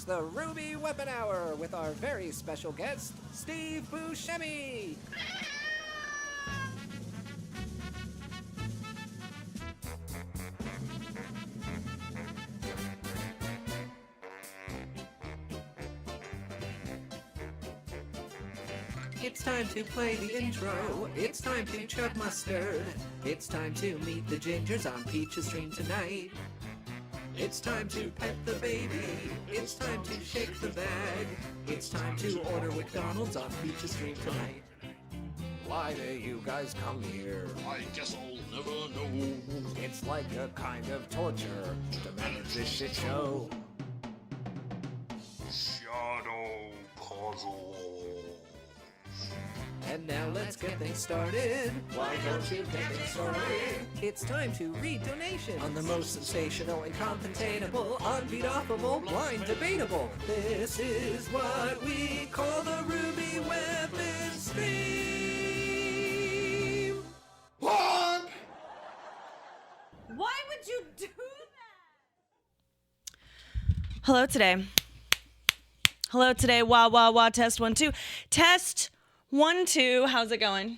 the Ruby Weapon Hour with our very special guest, Steve Buscemi. It's time to play the intro. It's time to chug mustard. It's time to meet the gingers on Peach's stream tonight. It's time to pet the baby. It's time to shake the bag. It's time to order McDonald's on Peach's stream tonight. Why do you guys come here? I guess I'll never know. It's like a kind of torture to manage this shit show. Shadow puzzle. And now let's get things started. Why don't you get things started? It's time to read donations on the most sensational, incontainable, unbeatable, blind debatable. This is what we call the Ruby Weapon Stream. What? Why would you do that? Hello today. Hello today. Wah, wah, wah. Test 1, 2. Test 1, 2. How's it going?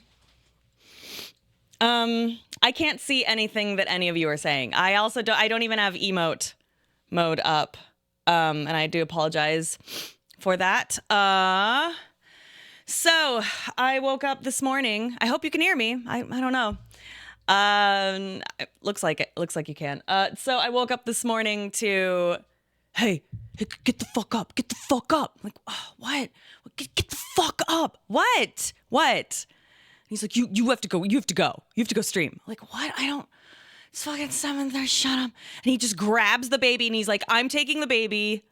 I can't see anything that any of you are saying. I don't even have emote mode up. And I do apologize for that. So I woke up this morning. I hope you can hear me. I don't know. It looks like you can. So I woke up this morning to, hey, get the fuck up. Get the fuck up. I'm like, oh, what? Get the fuck up. What? He's like, you have to go. You have to go stream. I'm like, what? It's fucking 7:30. Shut up. And he just grabs the baby and he's like, I'm taking the baby.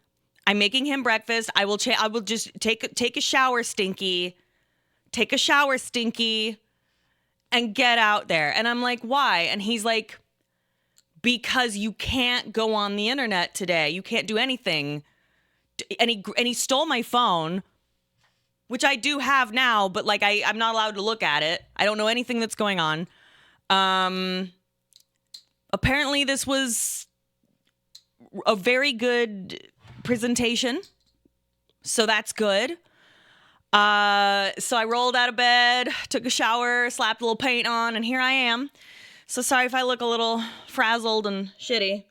I'm making him breakfast. I will just take a shower, Stinky. Take a shower, Stinky. And get out there. And I'm like, why? And he's like, because you can't go on the internet today. You can't do anything. And he stole my phone, which I do have now, but like I'm not allowed to look at it. I don't know anything that's going on. Apparently this was a very good presentation. So that's good. So I rolled out of bed, took a shower, slapped a little paint on, and here I am. So sorry if I look a little frazzled and shitty.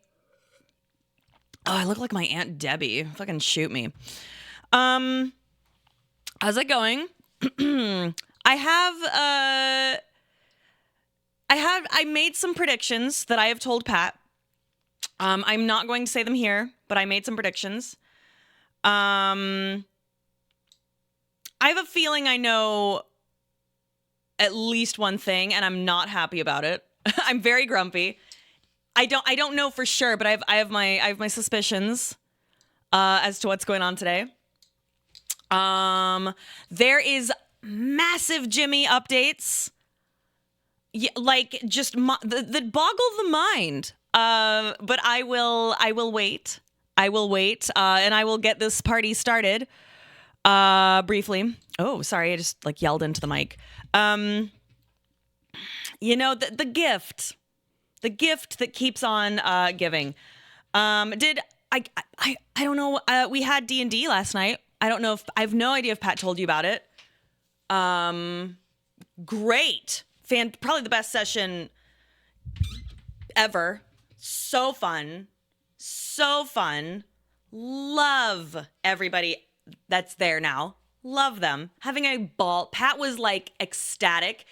Oh, I look like my Aunt Debbie. Fucking shoot me. How's it going? I made some predictions that I have told Pat. I'm not going to say them here, but I made some predictions. I have a feeling I know at least one thing, and I'm not happy about it. I'm very grumpy. I don't know for sure, but I have my suspicions as to what's going on today. There is massive Jimmy updates, like just that boggle the mind. But I will wait. And I will get this party started. Briefly. Oh, sorry, I just like yelled into the mic. The gift that keeps on giving. I don't know. We had D&D last night. I don't know if I have no idea if Pat told you about it. Great. Probably the best session ever. So fun. Love everybody that's there now. Love them. Having a ball. Pat was like ecstatic.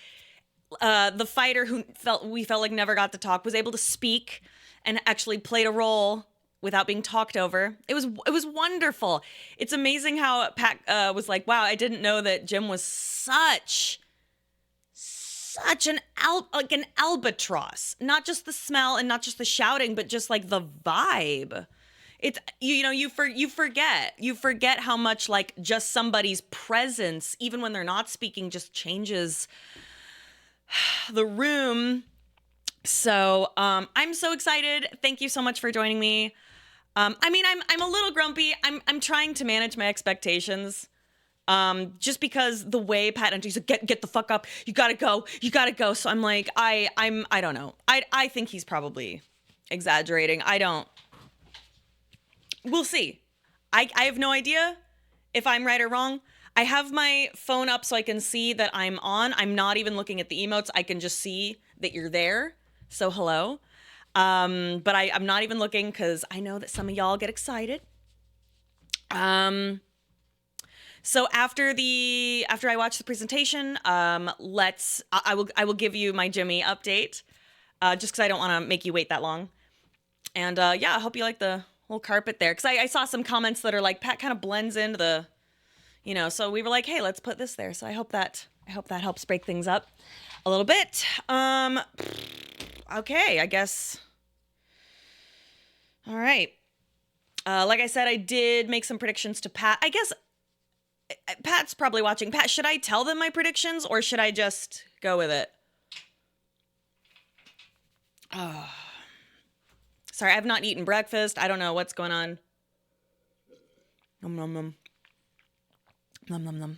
The fighter who we felt like never got to talk was able to speak and actually played a role without being talked over. It was wonderful. It's amazing how Pat was like, wow, I didn't know that Jim was such an albatross. Not just the smell and not just the shouting, but just like the vibe. It's you forget how much like just somebody's presence, even when they're not speaking, just changes the room. So I'm so excited. Thank you so much for joining me. I'm a little grumpy. I'm trying to manage my expectations. Just because the way Pat enters, like, get the fuck up. You gotta go. So I'm like, I don't know. I think he's probably exaggerating. We'll see. I have no idea if I'm right or wrong. I have my phone up so I can see that I'm on. I'm not even looking at the emotes. I can just see that you're there. So hello. But I'm not even looking because I know that some of y'all get excited. So after I watch the presentation, I will give you my Jimmy update, just because I don't want to make you wait that long. And yeah, I hope you like the whole carpet there, because I saw some comments that are like, Pat kind of blends into the, so we were like, hey, let's put this there. So I hope that helps break things up a little bit. Okay, I guess. All right. Like I said, I did make some predictions to Pat. I guess Pat's probably watching. Pat, should I tell them my predictions or should I just go with it? Oh. Sorry, I've not eaten breakfast. I don't know what's going on. Nom nom nom. Nom nom nom.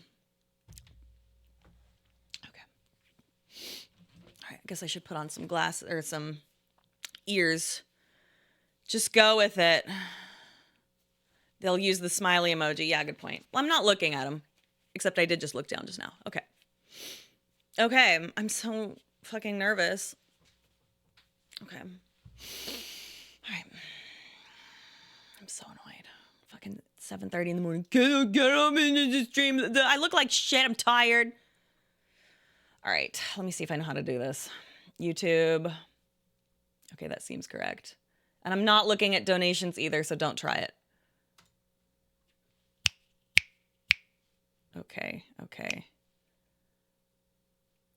Okay. All right, I guess I should put on some glasses or some ears. Just go with it. They'll use the smiley emoji. Yeah, good point. Well, I'm not looking at them. Except I did just look down just now. Okay. Okay, I'm so fucking nervous. Okay. All right. I'm so annoyed. Fucking 7:30 in the morning. Get up in the stream. I look like shit. I'm tired. All right. Let me see if I know how to do this. YouTube. Okay, that seems correct. And I'm not looking at donations either, so don't try it. Okay.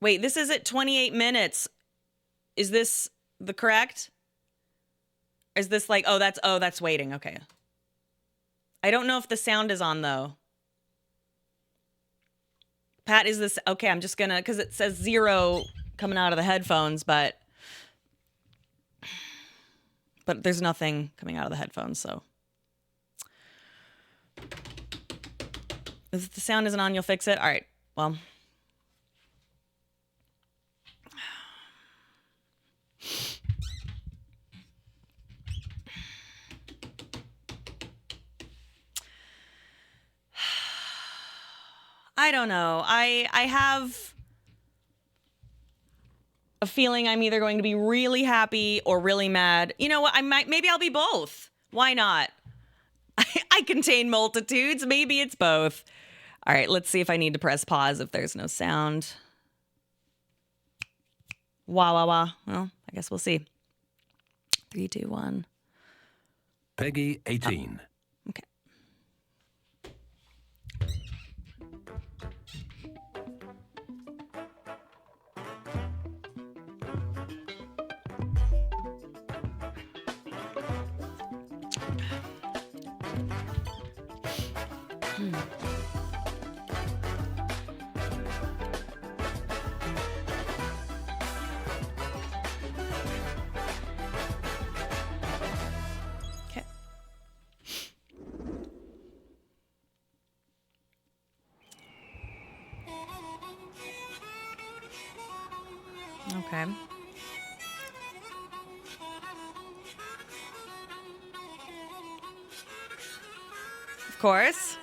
Wait, this is at 28 minutes. Is this the correct? Is this like, that's waiting. Okay. I don't know if the sound is on though. Pat, is this, okay, I'm just gonna, because it says 0 coming out of the headphones, but there's nothing coming out of the headphones, so. If the sound isn't on, you'll fix it? All right, well. I don't know. I have a feeling I'm either going to be really happy or really mad. You know what? Maybe I'll be both. Why not? I contain multitudes. Maybe it's both. All right, let's see if I need to press pause if there's no sound. Wah, wah, wah. Well, I guess we'll see. 3, 2, 1. Peggy 18. Oh, okay. Okay. Of course.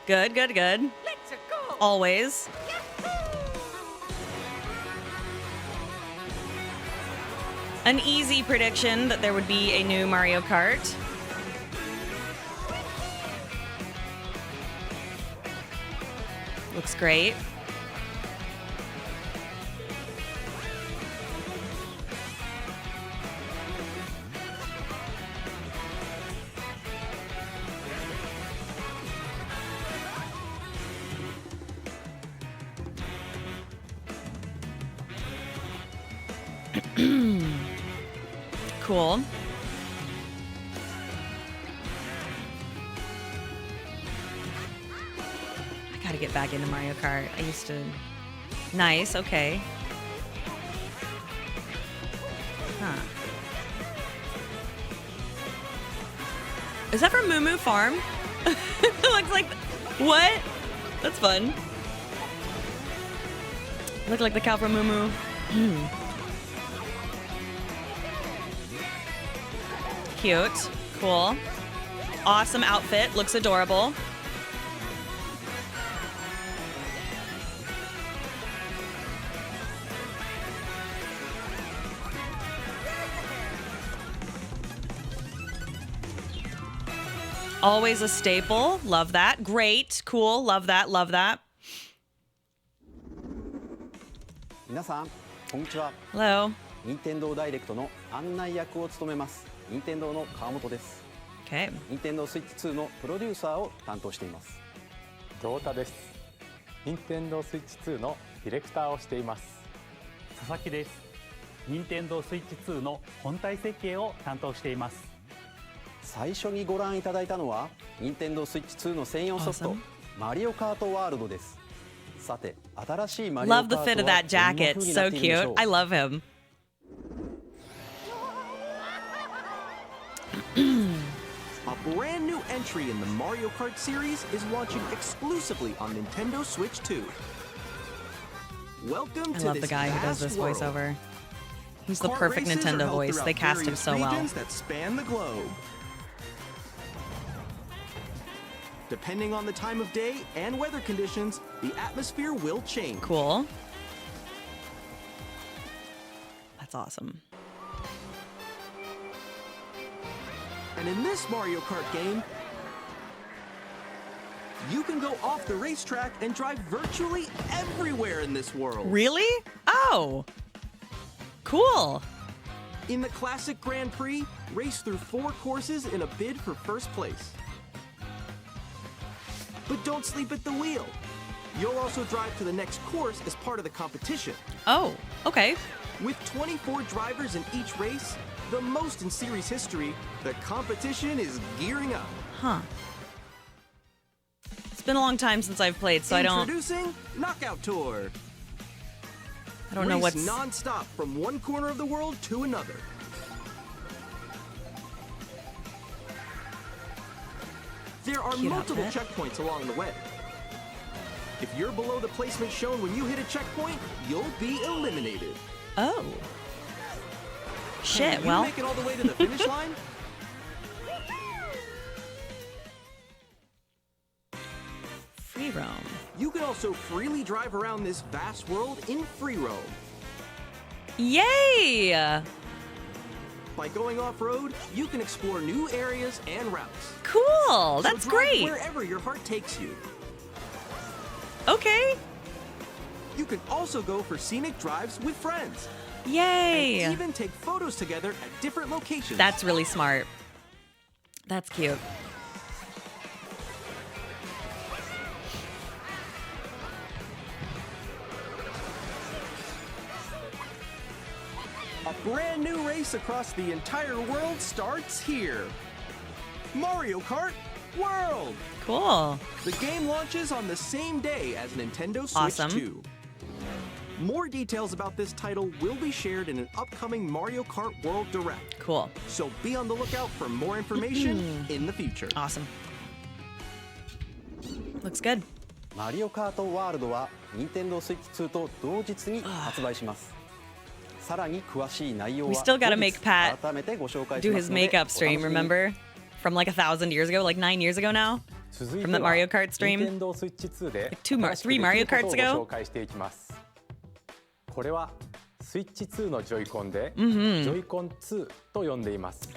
Good. Let's go. Always. An easy prediction that there would be a new Mario Kart. Looks great. Cool. I gotta get back into Mario Kart. I used to... Nice, okay. Huh. Is that from Moo Moo Farm? It looks like... What? That's fun. Look like the cow from Moo Moo. Cute. Cool. Awesome outfit. Looks adorable. Always a staple. Love that. Great. Cool. Love that. Love that. 皆さんこんにちは。 Hello. 任天堂ダイレクトの案内役を務めます任天堂の川本です。 Okay. 任天堂スイッチ2のプロデューサーを担当しています。太田です。任天堂スイッチ2のディレクターをしています。佐々木です。任天堂スイッチ2の本体設計を担当しています。最初にご覧いただいたのは任天堂スイッチ2の専用ソフト Awesome. マリオカートワールドです。さて新しいマリオカー Love ト the は fit of どんな that 風 jacket. になっ So ているでしょ cute. う。 I love him. A brand new entry in the Mario Kart series is launching exclusively on Nintendo Switch 2. Welcome I to love the this guy who does vast this world. voiceover. He's the Kart perfect races are Nintendo held voice. throughout They cast him various so well. regions that span the globe. Depending on the time of day and weather conditions, the atmosphere will change. Cool. That's awesome. And in this Mario Kart game, you can go off the racetrack and drive virtually everywhere in this world. Really? Oh. Cool. In the classic Grand Prix, race through 4 courses in a bid for first place. But don't sleep at the wheel. You'll also drive to the next course as part of the competition. Oh, okay. With 24 drivers in each race, the most in series history, the competition is gearing up. Huh. It's been a long time since I've played, so I don't Introducing Knockout Tour. know Race what's non-stop from one corner of the world to another. There are Cute multiple outfit. checkpoints along the way. If you're below the placement shown when you hit a checkpoint, you'll be eliminated. Oh. Shit, You well. make it all the way to the finish line? Free roam. You can also freely drive around this vast world in free roam. Yay! By going off-road, you can explore new areas and routes. Cool. So That's drive great. wherever your heart takes you. Okay. You can also go for scenic drives with friends. Yay. And even take photos together at different locations. That's really smart. That's cute. A brand new race across the entire world starts here. Mario Kart World! Cool. The game launches on the same day as Nintendo Switch Awesome. 2. More details about this title will be shared in an upcoming Mario Kart World Direct. Cool. So be on the lookout for more information in the future. Awesome. Looks good. マリオカートワールドは任天堂スイッチ2と同日に発売します。さらに詳しい内容は We still gotta 後日 make Pat 改めてご紹介し Do ま his すので makeup お stream, 楽しみに。 remember? From like 1,000 years ago, like 9 years ago now? 続い From て the は Mario Kart stream? 任天堂スイッチ2で Like two Mar- 新しく three できる Mario こと Karts を ago? ご紹介していきます。これはスイッチ2のジョイコンで、Mm-hmm. ジョイコン2と呼んでいます。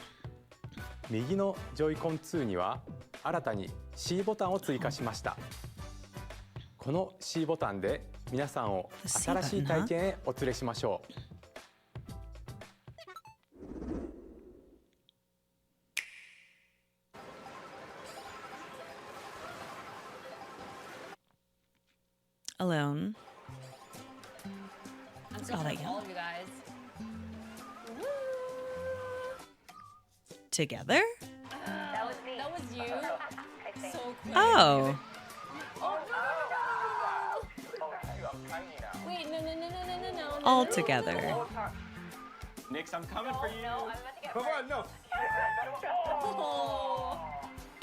右のジョイコン2には新たに C ボタンを追加しました。この C ボタンで皆さんを The C 新しい体験へお連れしましょう。Alone. I'm Look at all that yellow. all of you guys. Together? That was you. So quick. Oh. Wait, no. All together. Nix, I'm coming for you. Come on, no. Oh.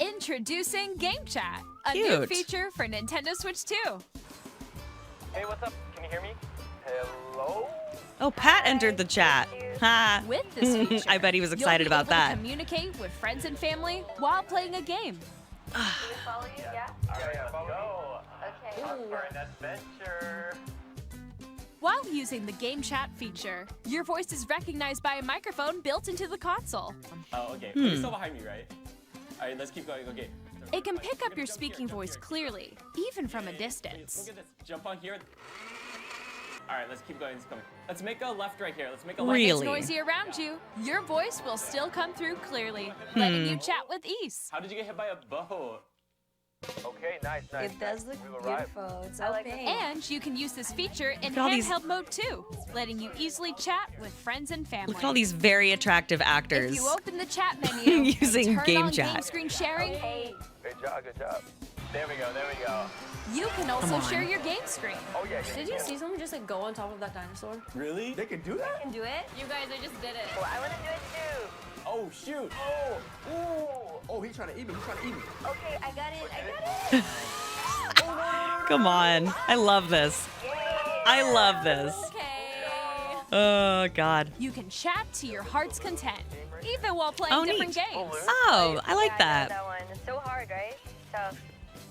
Introducing Game Chat, a Cute. new feature for Nintendo Switch 2. Hey, what's up? Can you hear me? Hello? Oh, Pat entered the chat. Ha. With this feature, I bet he was excited you'll be about able that. to communicate with friends and family while playing a game. Follow you, yeah? Okay. While using the game chat feature, your voice is recognized by a microphone built into the console. Oh, okay. You're still behind me, right? All right, let's keep going. Okay. It can pick up your speaking voice clearly, even from a distance. Look at this. Jump on here. All right, let's keep going. It's coming. Let's make a left right here. Let's make a left. When it's Really? noisy around you, your voice will still come through clearly, letting you chat with ease. How did you get hit by a bow? Okay, nice. It does look beautiful. It's so pink. And you can use this feature in Look at all these- handheld mode too, letting you easily chat with friends and family. Look at all these very attractive actors. If you open the chat menu Using and turn game on chat. game screen sharing, Good job. There we go. you can also share your game screen. Oh, yeah. Did you see someone just like go on top of that dinosaur? Really? They can do that? Can do it? You guys, I just did it. I want to do it too. Oh, shoot. Oh, he's trying to eat me. Okay, I got it. Come on. I love this. I love this. Okay. Oh, God. You can chat to your heart's content, even while playing Oh, different neat. games. Oh, I like that. That one. It's so hard, right? Tough.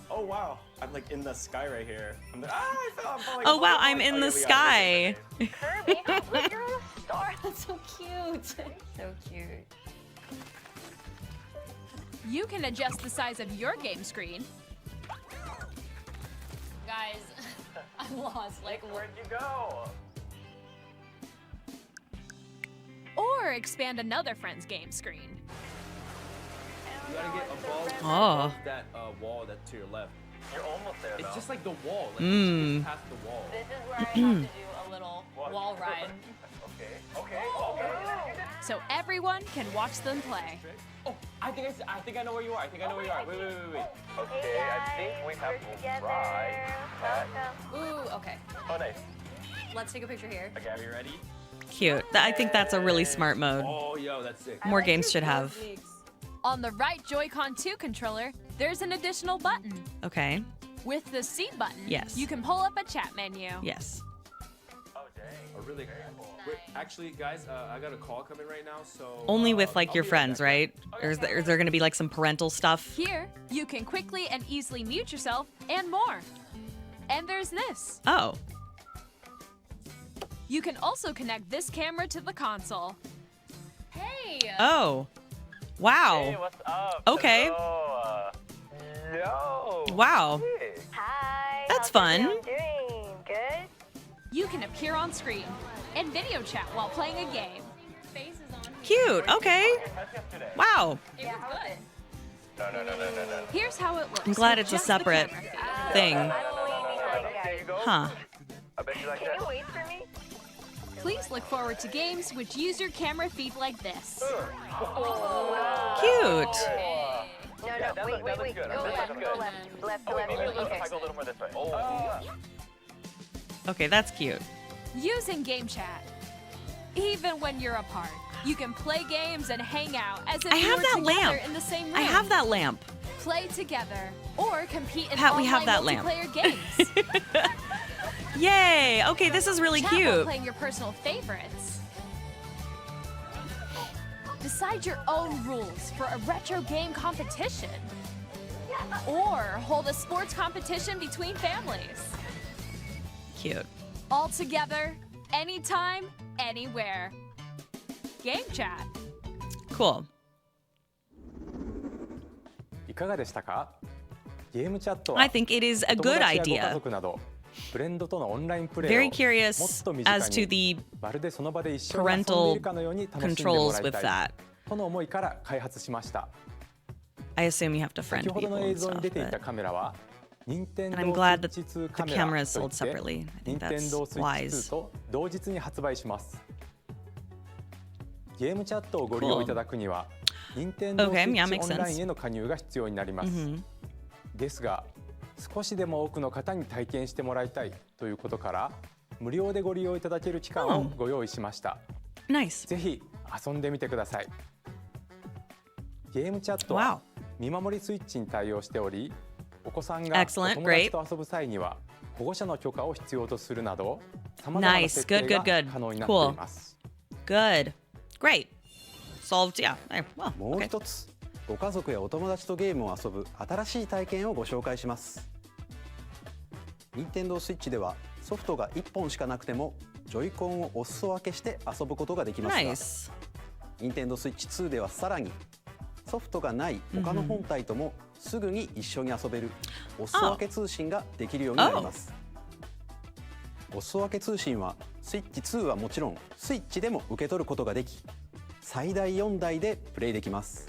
Oh, wow. I'm like in the sky right here. I'm like, I fell. I'm falling. Oh, wow. I'm in the sky. Kirby, look, you're a star. That's so cute. So cute. You can adjust the size of your game screen, Guys, I'm lost. Like, Where'd you go? or expand another friend's game screen. You gotta get above Oh. that wall that's to your left. You're almost there, though. It's just like the wall. Like, Mm. it's past the wall. this is where I have to do a little wall ride. Okay. So everyone can watch them play. Oh, I think I know where you are. I think I know where you are. Wait. Okay, I think we have to try. Ooh, okay. Oh, nice. Let's take a picture here. Okay, are you ready? Cute. I think that's a really smart mode. Oh, yo, that's sick. More games should have. On the right Joy-Con 2 controller, there's an additional button. Okay. With the C button, Yes. you can pull up a chat menu. Yes. Oh, dang. Oh, really? Wait, actually, guys, I got a call coming right now, so... Only with like I'll your be friends, back. right? Or is there going to be like some parental stuff? Here, you can quickly and easily mute yourself and more. And there's this. Oh. You can also connect this camera to the console. Hey! Oh. Wow. Hey, what's up? Okay. Hello. Yo. Wow. Hey. Hi! That's fun. Doing good? You can appear on screen and video chat while playing a game. Faces on. Cute. Okay. Wow. It was good. No. Here's how it looks. I'm glad with it's a just the separate camera feed. thing. I'm waiting on you There you guys. go. Huh. I bet you like Can that. you wait for me? Please look forward to games which use your camera feed like this. Cute. No, wait. that looks good. Go That left, looks go good. left. Oh, wait, maybe Okay. if I go a little more this way. Oh. Okay, that's cute. Using game chat. Even when you're apart, you can play games and hang out as if I you have were that together lamp. in the same room. I have that lamp. Play together or compete in Pat, we online have that lamp. multiplayer games. Yay. Okay, this is really Chat while cute. playing your personal favorites. Decide your own rules for a retro game competition. Or hold a sports competition between families. Cute. All together, anytime, anywhere. Game chat. Cool. いかがでしたか？ゲームチャットは I think it is a 友 good 達やご家 idea. 族などフレンドとのオンラインプレ Very イを curious もっと身近 as to に the まるでその場で一緒に遊んでいるかのように楽しんでも controls らい with たい that. との思いから開発しました。 I assume you have to friend 先ほど people の映 and 像に stuff. 出ていた But カメラは任天堂 And I'm スイ glad ッ that チ2 the カメ camera ラ is とい sold って separately. I 任 think 天 that's 堂スイッチ wise. 2と同日に発売します。ゲームチャットをご利用いただくには任天堂スイ Okay, yeah, ッチ makes オンライン sense. への加入が必要になります。 Mhm. ですが少しでも多くの方に体験してもらいたいということから無料でご利用いただける期間をご用意しました。 Nice. ぜひ遊んでみてください。ゲームチャット Wow. は見守りスイッチに対応しておりお子さんがお Excellent, 友 great. 達と遊ぶ際には保護者の許可を必要とするなど、様々な Nice. 設 Good, 定 good, が good. 可能になってい Cool. ます。 Good. Great. Solved. Yeah. Well, もう okay. 一つ、ご家族やお友達とゲームを遊ぶ新しい体験をご紹介します。任天堂スイッチではソフトが1本しかなくてもジョイコンをお裾分けして遊ぶことができますが、 Nice. 任天堂スイッチ2ではさらにソフトがない他の本体ともすぐに一緒に遊べるお裾分け通信ができるようになります。お裾分け通信はスイッチ2はもちろんスイッチでも受け取ることができ、最大4台でプレイできます。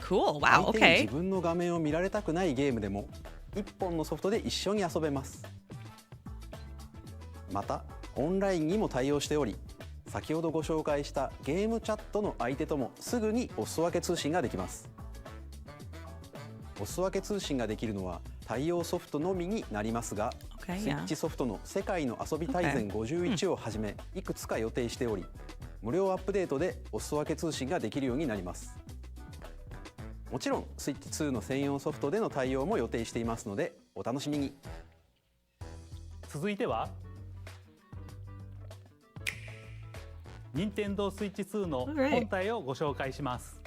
Cool. Wow. 相手に Okay. 自分の画面を見られたくないゲームでも1本のソフトで一緒に遊べます。またオンラインにも対応しており、先ほどご紹介したゲームチャットの相手ともすぐにお裾分け通信ができます。お裾分け通信ができるのは対応ソフトのみになりますが、 Okay, スイッチソフトの世界の遊び大全51をはじめいくつか予定しており、無料アップデートでお裾分け通信ができるようになります。もちろんスイッチ2の専用ソフトでの対応も予定していますのでお楽しみに。続いては任天堂スイッチ2の Alright. 本体をご紹介します。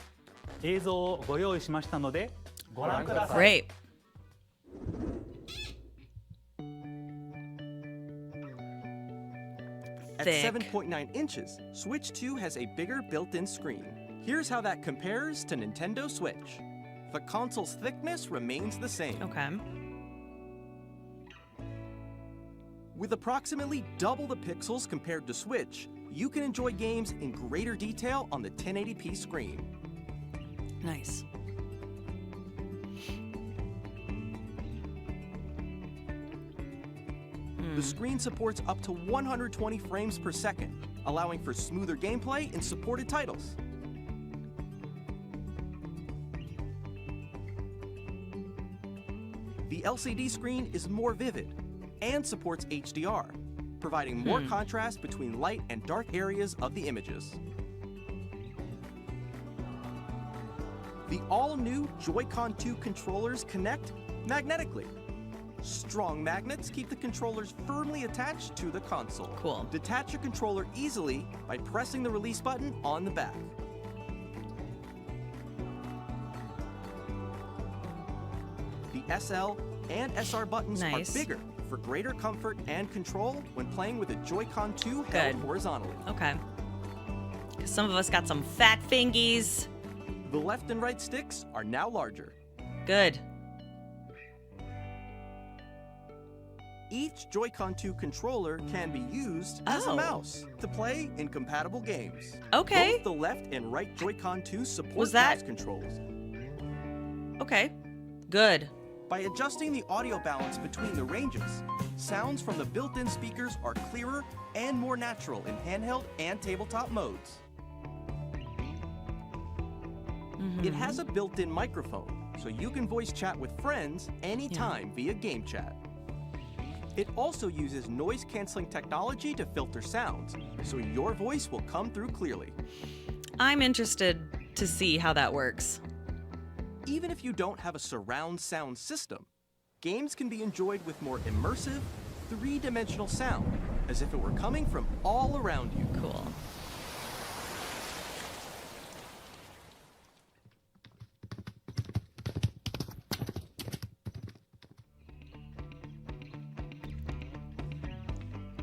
映像をご用意しましたのでご覧ください。 Great. At Thick. 7.9 inches, Switch 2 has a bigger built-in screen. Here's how that compares to Nintendo Switch. The console's thickness remains the same. Okay. With approximately double the pixels compared to Switch, you can enjoy games in greater detail on the 1080p screen. Nice. The screen supports up to 120 frames per second, allowing for smoother gameplay in supported titles. The LCD screen is more vivid and supports HDR, providing more contrast between light and dark areas of the images. The all-new Joy-Con 2 controllers connect magnetically. Strong magnets keep the controllers firmly attached to the console. Cool. Detach your controller easily by pressing the release button on the back. The SL and SR buttons Nice. are bigger for greater comfort and control when playing with a Joy-Con 2 held Good. horizontally. Okay. Some of us got some fat fingies. The left and right sticks are now larger. Good. Each Joy-Con 2 controller can be used as a mouse to play in compatible games. Okay. Both the left and right Joy-Con 2 support Was that- mouse controls. Okay. Good. By adjusting the audio balance between the ranges, sounds from the built-in speakers are clearer and more natural in handheld and tabletop modes. It has a built-in microphone, so you can voice chat with friends anytime via game chat. It also uses noise-canceling technology to filter sounds, so your voice will come through clearly. I'm interested to see how that works. Even if you don't have a surround sound system, games can be enjoyed with more immersive, three-dimensional sound, as if it were coming from all around you. Cool.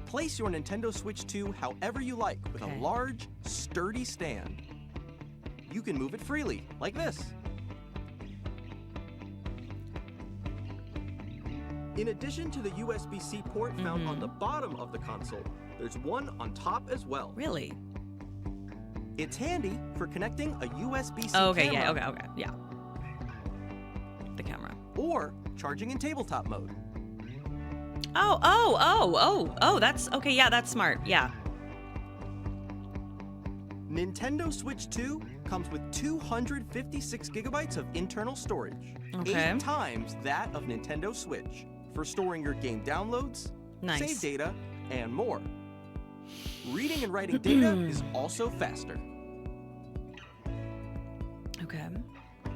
Place your Nintendo Switch 2 however you like with a large, sturdy stand. You can move it freely, like this. In addition to the USB-C port found on the bottom of the console, there's one on top as well. Really? It's handy for connecting a USB-C Okay, camera. yeah, okay, yeah. The camera. Or charging in tabletop mode. Oh, that's, okay, yeah, that's smart, yeah. Nintendo Switch 2 comes with 256 gigabytes of internal storage. Okay. 8 times that of Nintendo Switch for storing your game downloads, Nice. save data, and more. Reading and writing data is also faster. Okay.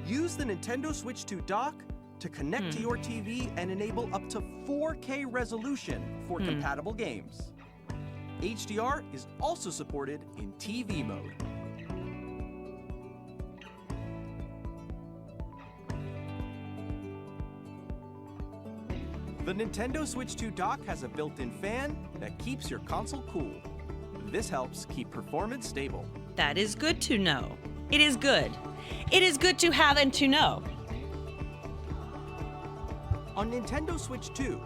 Use the Nintendo Switch 2 dock to connect to your TV and enable up to 4K resolution for compatible games. HDR is also supported in TV mode. The Nintendo Switch 2 dock has a built-in fan that keeps your console cool. This helps keep performance stable. That is good to know. It is good. It is good to have and to know. On Nintendo Switch 2,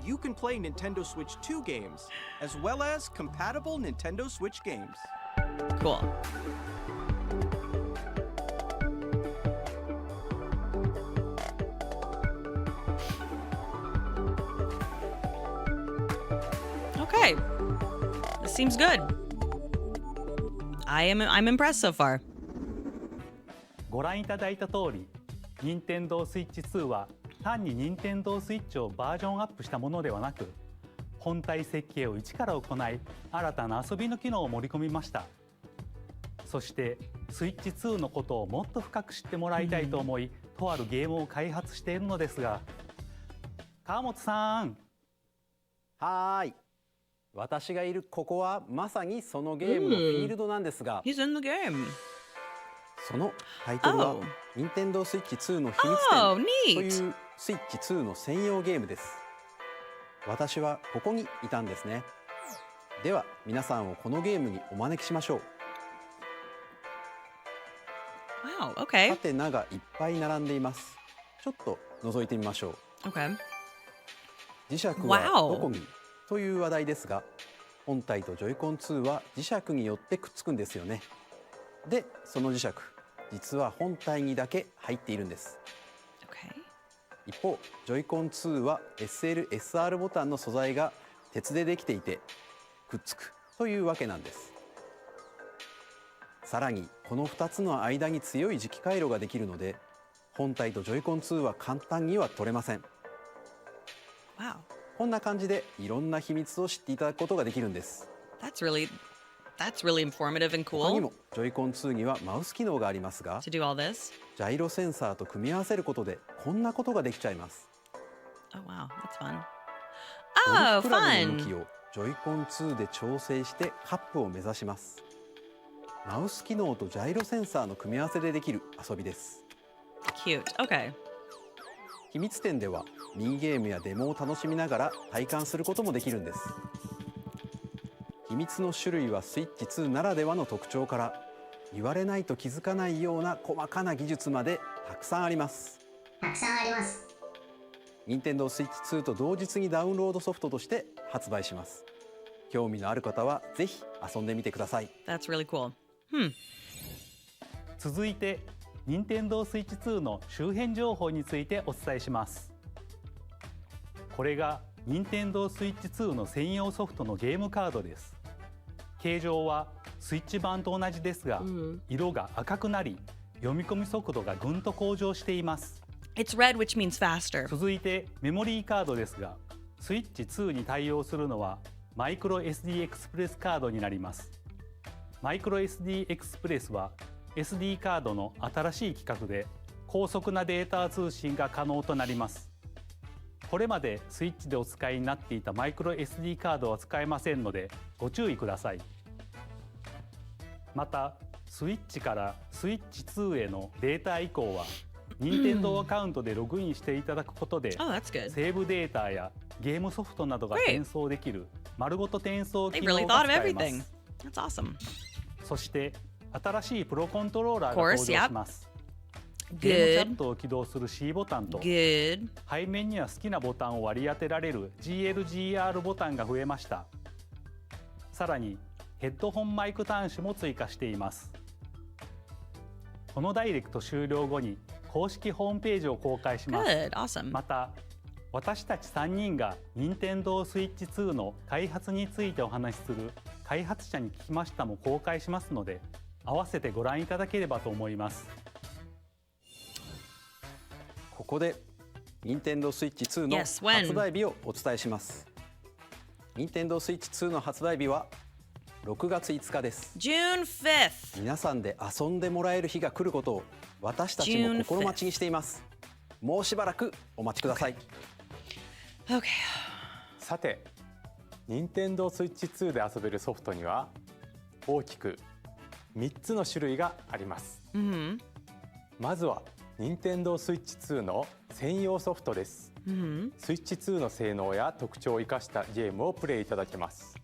you can play Nintendo Switch 2 games, as well as compatible Nintendo Switch games. Cool. Okay. This seems good. I'm impressed so far. ご覧いただいた通り、任天堂スイッチ2は単に任天堂スイッチをバージョンアップしたものではなく、本体設計を一から行い、新たな遊びの機能を盛り込みました。そしてスイッチ2のことをもっと深く知ってもらいたいと思い、とあるゲームを開発しているのですが、川本さん。はーい。私がいるここはまさにそのゲームのフィールドなんですが、He's in the game. そのタイトルは Oh. 任天堂スイッチ2の秘密 Oh, 展と neat. いうスイッチ2の専用ゲームです。私はここにいたんですね。では皆さんをこのゲームにお招きしましょう。Wow, okay. ハテナがいっぱい並んでいます。ちょっと覗いてみましょう。 Okay. 磁石は Wow. どこにという話題ですが、本体とジョイコン2は磁石によってくっつくんですよね。で、その磁石、実は本体にだけ入っているんです。Okay. 一方、ジョイコン2は SL、SR ボタンの素材が鉄でできていてくっつくというわけなんです。さらにこの2つの間に強い磁気回路ができるので、本体とジョイコン2は簡単には取れません。Wow. こんな感じでいろんな秘密を知っていただくことができるんです。That's really informative and 他に cool もジョイコン2にはマウス機能がありますが、 to do all this. ジャイロセンサーと組み合わせることでこんなことができちゃいます。 Oh wow, that's fun. ゴル Oh, フクラブの向き fun. をジョイコン2で調整してカップを目指します。マウス機能とジャイロセンサーの組み合わせでできる遊びです。 Cute. Okay. 秘密展ではミニゲームやデモを楽しみながら体感することもできるんです。秘密の種類はスイッチ2ならではの特徴から、言われないと気づかないような細かな技術までたくさんあります。任天堂スイッチ2と同日にダウンロードソフトとして発売します。興味のある方はぜひ遊んでみてください。 That's really cool. 続いて任天堂スイッチ2の周辺情報についてお伝えします。これが任天堂スイッチ2の専用ソフトのゲームカードです。形状はスイッチ版と同じですが、色が赤くなり読み込み速度がぐんと向上しています。 It's red, which means faster. 続いてメモリーカードですが、スイッチ2に対応するのはマイクロ SD エクスプレスカードになります。マイクロ SD エクスプレスはSD カードの新しい規格で高速なデータ通信が可能となります。これまでスイッチでお使いになっていたマイクロ SD カードは使えませんのでご注意ください。またスイッチからスイッチ2へのデータ移行は任天堂アカウントでログインしていただくことで、 Oh, that's good. セーブデータやゲームソフトなどが Great. 転送できる丸ごと転送 They 機 really 能 thought が of 使えま everything. す。 That's awesome. そして新しいプロコントローラー Of が course, 登場します。 Good. ゲームチャットを起動する C ボタンと Good. 背面には好きなボタンを割り当てられる GLGR ボタンが増えました。さらにヘッドホンマイク端子も追加しています。このダイレクト終了後に公式ホームページを公開します。 Good. Awesome. また私たち3人が任天堂スイッチ2の開発についてお話しする開発者に聞きましたも公開しますので、合わせてご覧いただければと思います。ここで任天堂スイッチ2の Yes, when? 発売日をお伝えします。任天堂スイッチ2の発売日は6月5日です。 June 5th. 皆さんで遊んでもらえる日が来ることを私たちも心待ちにしています。もうしばらくお待ちください。 Okay. さて、任天堂スイッチ2で遊べるソフトには大きく3つの種類があります。まずは任天堂スイッチ2の専用ソフトです。スイッチ2の性能や特徴を生かしたゲームをプレイいただけます。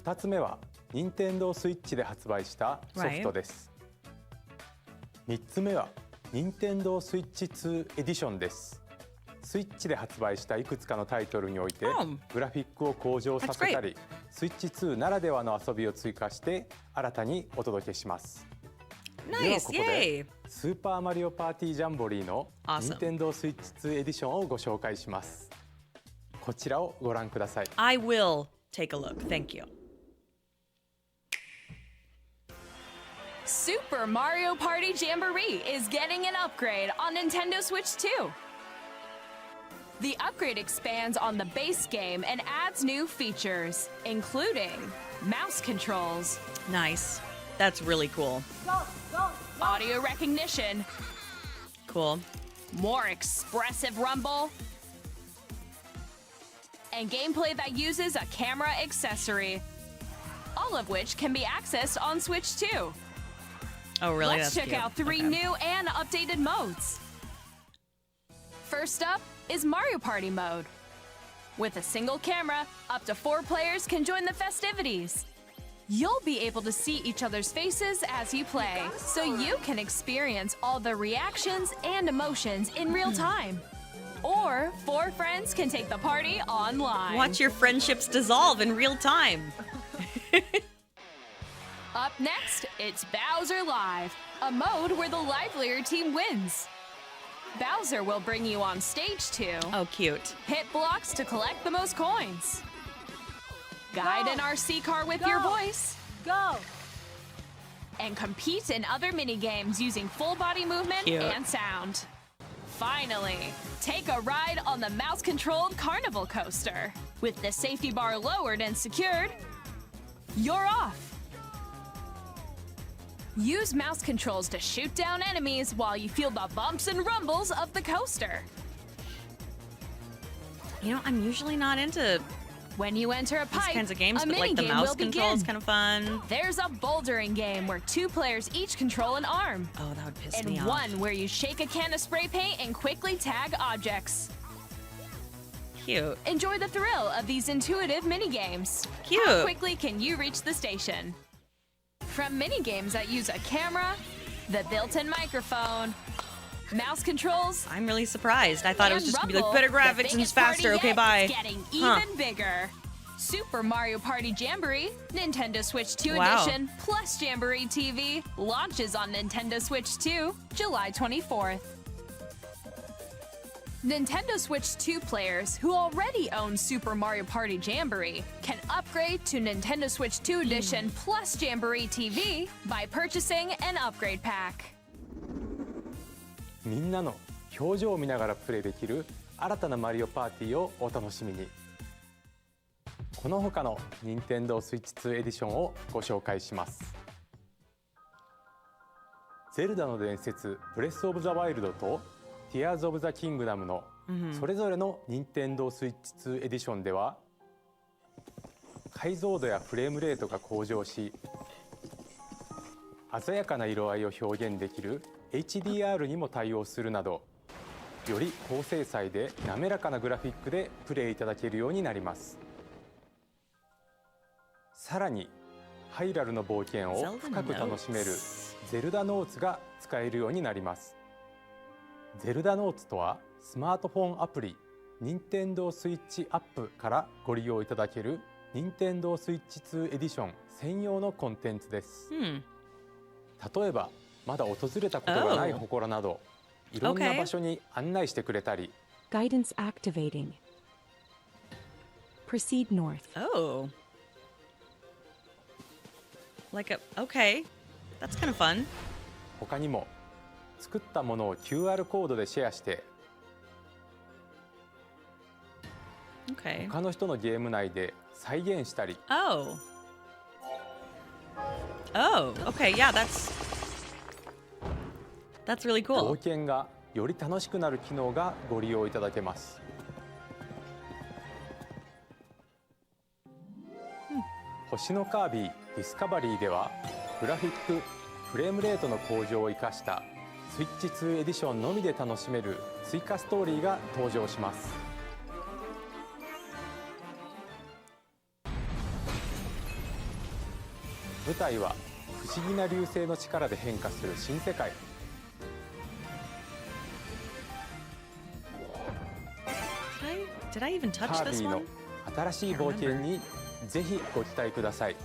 2つ目は任天堂スイッチで発売したソフトです。3つ目は任天堂スイッチ2エディションです。スイッチで発売したいくつかのタイトルにおいてグラフィックを向上させたり、スイッチ2ならではの遊びを追加して新たにお届けします。ではここでスーパーマリオパーティージャンボリーの任天堂スイッチ2エディションをご紹介します。こちらをご覧ください。 I will take a look. Thank you. Super Mario Party Jamboree is getting an upgrade on Nintendo Switch 2. The upgrade expands on the base game and adds new features, including mouse controls. Nice. That's really cool. Audio recognition. Cool. More expressive rumble. And gameplay that uses a camera accessory. All of which can be accessed on Switch 2. Oh, really? Let's That's check cute. out 3 Okay. new and updated modes. First up is Mario Party mode. With a single camera, up to 4 players can join the festivities. You'll be able to see each other's faces as you play, so you can experience all the reactions and emotions in real time. Or 4 friends can take the party online. Watch your friendships dissolve in real time. Up next, it's Bowser Live, a mode where the livelier team wins. Bowser will bring you on stage to Oh, cute. hit blocks to collect the most coins. Guide an RC car with your voice. Go! And compete in other mini-games using full body movement Cute. and sound. Finally, take a ride on the mouse-controlled carnival coaster. With the safety bar lowered and secured, you're off. Use mouse controls to shoot down enemies while you feel the bumps and rumbles of the coaster. You know, I'm usually not into When you enter a these pipe, kinds of games, a but like the minigame mouse will control is begin. kind of fun. There's a bouldering game where 2 players each control an arm. Oh, that would piss me And off. one where you shake a can of spray paint and quickly tag objects. Cute. Enjoy the thrill of these intuitive minigames. Cute. How quickly can you reach the station? From minigames that use a camera, the built-in microphone, mouse controls, I'm really surprised. I thought it was and just gonna be like rumble, better the graphics and biggest faster. party Okay, yet bye. is getting Huh. even bigger. Super Mario Party Jamboree, Nintendo Switch 2 Wow. Edition, plus Jamboree TV, launches on Nintendo Switch 2, July 24th. Nintendo Switch 2 players who already own Super Mario Party Jamboree can upgrade to Nintendo Switch 2 Edition plus Jamboree TV by purchasing an upgrade pack. みんなの表情を見ながらプレイできる新たなマリオパーティーをお楽しみに。この他の任天堂スイッチ2エディションをご紹介します。ゼルダの伝説ブレスオブザワイルドとティアーズオブザキングダムのそれぞれの任天堂スイッチ2エディションでは解像度やフレームレートが向上し、鮮やかな色合いを表現できる HDR にも対応するなど、より高精細で滑らかなグラフィックでプレイいただけるようになります。さらにハイラルの冒険を深く楽しめるゼルダノーツが使えるようになります。ゼルダノーツとはスマートフォンアプリ任天堂スイッチアップからご利用いただける任天堂スイッチ2エディション専用のコンテンツです。例えばまだ訪れたことがない祠など、いろんな場所に案内してくれたり、Guidance activating. Proceed north. Oh. Like a okay. That's kind of fun. 他にも作ったものを QR コードでシェアしてOkay. 他の人のゲーム内で再現したり、 Oh. Oh, okay. Yeah, that's really 冒 cool. 険がより楽しくなる機能がご利用いただけます。星のカービィディスカバリーではグラフィックフレームレートの向上を生かしたスイッチ2エディションのみで楽しめる追加ストーリーが登場します。舞台は不思議な流星の力で変化する新世界。Did I even カ touch ービ this ィの one? 新しい冒険にぜひご期待ください。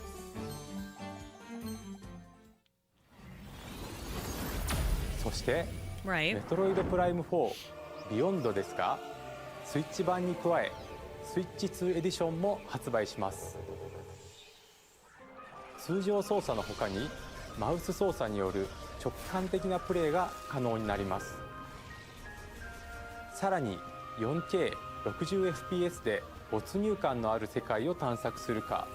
そしてメ Right. トロイドプライム4ビヨンドですが、スイッチ版に加えスイッチ2エディションも発売します。通常操作のほかにマウス操作による直感的なプレイが可能になります。さらに 4K60fps で没入感のある世界を探索するか、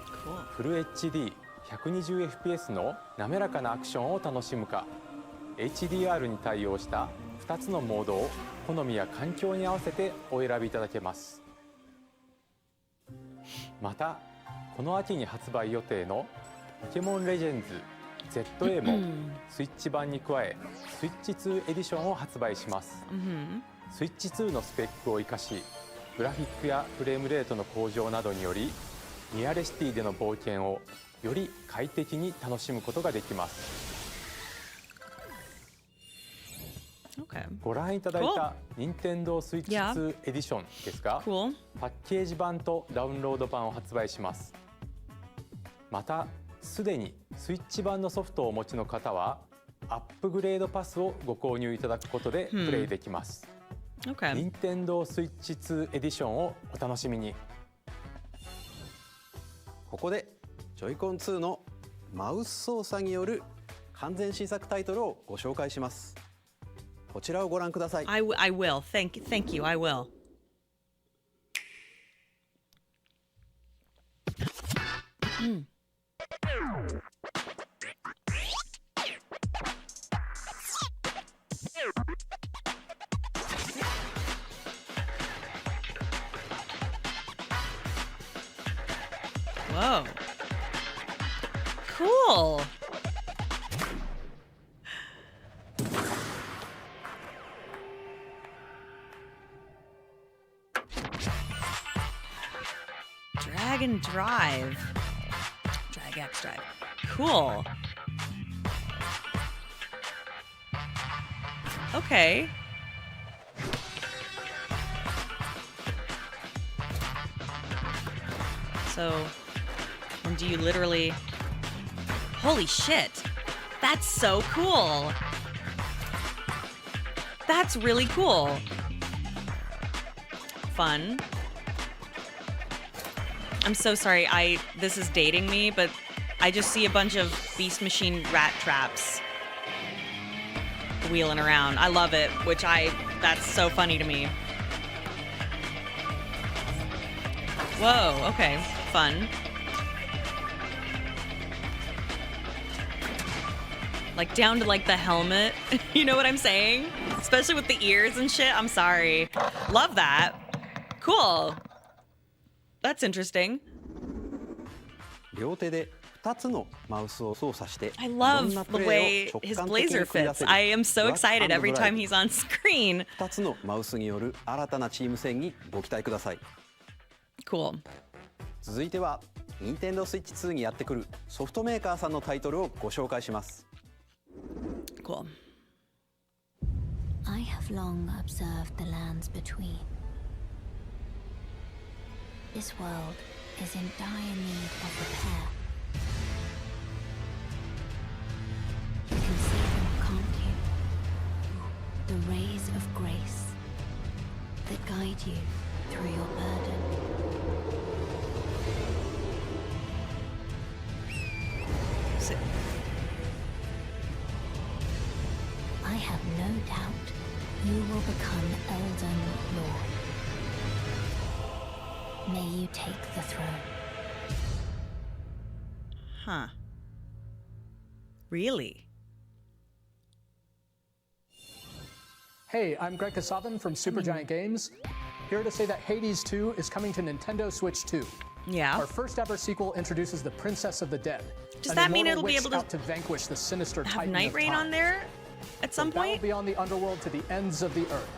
フル HD120fps の滑らかなアクションを楽しむか、 HDR に対応した2つのモードを好みや環境に合わせてお選びいただけます。またこの秋に発売予定のポケモンレジェンズ ZA もスイッチ版に加えスイッチ2エディションを発売します。スイッチ2のスペックを生かし、グラフィックやフレームレートの向上などによりニアレシティでの冒険をより快適に楽しむことができます。Okay. ご覧いただいた任天堂スイッチ2エディションですが、パッケージ版とダウンロード版を発売します。またすでにスイッチ版のソフトをお持ちの方はアップグレードパスをご購入いただくことでプレイできます。Okay. 任天堂スイッチ2エディションをお楽しみに。ここでジョイコン2のマウス操作による完全新作タイトルをご紹介します。こちらをご覧ください。I will. Thank you. I will. Whoa. Cool. Drag and drive. Drag X drive. Cool. Okay. So, and do you literally... Holy shit. That's so cool. That's really cool. Fun. I'm so sorry, this is dating me, but I just see a bunch of Beast Machine rat traps wheeling around. I love it, that's so funny to me. Whoa, okay, fun. Like down to like the helmet, you know what I'm saying? Especially with the ears and shit, I'm sorry. Love that. Cool. That's interesting. 両手で2つのマウスを操作して I love the way his blazer fits. I am so excited every time he's on screen. 2つのマウスによる新たなチーム戦にご期待ください。Cool. 続いては任天堂スイッチ2にやってくるソフトメーカーさんのタイトルをご紹介します。Cool. I have long observed the lands between. This world is in dire need of repair. You can see them, can't you? The rays of grace that guide you through your burden. I have no doubt you will become Elden Lord. May you take the throne. Huh. Really? Hey, I'm Greg Kasavin from Supergiant Games. Here to say that Hades 2 is coming to Nintendo Switch 2. Yeah. Our first ever sequel introduces the Princess of the Dead. Does that mean it'll be witch able out to vanquish the sinister have titan Night of Rain time. on there at some From battle point? beyond the underworld to the ends of the earth.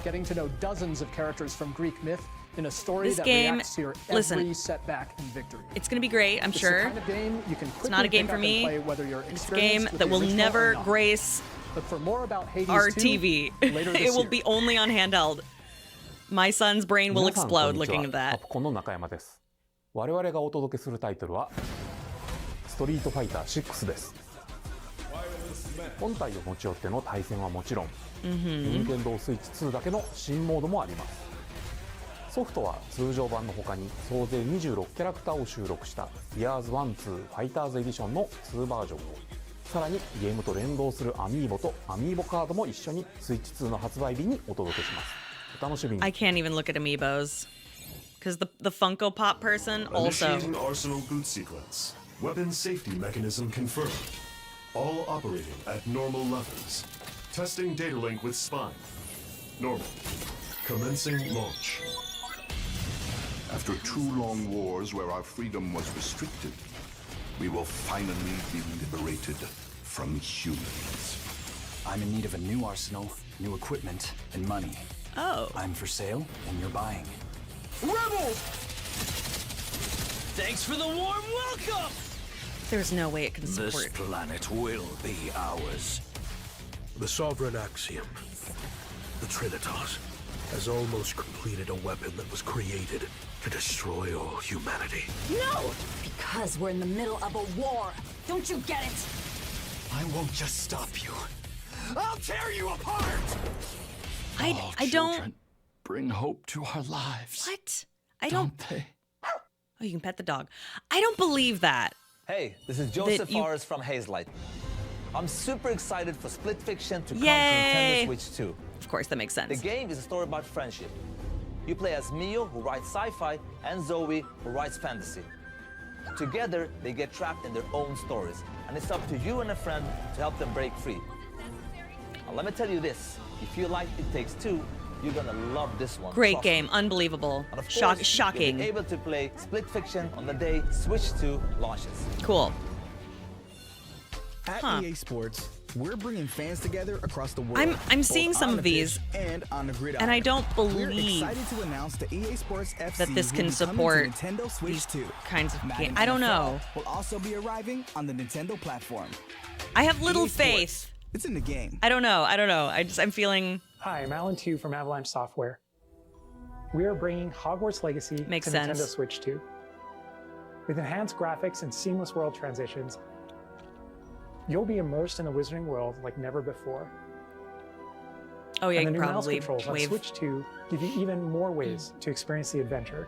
Getting to know dozens of characters from Greek myth in a story This that game- reacts to your listen. every setback and victory. It's gonna be great, I'm It's sure. the kind of game you can It's not a quickly game pick for up and me. play whether you're It's a experienced game with that the will original never or not. grace But for more about Hades our 2, TV. later this It will year. be only on handheld. My son's brain will 皆さんこん explode にちは looking at カ that. プコンの中山です。我々がお届けするタイトルはストリートファイター6です。本体を持ち寄っての対戦はもちろん、任天堂スイッチ2だけの新モードもあります。ソフトは通常版の他に総勢26キャラクターを収録した Years 1-2 ファイターズエディションの2バージョンを、さらにゲームと連動するアミーボとアミーボカードも一緒にスイッチ2の発売日にお届けします。お楽しみに。 I can't even look at amiibos. Because the Funko Pop person also. Initiating Arsenal boot sequence. Weapon safety mechanism confirmed. All operating at normal levels. Testing data link with spine. Normal. Commencing launch. After 2 long wars where our freedom was restricted, we will finally be liberated from humans. I'm in need of a new arsenal, new equipment, and money. Oh. I'm for sale, and you're buying. Rebels! Thanks for the warm welcome! There's no way it can This support. planet will be ours. The Sovereign Axiom, the Trinitas, has almost completed a weapon that was created to destroy all humanity. No! Because we're in the middle of a war. Don't you get it? I won't just stop you. I'll tear you apart! I don't. Bring hope to our lives. What? I don't. They? Oh, you can pet the dog. I don't believe that. Hey, this is Joseph That you- Forrest from Hazelight. I'm super excited for Split Fiction to come to Yay! Nintendo Switch 2. Of course, that makes sense. The game is a story about friendship. You play as Mio, who writes sci-fi, and Zoe, who writes fantasy. Together, they get trapped in their own stories, and it's up to you and a friend to help them break free. Now, let me tell you this. If you like It Takes Two, you're gonna love this one. Great Trust me. game. Unbelievable. And of Shock- course, shocking. You'll be able to play Split Fiction on the day Switch 2 launches. Cool. At Huh. EA Sports, we're bringing fans together across the world. I'm seeing both some on of the these, pitch and on the gridiron. and I don't We're believe excited to announce the EA Sports FC that this will can be coming to support Nintendo Switch these 2. kinds of Madden games. I don't know. NFL will also be arriving on the Nintendo platform. I have little EA Sports, faith. It's in the game. I don't know. I'm feeling. Hi, I'm Alan Tu from Avalanche Software. We are bringing Hogwarts Legacy Makes to sense. Nintendo Switch 2. With enhanced graphics and seamless world transitions, you'll be immersed in the Wizarding world like never before. Oh yeah, and the you new can mouse probably controls on wave. Switch 2 give you even more ways to experience the adventure.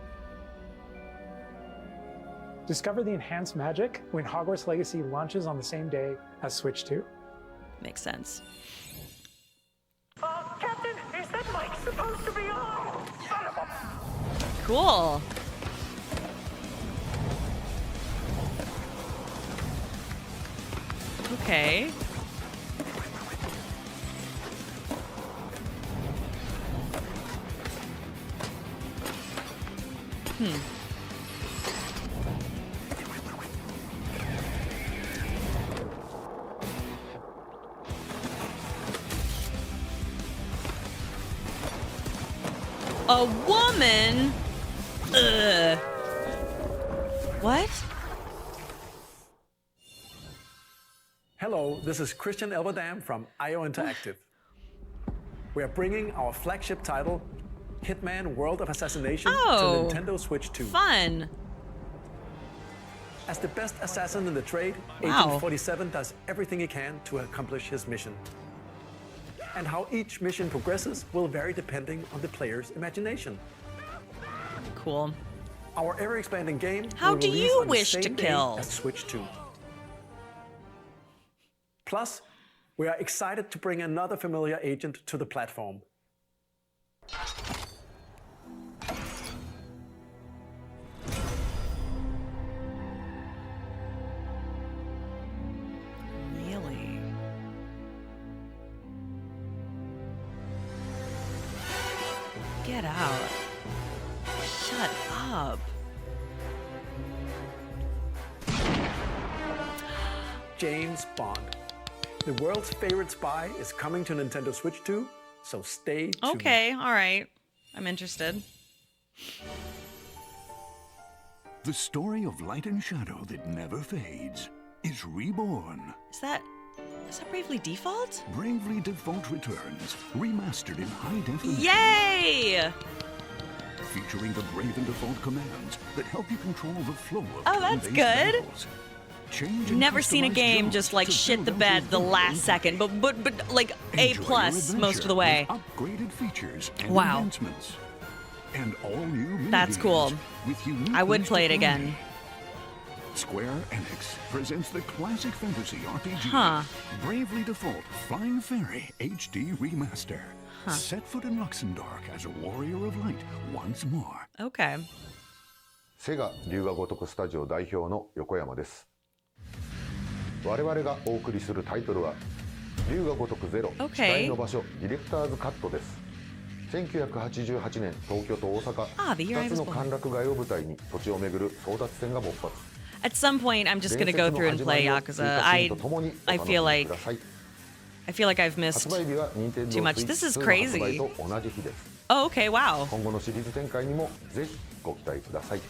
Discover the enhanced magic when Hogwarts Legacy launches on the same day as Switch 2. Makes sense. Captain, is that mic supposed to be on? Son of a... Cool. Okay. A woman? Ugh. What? Hello, this is Christian Elverdam from IO Interactive. We are bringing our flagship title, Hitman World of Assassination, Oh, to Nintendo Switch 2. Fun. As the best assassin in the trade, Wow. Agent 47 does everything he can to accomplish his mission. And how each mission progresses will vary depending on the player's imagination. Cool. Our ever-expanding game How will do release you on the wish to same day kill? as Switch 2. Plus, we are excited to bring another familiar agent to the platform. Really? Shut up. James Bond. The world's favorite spy is coming to Nintendo Switch 2, so stay tuned. Okay, all right. I'm interested. The story of light and shadow that never fades is reborn. Is that Bravely Default? Bravely Default returns, remastered in high definition. Yay! Featuring the Brave and Default commands that help you control the flow of Oh, that's turn-based good. battles. Change and Never seen a customize game jobs just like to shit the build out bed your the own last second, but like A+ Enjoy your most of adventure the way. with upgraded features and Wow. enhancements. And all new That's cool. with unique I would ways play to it again. Square Enix presents the classic fantasy RPG Huh. Bravely Default Flying Fairy HD Remaster. Huh. Set foot in Luxembourg as a warrior of light once more. Okay. セガ龍が如くスタジオ代表の横山です。我々がお送りするタイトルは龍が如くゼロ、 Okay. 期待の場所ディレクターズカットです。1988年東京と大阪、 the year I 2つ was の born. 歓楽街を舞台に土地を巡る争奪戦が勃発。 At some point, I'm just gonna go through and play Yakuza. I feel like I've missed 発売日は任天 too 堂 much. スイッ This チ is 2の発売 crazy. と同じ日です。 Oh, okay, wow. 今後のシリーズ展開にもぜひご期待ください。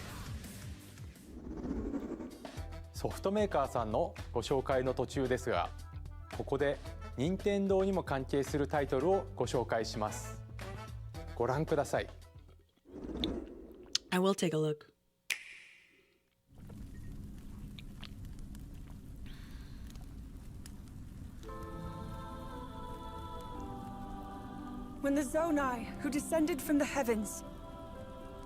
ソフトメーカーさんのご紹介の途中ですが、ここで任天堂にも関係するタイトルをご紹介します。ご覧ください。 I will take a look. When the Zonai, who descended from the heavens,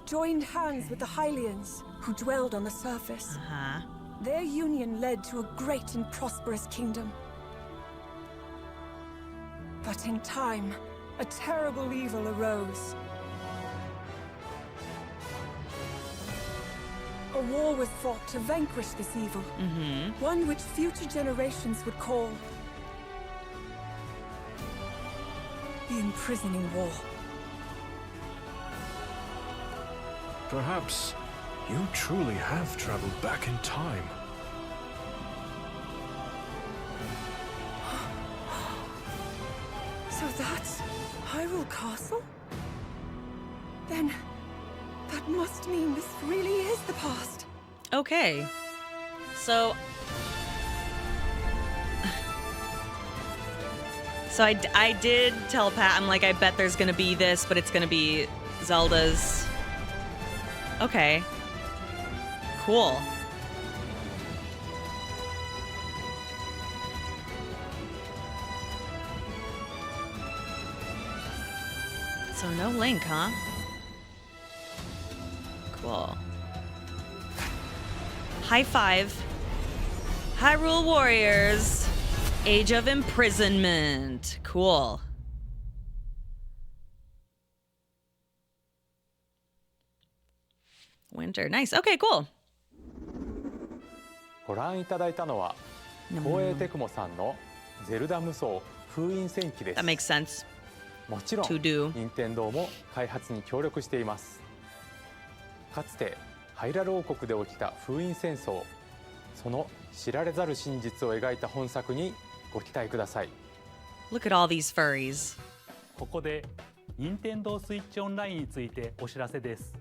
joined hands with the Hylians, who dwelled on the surface, their union led to a great and prosperous kingdom. But in time, a terrible evil arose. A war was fought to vanquish this evil, one which future generations would call the imprisoning war. Perhaps you truly have traveled back in time. So that's Hyrule Castle? Then that must mean this really is the past. Okay. So I did tell Pat, I'm like, I bet there's gonna be this, but it's gonna be Zelda's. Okay. Cool. So no Link, huh? Cool. High five. Hyrule Warriors. Age of Imprisonment. Cool. Winter. Nice. Okay, cool. ご覧いただいたのは東映テクモさんのゼルダ無双封印戦記です。 That makes sense. もちろん To do. 任天堂も開発に協力しています。かつてハイラル王国で起きた封印戦争、その知られざる真実を描いた本作にご期待ください。 Look at all these furries. ここで任天堂スイッチオンラインについてお知らせです。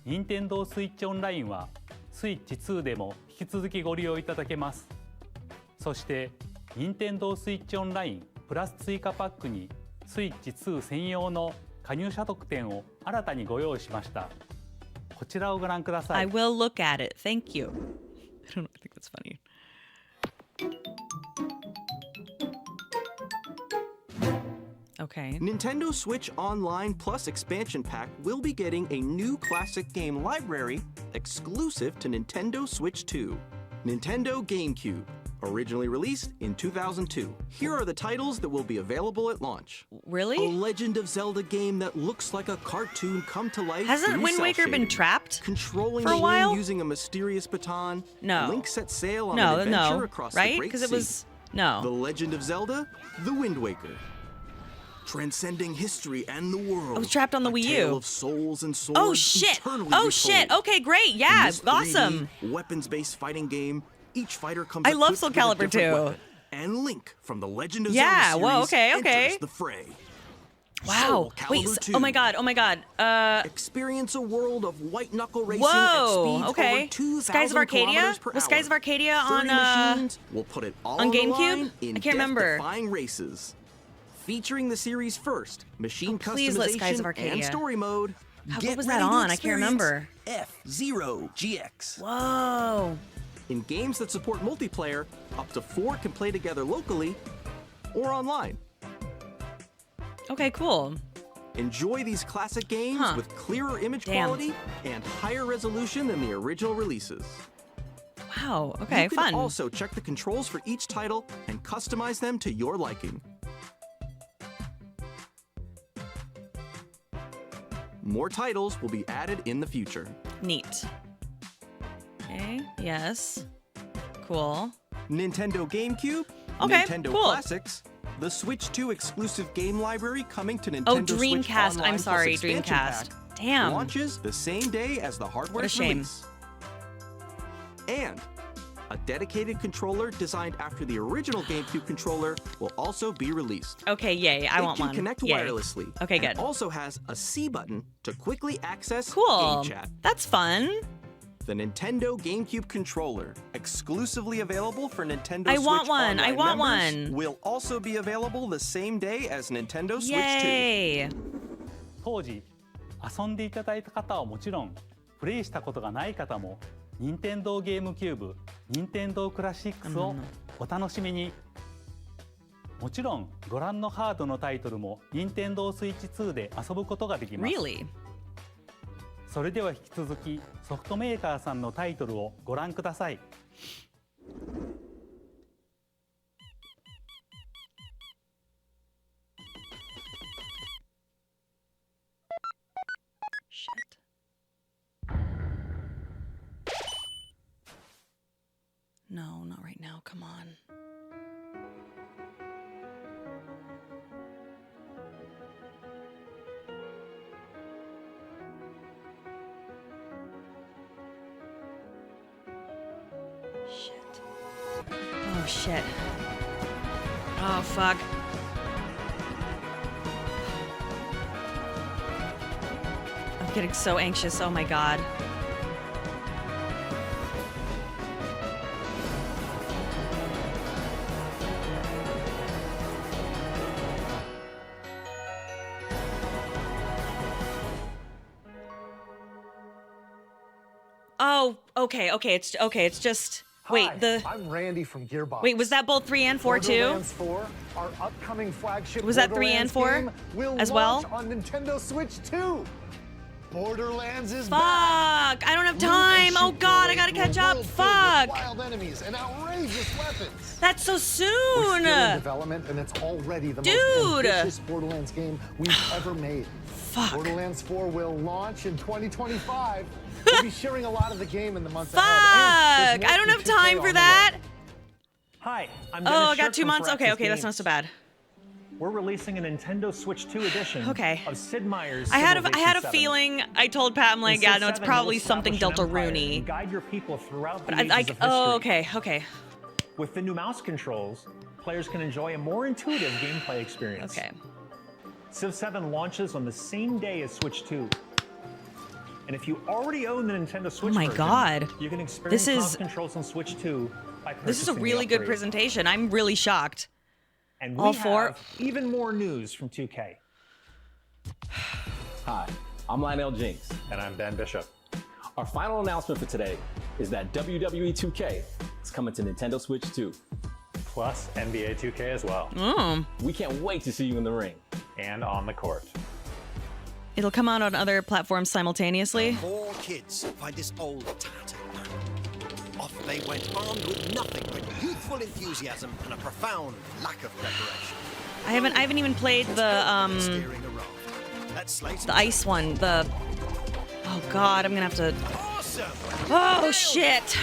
任天堂スイッチオンラインはスイッチ2でも引き続きご利用いただけます。そして任天堂スイッチオンラインプラス追加パックにスイッチ2専用の加入者特典を新たにご用意しました。こちらをご覧ください。 I will look at it. Thank you. I don't know. I think that's funny. Okay. Nintendo Switch Online Plus Expansion Pack will be getting a new classic game library exclusive to Nintendo Switch 2. Nintendo GameCube, originally released in 2002. Here are the titles that will be available at launch. Really? A Legend of Zelda game that looks like a cartoon come to life. Hasn't through Wind Waker been cel-shading. trapped Controlling for a the while? wind using a mysterious baton. No. Link set sail on No, an adventure no, across right? the Great Because it Sea. was no. The Legend of Zelda: The Wind Waker. Transcending history and the world. I was trapped on the A Wii tale U. of souls and swords. Oh shit! eternally Oh retold. shit! Okay, great. In Yeah, this 3D, awesome. weapons-based fighting game. Each fighter comes. I love equipped with a Soul Calibur different 2. weapon. And Link from the Legend of Yeah, Zelda whoa, series okay. enters the fray. Wow. Soul Wait. Calibur 2. Oh my god. Oh my god. Experience a world of white knuckle racing Whoa. at speeds Okay. over 2,000 Skies of Arcadia. kilometers per Was Skies of hour. Arcadia 30 on machines will put it all on the GameCube? line in I can't remember. death-defying races. Featuring the series first, machine please let Skies of customization Arcadia. and story mode. What Get was that ready to on? I can't remember. F-Zero GX. Whoa. In games that support multiplayer, up to 4 can play together locally or online. Okay, cool. Enjoy these classic games with clearer image Damn. quality and higher resolution than the original releases. Wow. Okay, you can fun. also check the controls for each title and customize them to your liking. More titles will be added in the future. Neat. Okay. Yes. Cool. Nintendo GameCube, Okay, Nintendo cool. Classics, the Switch 2 exclusive game library coming to Nintendo Oh, Switch Dreamcast. Online I'm plus sorry, expansion Dreamcast. pack Damn. launches the same day as the hardware's What a shame. release. And a dedicated controller designed after the original GameCube controller will also be released. Okay, yay. I want It can one. connect Yay. wirelessly. Okay, and good. It also has a C button to quickly access Cool. game chat. That's fun. The Nintendo GameCube controller, exclusively available for Nintendo I Switch want one. I Online want members, one. will also be available the same day as Nintendo Switch 2. Yay. 当時遊んでいただいた方はもちろんプレイしたことがない方も任天堂ゲームキューブ、任天堂クラシックスをお楽しみに。もちろんご覧のハードのタイトルも任天堂スイッチ2で遊ぶことができます。 Really? それでは引き続きソフトメーカーさんのタイトルをご覧ください。Shit. No, not right now. Come on. Shit. Oh, shit. Oh, fuck. I'm getting so anxious. Oh my god. Oh, okay. It's just wait, I'm Randy from Gearbox. Wait, was that both 3 and 4 too? Borderlands 4, our upcoming flagship Was that 3 and Borderlands 4 game, will as well? launch on Nintendo Switch 2. Borderlands is Fuck! back. I don't have time. Oh god, I gotta catch up. Fuck! Wild enemies and outrageous weapons. That's so We're soon. still in development, and it's already the Dude. most ambitious Borderlands game we've ever made. Fuck. Borderlands 4 will launch in 2025. We'll be sharing a lot of the game in the months Fuck! ahead. And there's I don't more have 2K time on for the that. way. Hi, I'm Oh, Dennis I got Shirk 2 from months. Okay, Firaxis that's not Games. so bad. We're releasing a Nintendo Switch 2 edition of Sid Meier's I had a Civilization 7. feeling. I told Pat, I'm like, In yeah, Civ no, it's 7, probably you'll something establish an empire Deltarune-y. and guide your people throughout But the ages I of history. oh, okay. With the new mouse controls, players can enjoy a more intuitive gameplay experience. Okay. Civ 7 launches on the same day as Switch 2. And if you already own the Nintendo Switch my version, God. you can experience This is- mouse controls on Switch 2 by purchasing This is a the really good upgrade. presentation. I'm really shocked. And All we four. have even more news from 2K. Hi, I'm Lionel Jinks. And I'm Ben Bishop. Our final announcement for today is that WWE 2K is coming to Nintendo Switch 2. Plus NBA 2K as well. We can't wait to see you in the ring. And on the court. It'll come out on other platforms simultaneously. 4 kids find this old tattered map. Off they went armed with nothing but youthful enthusiasm and a profound lack of preparation. I haven't even played the ice one. Oh god, I'm gonna have to. Oh shit.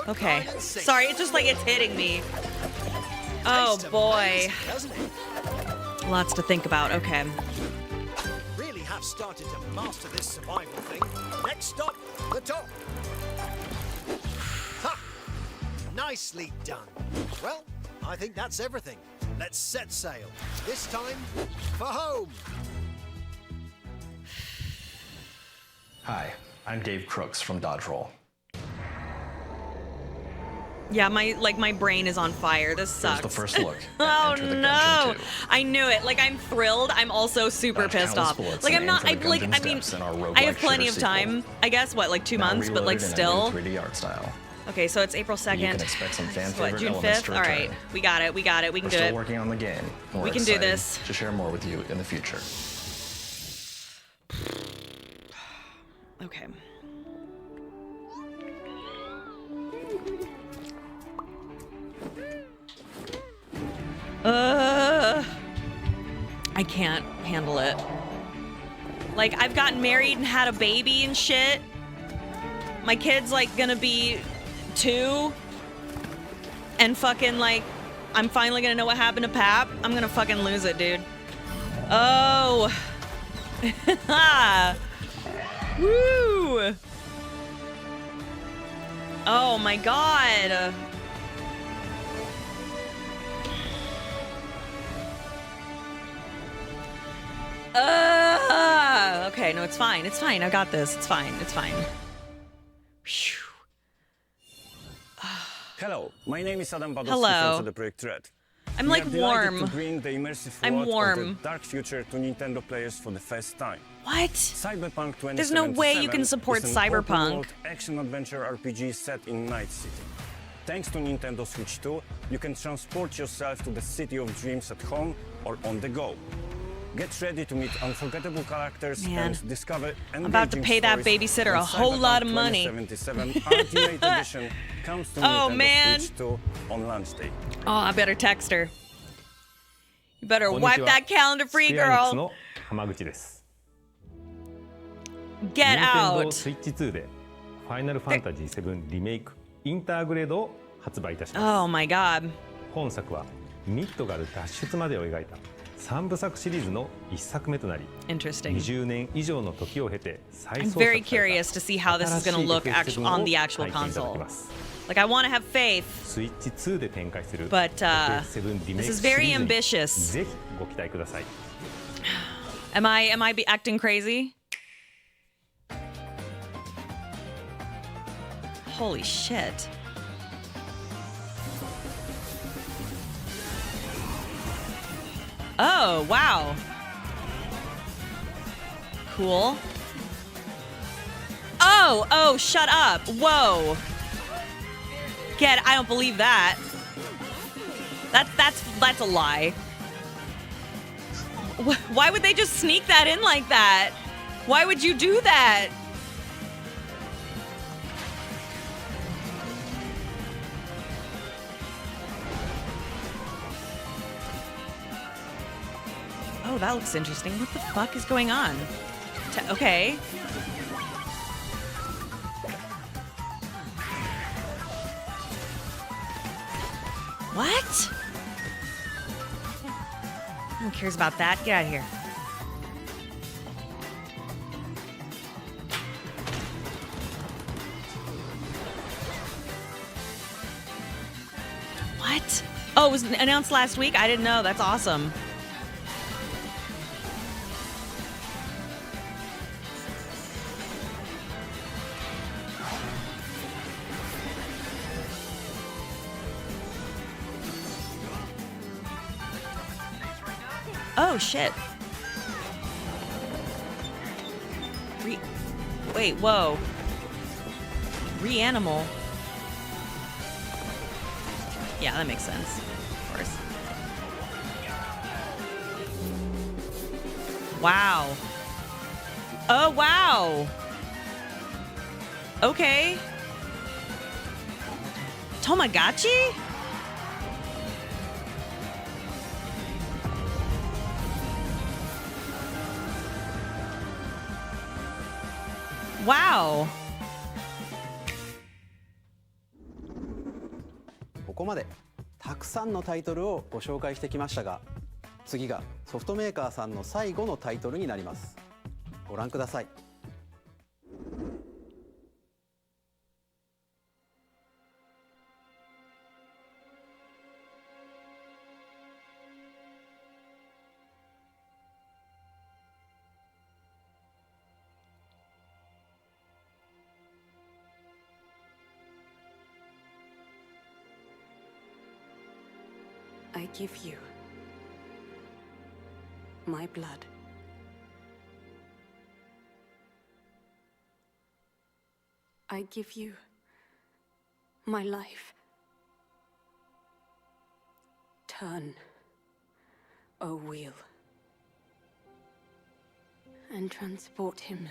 Okay. Sorry, it's just like it's hitting me. Oh boy. Lots to think about. Okay. Really have started to master this survival thing. Next stop, the top. Ha! Nicely done. Well, I think that's everything. Let's set sail. This time, for home. Hi, I'm Dave Crooks from Dodge Roll. Yeah, my brain is on fire. This sucks. Here's the first look. Oh Enter the no! Gungeon 2. I knew it. Like, I'm thrilled. I'm also super Dodge pissed countless off. bullets Like, and I'm not. aim for the I Gungeon mean, steps in our roguelike I have plenty of shooter time. I guess what, like 2 Now months, but like reloaded in a still. new 3D art style. Okay, so it's April 2nd. You can expect some fan What, favorite June elements 5th? to All return. right, we got it. We can We're do still it. working on the game. and We we're can do excited this. to share more with you in the future. Okay. I can't handle it. Like, I've gotten married and had a baby and shit. My kid's like gonna be 2. And fucking like, I'm finally gonna know what happened to Pap. I'm gonna fucking lose it, dude. Oh. Woo. Oh my god. Okay, no, it's fine. It's fine. I got this. It's fine. It's fine. Hello, my name is Adam Badowski Hello. from the Projekt Red. I'm We like are delighted warm. to bring the immersive I'm world of warm. the dark future to Nintendo players for the first time. What? Cyberpunk 2077 There's no way you can support is an Cyberpunk. open-world action-adventure RPG set in Night City. Thanks to Nintendo Switch 2, you can transport yourself to the city of dreams at home or on the go. Get ready to meet unforgettable characters Man. and discover I'm about to engaging pay that stories babysitter when a whole lot of Cyberpunk money. 2077 Ultimate Edition comes to Oh, Nintendo man. Switch 2 on launch day. Oh, I better text her. You better こんにちは wipe that calendar free, スクエアエニックス girl. の浜口です。 Get Nintendo out. Switch 2でファイナルファンタジー7リメイクインターグレードを発売いたします。 Oh my god. 本作はミッドガル脱出までを描いた3部作シリーズの1作目となり、 Interesting. 20年以上の時を経て再 I'm 創作さ very れた curious to see how this is going to look 新しい on the FF7 を actual 体験いただ console. きます。 Like, I want to have faith, スイッチ2で展開する but FF7 リメイ this ク is シリ very ーズに ambitious. ぜひご期待ください。 Am I be acting crazy? Holy shit. Oh, wow. Cool. Oh, shut up. Whoa. I don't believe that. That's a lie. Why would they just sneak that in like that? Why would you do that? Oh, that looks interesting. What the fuck is going on? Okay. What? No one cares about that. Get out of here. What? Oh, it was announced last week? I didn't know. That's awesome. Oh, shit. Wait, whoa. Reanimal. Yeah, that makes sense. Of course. Wow. Oh, wow. Okay. Tamagotchi? Wow. ここまでたくさんのタイトルをご紹介してきましたが、次がソフトメーカーさんの最後のタイトルになります。ご覧ください。I give you my blood. I give you my life. Turn, O wheel, and transport him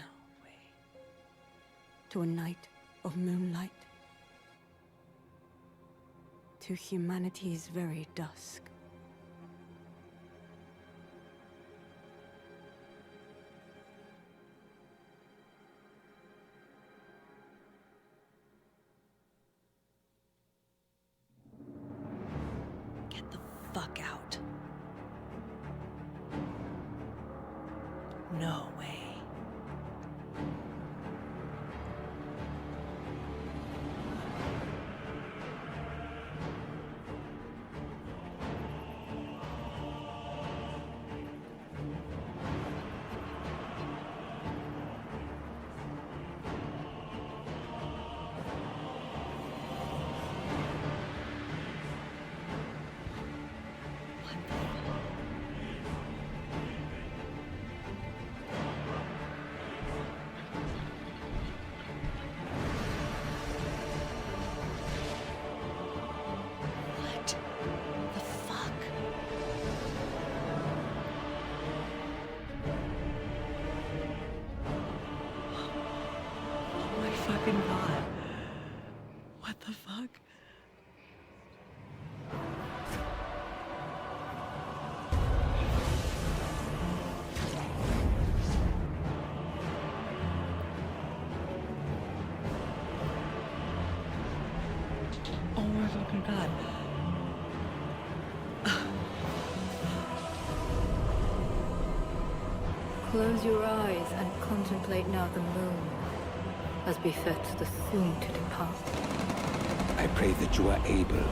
to a night of moonlight, to humanity's very dusk. Get the fuck out. No way. Fucking God. What the fuck? Oh my fucking God. Close your eyes and contemplate now the moon, as befits the soon-to-depart. I pray that you are able,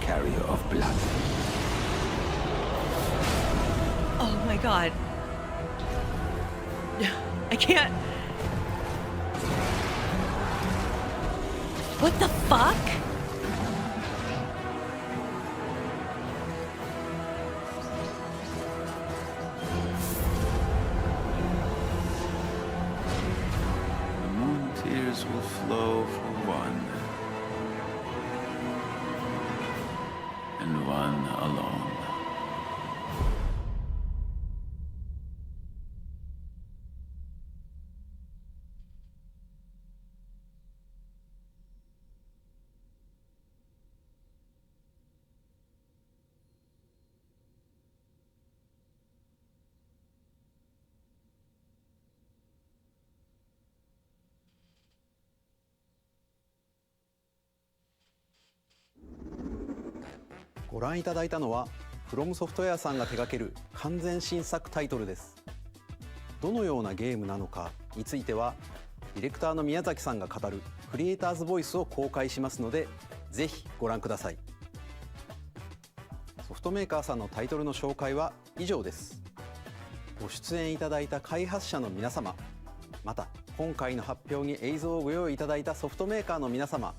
carrier of blood. Oh my God. I can't. What the fuck? Tears will flow for one, and one alone.ご覧いただいたのはフロムソフトウェアさんが手掛ける完全新作タイトルです。どのようなゲームなのかについてはディレクターの宮崎さんが語るクリエイターズボイスを公開しますので、ぜひご覧ください。ソフトメーカーさんのタイトルの紹介は以上です。ご出演いただいた開発者の皆様、また今回の発表に映像をご用意いただいたソフトメーカーの皆様、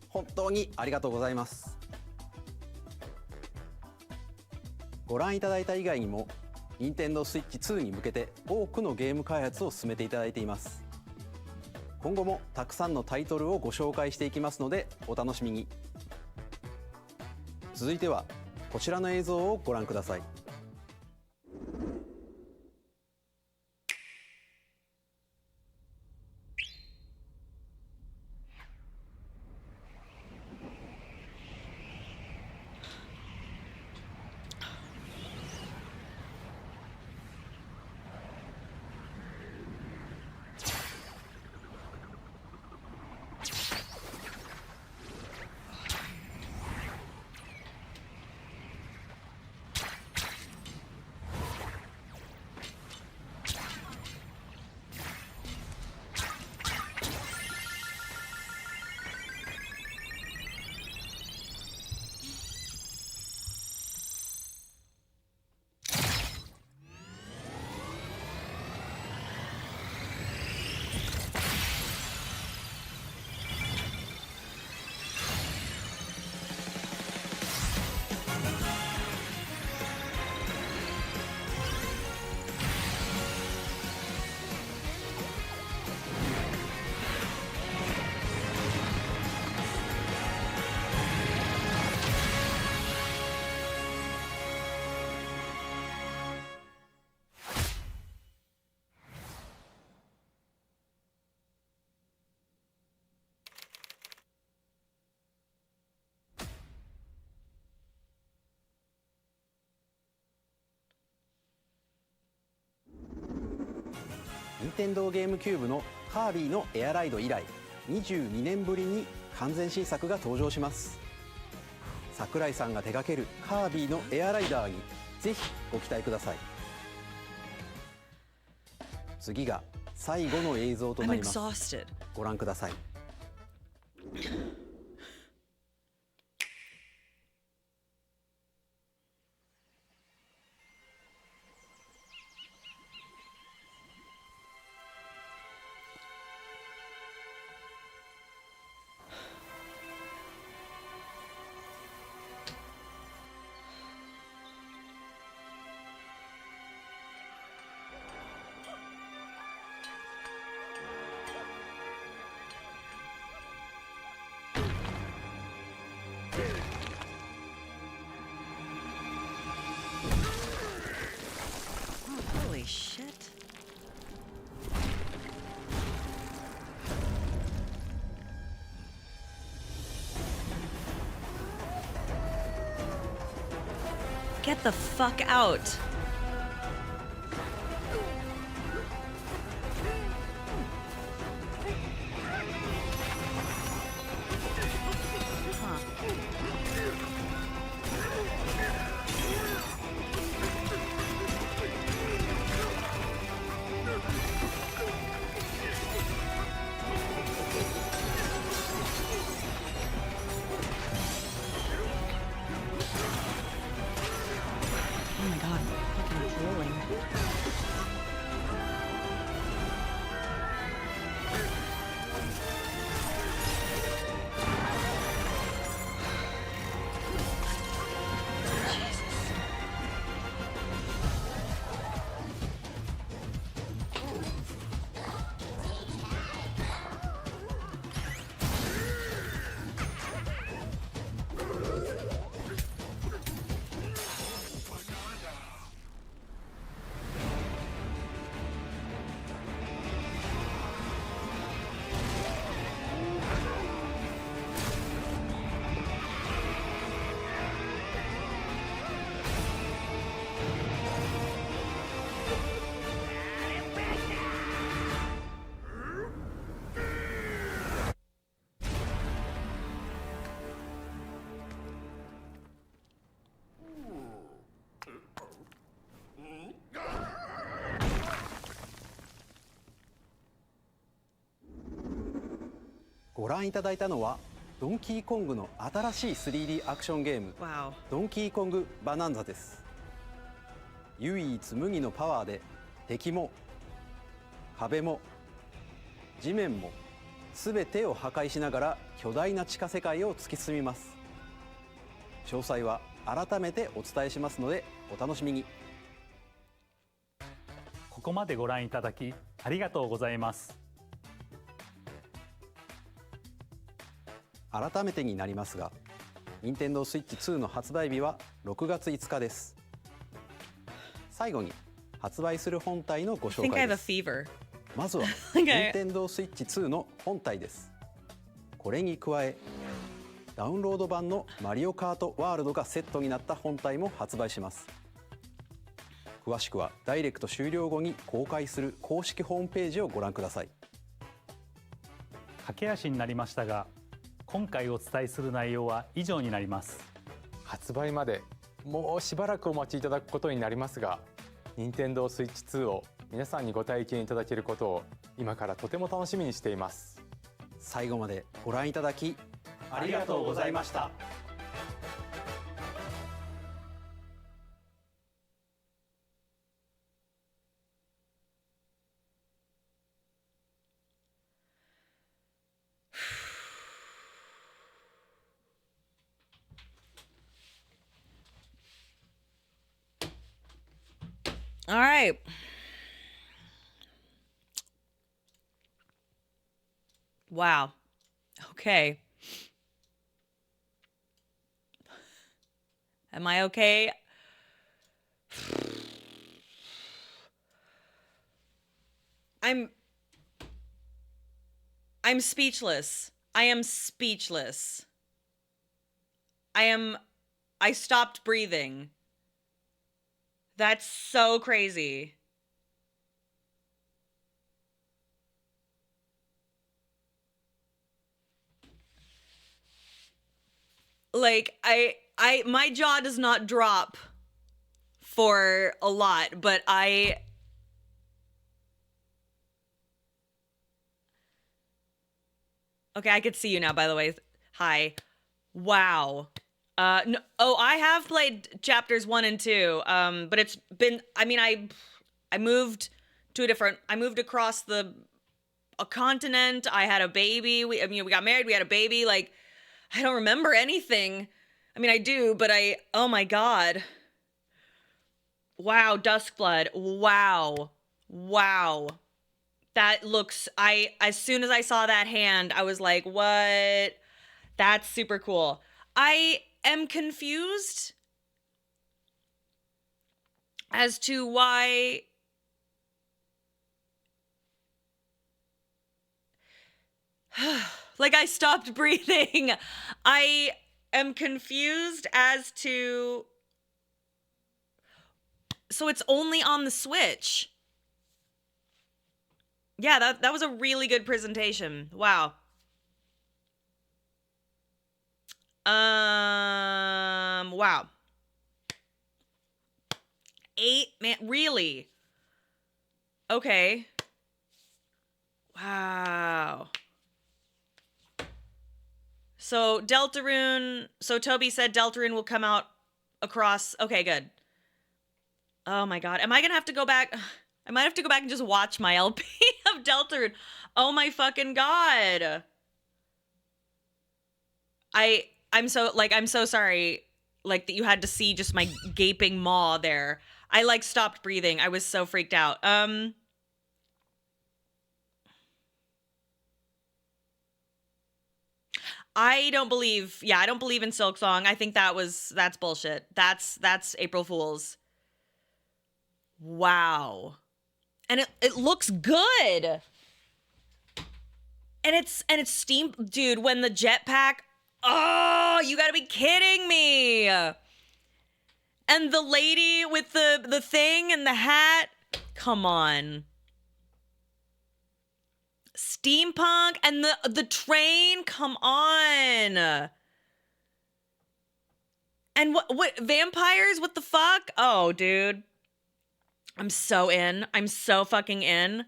本当にありがとうございます。ご覧いただいた以外にも Nintendo Switch 2に向けて多くのゲーム開発を進めていただいています。今後もたくさんのタイトルをご紹介していきますのでお楽しみに。続いてはこちらの映像をご覧ください。任天堂ゲームキューブのカービィのエアライド以来22年ぶりに完全新作が登場します。桜井さんが手掛けるカービィのエアライダーにぜひご期待ください。次が最後の映像となります。 I'm exhausted. ご覧ください。Holy shit. Get the fuck out. Oh my god, fucking drooling. .ご覧いただいたのはドンキーコングの新しい 3D アクションゲーム、ドンキーコングバナンザです。唯一無二のパワーで敵も壁も地面も全てを破壊しながら巨大な地下世界を突き進みます。詳細は改めてお伝えしますのでお楽しみに。ここまでご覧いただきありがとうございます。改めてになりますが、任天堂スイッチ2の発売日は6月5日です。最後に発売する本体のご紹介です。まずは任天堂スイッチ2の本体です。これに加えダウンロード版のマリオカートワールドがセットになった本体も発売します。詳しくはダイレクト終了後に公開する公式ホームページをご覧ください。駆け足になりましたが、今回お伝えする内容は以上になります。発売までもうしばらくお待ちいただくことになりますが、任天堂スイッチ2を皆さんにご体験いただけることを今からとても楽しみにしています。最後までご覧いただきありがとうございました。All right. Wow. Okay. Am I okay? I'm speechless. I am speechless. I stopped breathing. That's so crazy. Like, my jaw does not drop for a lot, but okay, I could see you now, by the way. Hi. Wow. No, oh, I have played chapters 1 and 2, but it's been, I mean, I moved I moved across a continent. I had a baby. We got married. We had a baby. Like, I don't remember anything. I mean, I do, but oh my God. Wow, Duskblood. Wow. Wow. That looks, as soon as I saw that hand, I was like, what? That's super cool. I am confused as to why like I stopped breathing. I am confused as to, so it's only on the Switch. Yeah, that was a really good presentation. Wow. Wow. 8, man, really? Okay. Wow. So Deltarune, so Toby said Deltarune will come out across, okay, good. Oh my God, am I gonna have to go back? I might have to go back and just watch my LP of Deltarune. Oh my fucking God. I'm so sorry, like, that you had to see just my gaping maw there. I like stopped breathing. I was so freaked out. I don't believe in Silk Song. I think that's bullshit. That's April Fool's. Wow. And it looks good. And it's steam, dude, when the jetpack, oh, you gotta be kidding me. And the lady with the thing and the hat, come on. Steampunk and the train, come on. And what vampires, what the fuck? Oh, dude. I'm so in. I'm so fucking in.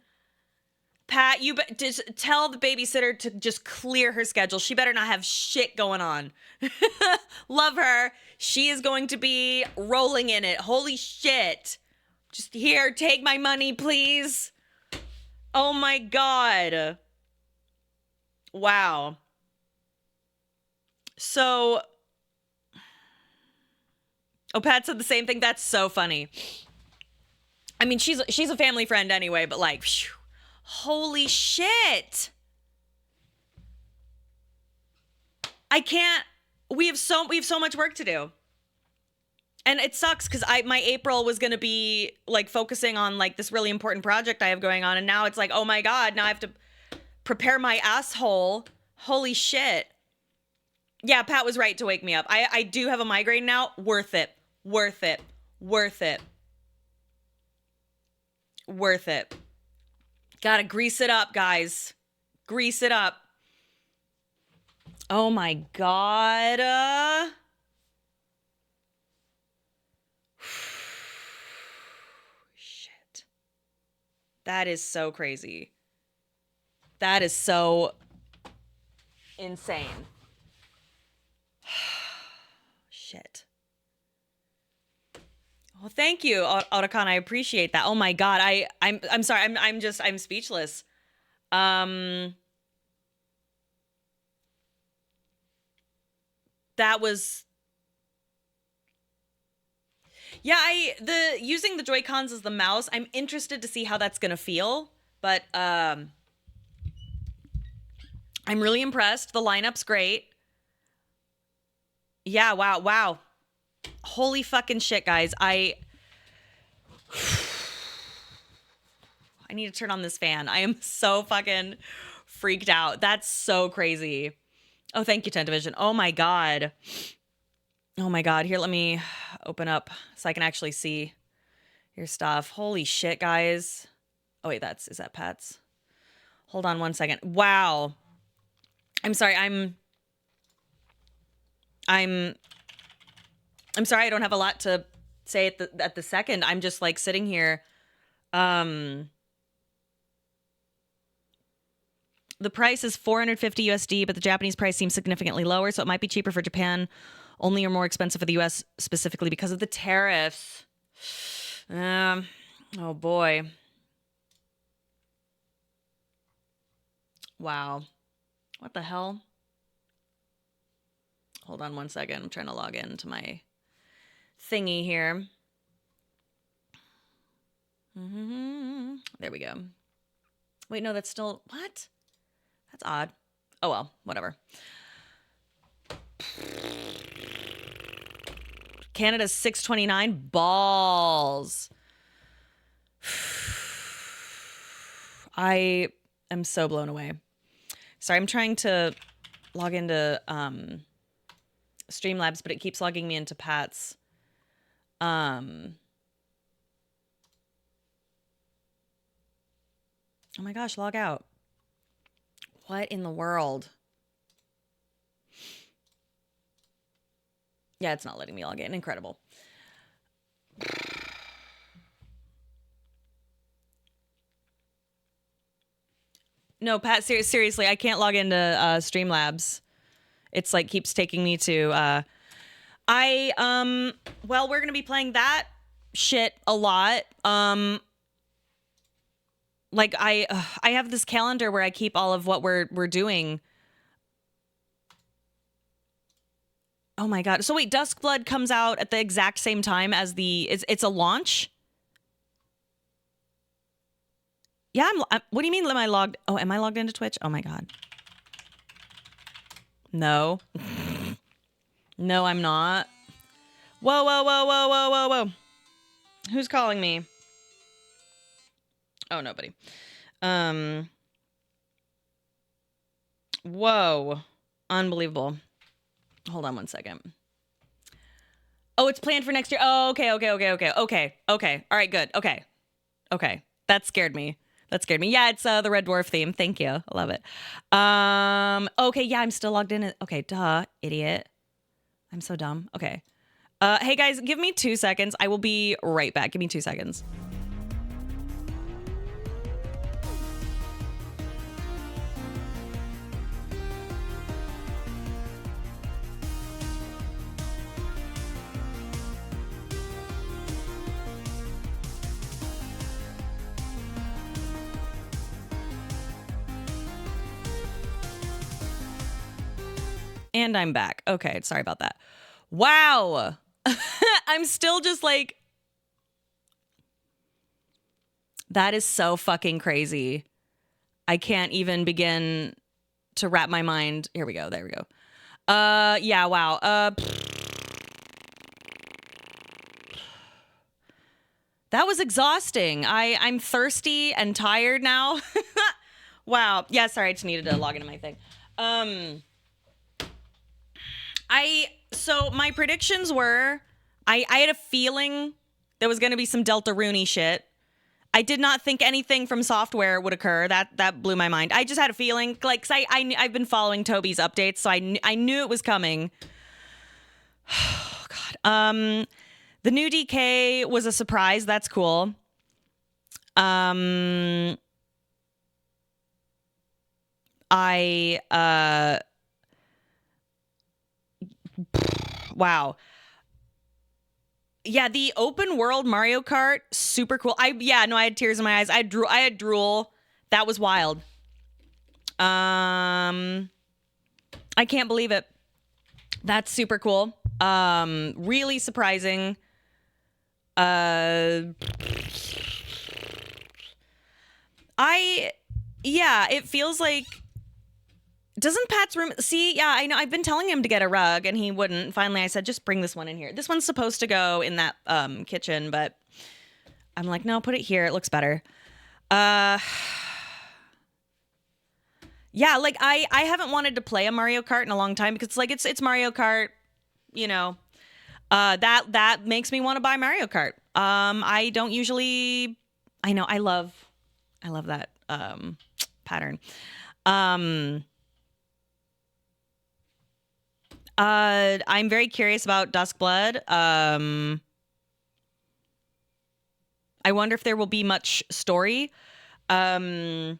Pat, you just tell the babysitter to just clear her schedule. She better not have shit going on. Love her. She is going to be rolling in it. Holy shit. Just here, take my money, please. Oh my God. Wow. So, oh, Pat said the same thing. That's so funny. I mean, she's a family friend anyway, but like, phew, holy shit. I can't, we have so much work to do. And it sucks because my April was going to be like focusing on like this really important project I have going on. And now it's like, oh my God, now I have to prepare my asshole. Holy shit. Yeah, Pat was right to wake me up. I do have a migraine now. Worth it. Worth it. Worth it. Worth it. Gotta grease it up, guys. Grease it up. Oh my God. Shit. That is so crazy. That is so insane. Shit. Well, thank you, Otacon. I appreciate that. Oh my God. I'm sorry. I'm speechless. That was, yeah, using the Joy-Cons as the mouse, I'm interested to see how that's gonna feel, but I'm really impressed. The lineup's great. Yeah, wow. Holy fucking shit, guys. I need to turn on this fan. I am so fucking freaked out. That's so crazy. Oh, thank you, Tentavision. Oh my God. Oh my God. Here, let me open up so I can actually see your stuff. Holy shit, guys. Oh wait, is that Pat's? Hold on one second. Wow. I'm sorry. I'm I'm sorry I don't have a lot to say at the second. I'm just like sitting here. The price is 450 USD, but the Japanese price seems significantly lower, so it might be cheaper for Japan only or more expensive for the US specifically because of the tariffs. Oh boy. Wow. What the hell? Hold on one second. I'm trying to log into my thingy here. There we go. Wait, no, that's still... What? That's odd. Oh, well, whatever. Canada's 629 balls. I am so blown away. Sorry, I'm trying to log into Streamlabs, but it keeps logging me into Pat's. Oh my gosh, log out. What in the world? Yeah, it's not letting me log in. Incredible. No, Pat, seriously, I can't log into Streamlabs. It's like keeps taking me to well, we're going to be playing that shit a lot. Like I have this calendar where I keep all of what we're doing. Oh my god. So wait, Duskblood comes out at the exact same time as it's a launch? Yeah, what do you mean am I logged? Oh, am I logged into Twitch? Oh my god. No. No, I'm not. Whoa, whoa, whoa, whoa, whoa, whoa, whoa. Who's calling me? Oh, nobody. Whoa. Unbelievable. Hold on one second. Oh, it's planned for next year. Oh, okay. All right, good. Okay. That scared me. Yeah, it's the Red Dwarf theme. Thank you. I love it. Okay, yeah, I'm still logged in. Okay, duh, idiot. I'm so dumb. Okay. Hey guys, give me 2 seconds. I will be right back. Give me 2 seconds. And I'm back. Okay, sorry about that. Wow. I'm still just like... That is so fucking crazy. I can't even begin to wrap my mind. Here we go. There we go. Yeah, wow. That was exhausting. I'm thirsty and tired now. Wow. Yeah, sorry. I just needed to log into my thing. So my predictions were, I had a feeling there was going to be some Deltarune shit. I did not think anything from software would occur. That blew my mind. I just had a feeling, like, 'cause I've been following Toby's updates, so I knew it was coming. Oh, God. The new DK was a surprise. That's cool. Wow. Yeah, the open world Mario Kart, super cool. I had tears in my eyes. I had drool. That was wild. I can't believe it. That's super cool. Really surprising. It feels like... Doesn't Pat's room... See, yeah, I know. I've been telling him to get a rug, and he wouldn't. Finally, I said, just bring this one in here. This one's supposed to go in that kitchen, but I'm like, no, put it here. It looks better. Yeah, like, I haven't wanted to play a Mario Kart in a long time because it's like, it's Mario Kart, you know. That makes me want to buy Mario Kart. I don't usually... I know, I love that pattern. I'm very curious about Duskblood. I wonder if there will be much story. I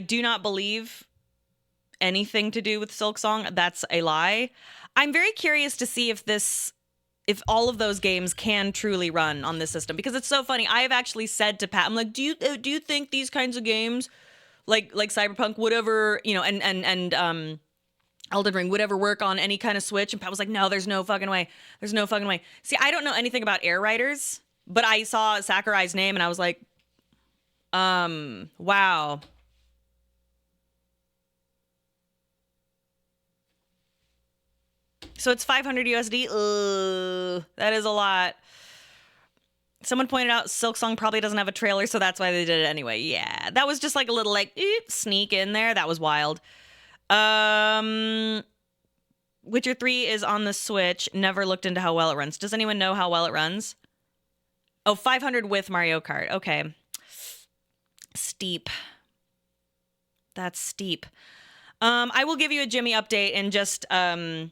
do not believe anything to do with Silksong. That's a lie. I'm very curious to see if all of those games can truly run on this system, because it's so funny. I have actually said to Pat, I'm like, do you think these kinds of games like Cyberpunk would ever, and Elden Ring would ever work on any kind of Switch? And Pat was like, no, there's no fucking way. There's no fucking way. See, I don't know anything about Air Riders, but I saw Sakurai's name and I was like, wow. So it's 500 USD. That is a lot. Someone pointed out Silksong probably doesn't have a trailer, so that's why they did it anyway. Yeah, that was just like a little sneak in there. That was wild. Witcher 3 is on the Switch. Never looked into how well it runs. Does anyone know how well it runs? Oh, 500 with Mario Kart. Okay. Steep. That's steep. I will give you a Jimmy update in just a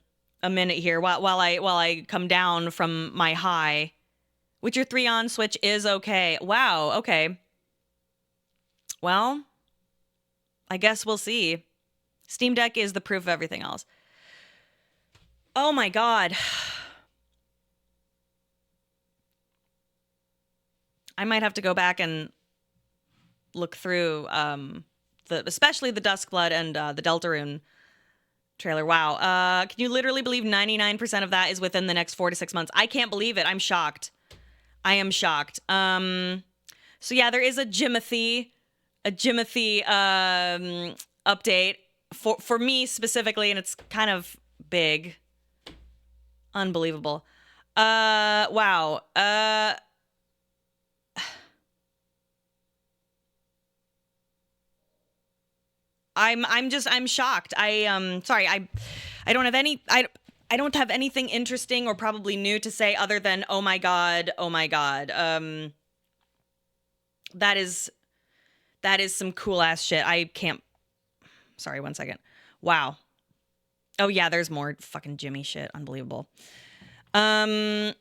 minute here while I come down from my high. Witcher 3 on Switch is okay. Wow, okay. Well, I guess we'll see. Steam Deck is the proof of everything else. Oh my god. I might have to go back and look through especially the Duskblood and the Deltarune trailer. Wow. Can you literally believe 99% of that is within the next 4 to 6 months? I can't believe it. I'm shocked. I am shocked. So yeah, there is a Jimothy update for me specifically, and it's kind of big. Unbelievable. Wow. I'm shocked. Sorry, I don't have any I don't have anything interesting or probably new to say other than oh my god. That is some cool ass shit. I can't. Sorry, one second. Wow. Oh yeah, there's more fucking Jimmy shit. Unbelievable. Will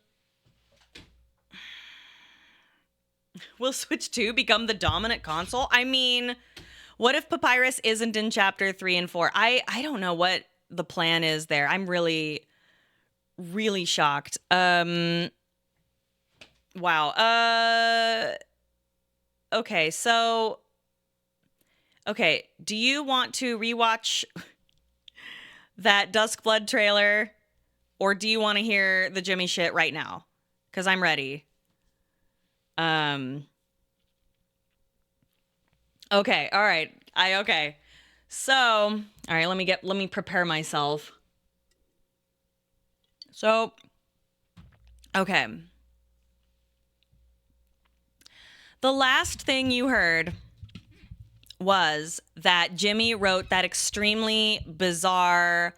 Switch 2 become the dominant console? I mean, what if Papyrus isn't in chapter 3 and 4? I don't know what the plan is there. I'm really, really shocked. Wow. Okay, so do you want to rewatch that Duskblood trailer, or do you want to hear the Jimmy shit right now? Because I'm ready. Okay, all right. Okay. So, all right, let me prepare myself. So, okay. The last thing you heard was that Jimmy wrote that extremely bizarre,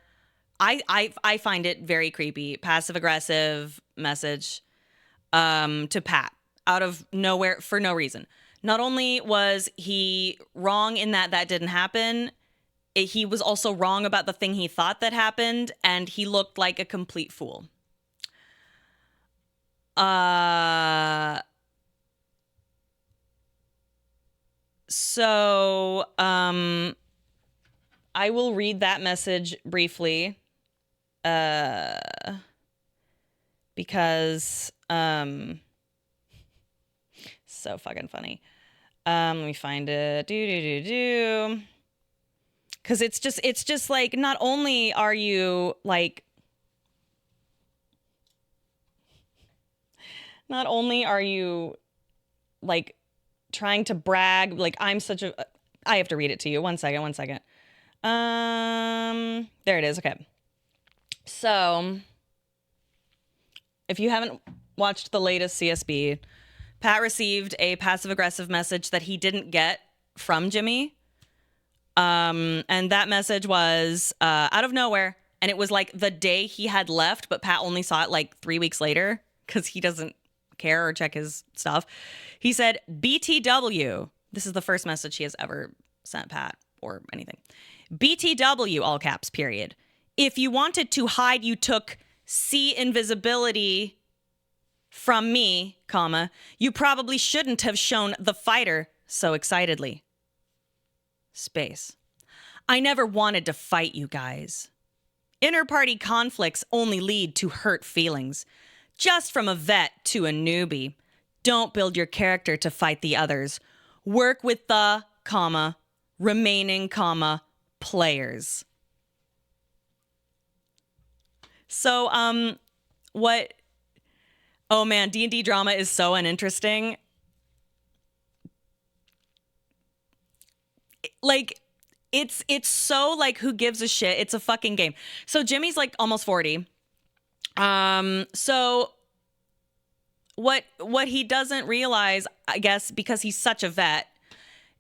I find it very creepy, passive-aggressive message to Pat out of nowhere for no reason. Not only was he wrong in that didn't happen, he was also wrong about the thing he thought that happened, and he looked like a complete fool. So, I will read that message briefly, because, so fucking funny. Let me find it. Because it's just like, not only are you like, trying to brag, like I have to read it to you. One second. There it is. Okay. So if you haven't watched the latest CSB, Pat received a passive-aggressive message that he didn't get from Jimmy. And that message was out of nowhere. And it was like the day he had left, but Pat only saw it like 3 weeks later because he doesn't care or check his stuff. He said, BTW. This is the first message he has ever sent Pat or anything. BTW, all caps, period. If you wanted to hide, you took see invisibility from me, comma, you probably shouldn't have shown the fighter so excitedly. Space. I never wanted to fight you guys. Inter-party conflicts only lead to hurt feelings. Just from a vet to a newbie. Don't build your character to fight the others. Work with the, comma, remaining, comma, players. So, what... Oh man, D&D drama is so uninteresting. Like, it's so like, who gives a shit? It's a fucking game. So Jimmy's like almost 40. So what he doesn't realize, I guess, because he's such a vet,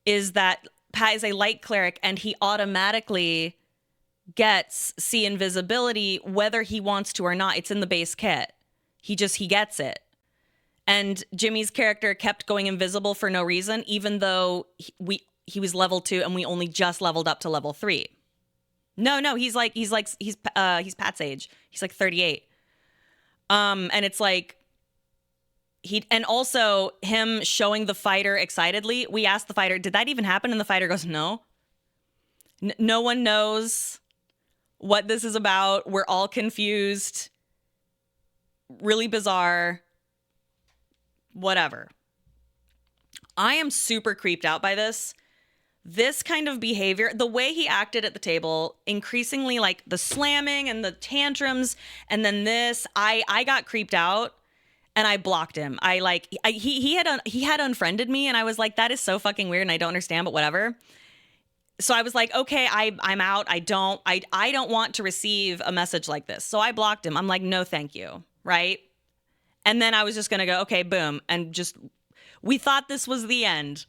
is that Pat is a light cleric and he automatically gets see invisibility whether he wants to or not. It's in the base kit. He gets it. And Jimmy's character kept going invisible for no reason, even though he was level 2 and we only just leveled up to level 3. No, he's Pat's age. He's like 38. And it's like and also him showing the fighter excitedly. We asked the fighter, did that even happen? And the fighter goes, no. No one knows what this is about. We're all confused. Really bizarre. Whatever. I am super creeped out by this. This kind of behavior, the way he acted at the table, increasingly like the slamming and the tantrums, and then this, I got creeped out and I blocked him. He had unfriended me and I was like, that is so fucking weird and I don't understand, but whatever. So I was like, okay, I'm out. I don't want to receive a message like this. So I blocked him. I'm like, no, thank you. Right? And then I was just going to go, okay, boom. And just, we thought this was the end.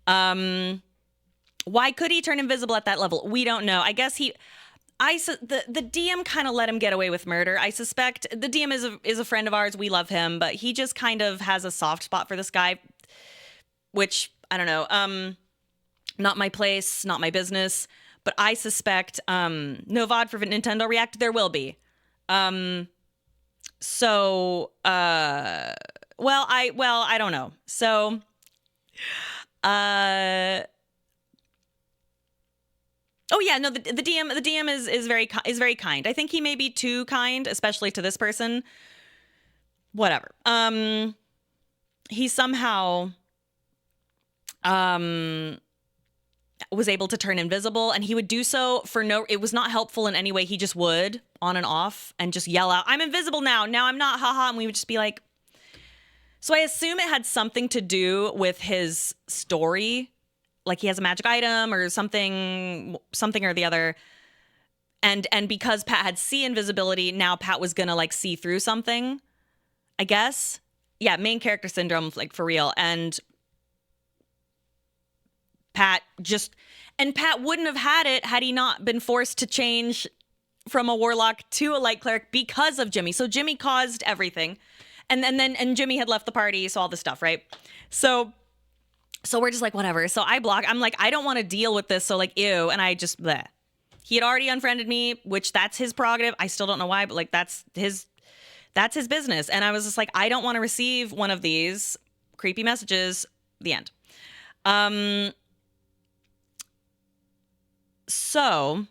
Why could he turn invisible at that level? We don't know. I guess the DM kind of let him get away with murder. I suspect the DM is a friend of ours. We love him, but he just kind of has a soft spot for this guy, which I don't know. Not my place, not my business, but I suspect no VOD for Nintendo React. There will be. I don't know. So, oh yeah, no, the DM is very kind. I think he may be too kind, especially to this person. Whatever. He somehow, was able to turn invisible, and he would do so it was not helpful in any way. He just would on and off and just yell out, I'm invisible now I'm not, haha. And we would just be like, so I assume it had something to do with his story. Like he has a magic item or something or the other. And because Pat had see invisibility, now Pat was gonna like see through something, I guess. Yeah, main character syndrome, like for real. And Pat wouldn't have had it had he not been forced to change from a warlock to a light cleric because of Jimmy. So Jimmy caused everything. And Jimmy had left the party, so all this stuff, right? So we're just like, whatever. So I'm like, I don't want to deal with this, so like, ew. And I just, bleh. He had already unfriended me, which that's his prerogative. I still don't know why, but like, that's his business. And I was just like, I don't want to receive one of these creepy messages. The end. So,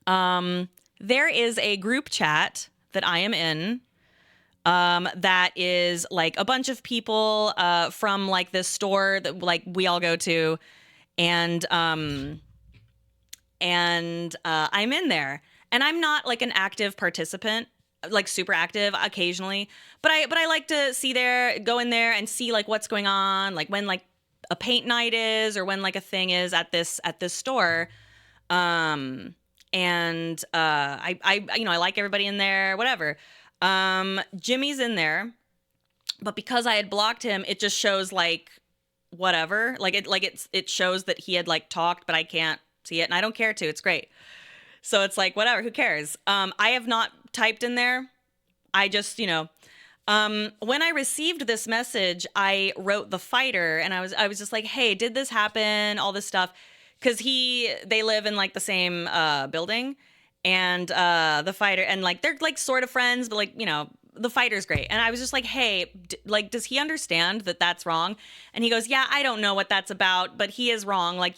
there is a group chat that I am in, that is like a bunch of people, from like this store that like we all go to, and I'm in there, and I'm not like an active participant, like super active occasionally, but I like to go in there and see like what's going on, like when like a paint night is or when like a thing is at this store. I like everybody in there, whatever. Jimmy's in there, but because I had blocked him, it just shows like whatever, it shows that he had like talked, but I can't see it and I don't care to. It's great. So it's like, whatever, who cares? I have not typed in there. I just, when I received this message, I wrote the fighter and I was just like, hey, did this happen? All this stuff. because they live in like the same building, and the fighter, and like they're like sort of friends, but like, you know, the fighter's great. And I was just like, hey, like, does he understand that that's wrong? And he goes, yeah, I don't know what that's about, but he is wrong. Like,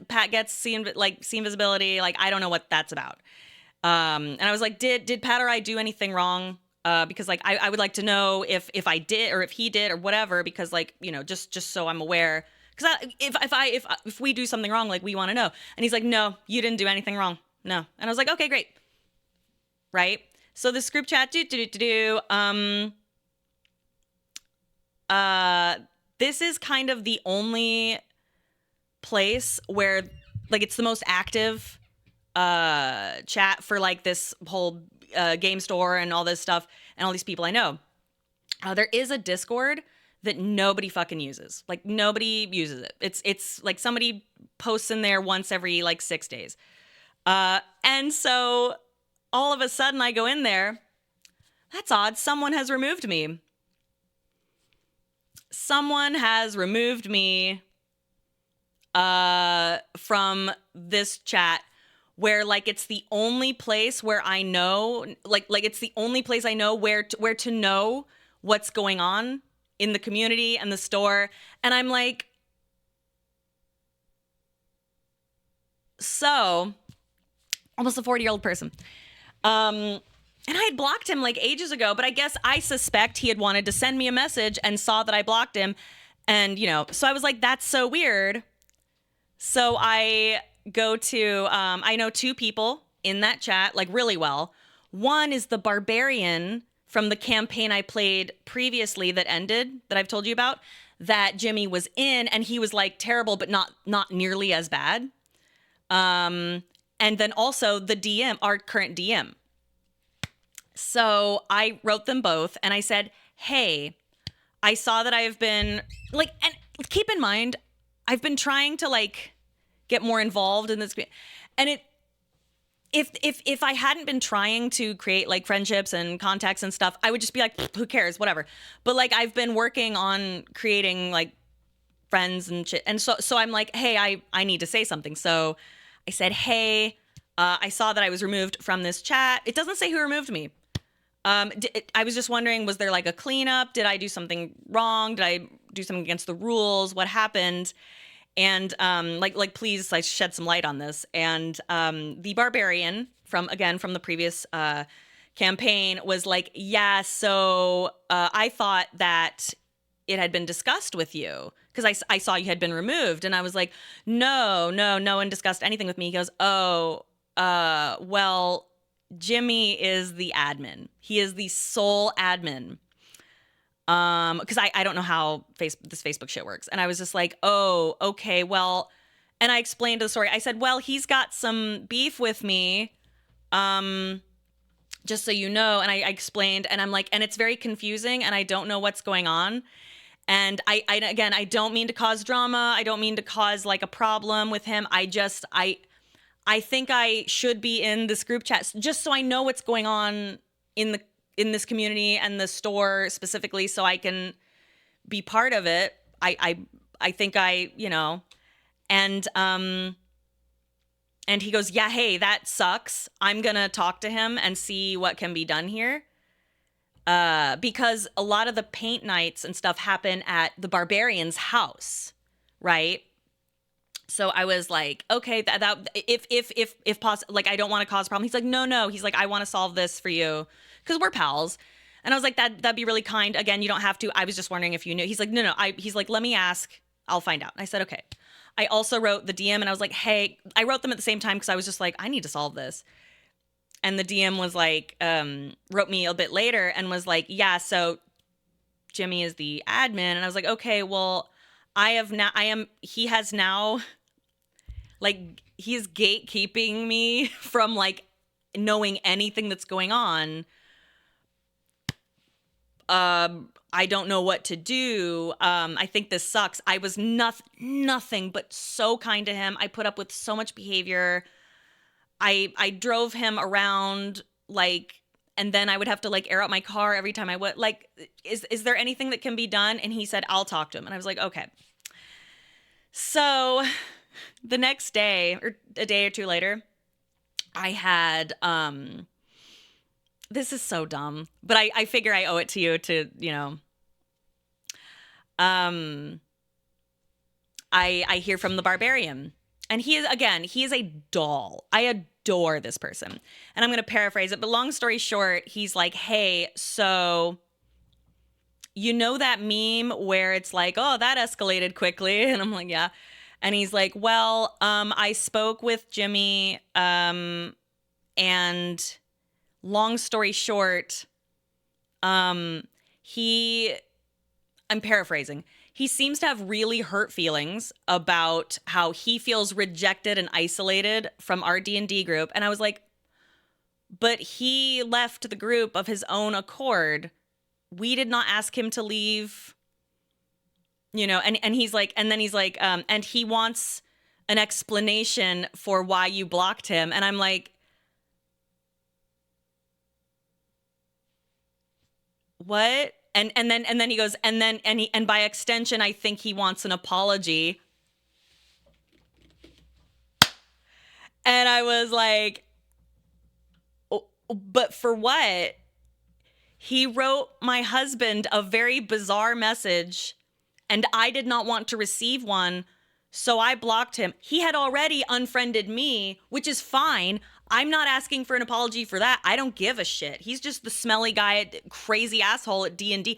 Pat gets sea invisibility. Like, I don't know what that's about. And I was like, did Pat or I do anything wrong? Because like I would like to know if I did or if he did or whatever, because like, you know, just so I'm aware. Because if we do something wrong, like, we want to know. And he's like, no, you didn't do anything wrong. No. And I was like, okay, great. Right. So this group chat, this is kind of the only place where, like, it's the most active chat for like this whole game store and all this stuff and all these people I know. There is a Discord that nobody fucking uses. Like, nobody uses it. It's like somebody posts in there once every like 6 days. And so all of a sudden I go in there. That's odd. Someone has removed me. Someone has removed me from this chat, where like it's the only place where I know, like it's the only place I know where to know what's going on in the community and the store. And I'm like, so almost a 40-year-old person. And I had blocked him like ages ago, but I suspect he had wanted to send me a message and saw that I blocked him. And, you know, so I was like, that's so weird. So I go to, I know 2 people in that chat, like, really well. One is the barbarian from the campaign I played previously that ended, that I've told you about, that Jimmy was in, and he was like terrible, but not nearly as bad. And then also the DM, our current DM. So I wrote them both and I said, hey, I saw that I've been like, and keep in mind, I've been trying to like get more involved in this. And if I hadn't been trying to create like friendships and contacts and stuff, I would just be like, who cares, whatever. But like, I've been working on creating like friends and shit. And so I'm like, hey, I need to say something. So I said, hey, I saw that I was removed from this chat. It doesn't say who removed me. I was just wondering, was there like a cleanup? Did I do something wrong? Did I do something against the rules? What happened? And like please, like, shed some light on this. And the barbarian from the previous campaign was like, yeah, so I thought that it had been discussed with you, because I saw you had been removed. And I was like, no one discussed anything with me. He goes, oh, well, Jimmy is the admin. He is the sole admin. Because I don't know how this Facebook shit works. And I was just like, oh, okay, well, and I explained the story. I said, well, he's got some beef with me, just so you know. And I explained, and I'm like, and it's very confusing, and I don't know what's going on. And I don't mean to cause drama. I don't mean to cause like a problem with him. I think I should be in this group chat just so I know what's going on in this community and the store specifically, so I can be part of it. I think you know, and he goes, yeah, hey, that sucks. I'm gonna talk to him and see what can be done here. Because a lot of the paint nights and stuff happen at the barbarian's house, right? So I was like, okay, that if possible, like, I don't want to cause a problem. He's like, no. He's like, I want to solve this for you because we're pals. And I was like, that'd be really kind. Again, you don't have to. I was just wondering if you knew. He's like, no. He's like, let me ask. I'll find out. And I said, okay. I also wrote the DM, and I was like, hey, I wrote them at the same time because I was just like, I need to solve this. And the DM was like, wrote me a bit later and was like, yeah, so Jimmy is the admin. And I was like, okay, well, he has now, like, he's gatekeeping me from like knowing anything that's going on. I don't know what to do. I think this sucks. I was nothing but so kind to him. I put up with so much behavior. I drove him around, like, and then I would have to like air out my car every time I would. Like, is there anything that can be done? And he said, I'll talk to him. And I was like, okay. So the next day or a day or two later, I had this is so dumb, but I figure I owe it to you to, I hear from the Barbarian. And he is a doll. I adore this person. And I'm going to paraphrase it, but long story short, he's like, hey, so you know that meme where it's like, oh, that escalated quickly? And I'm like, yeah. And he's like, well, I spoke with Jimmy, and long story short, I'm paraphrasing. He seems to have really hurt feelings about how he feels rejected and isolated from our D&D group. And I was like, but he left the group of his own accord. We did not ask him to leave, and he's like, and then he's like, and he wants an explanation for why you blocked him. And I'm like, what? And then he goes, and by extension, I think he wants an apology. And I was like, oh, but for what? He wrote my husband a very bizarre message, and I did not want to receive one, so I blocked him. He had already unfriended me, which is fine. I'm not asking for an apology for that. I don't give a shit. He's just the smelly guy, crazy asshole at D&D.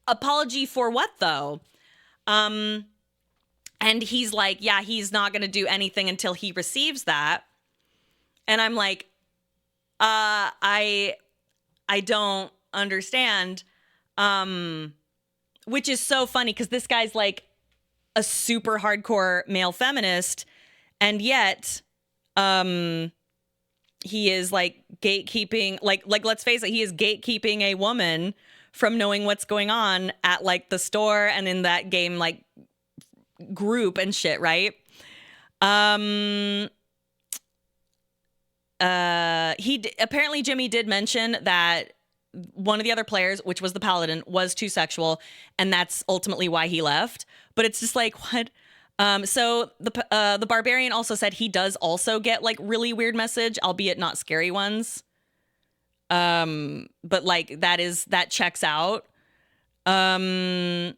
Apology for what, though? And he's like, yeah, he's not going to do anything until he receives that. And I'm like, I don't understand. Which is so funny because this guy's like a super hardcore male feminist, and yet, he is like gatekeeping, like let's face it, he is gatekeeping a woman from knowing what's going on at like the store and in that game like group and shit, right? Apparently Jimmy did mention that one of the other players, which was the paladin, was too sexual, and that's ultimately why he left. But it's just like, what? So the Barbarian also said he does also get like really weird message, albeit not scary ones. But like that checks out. Yeah,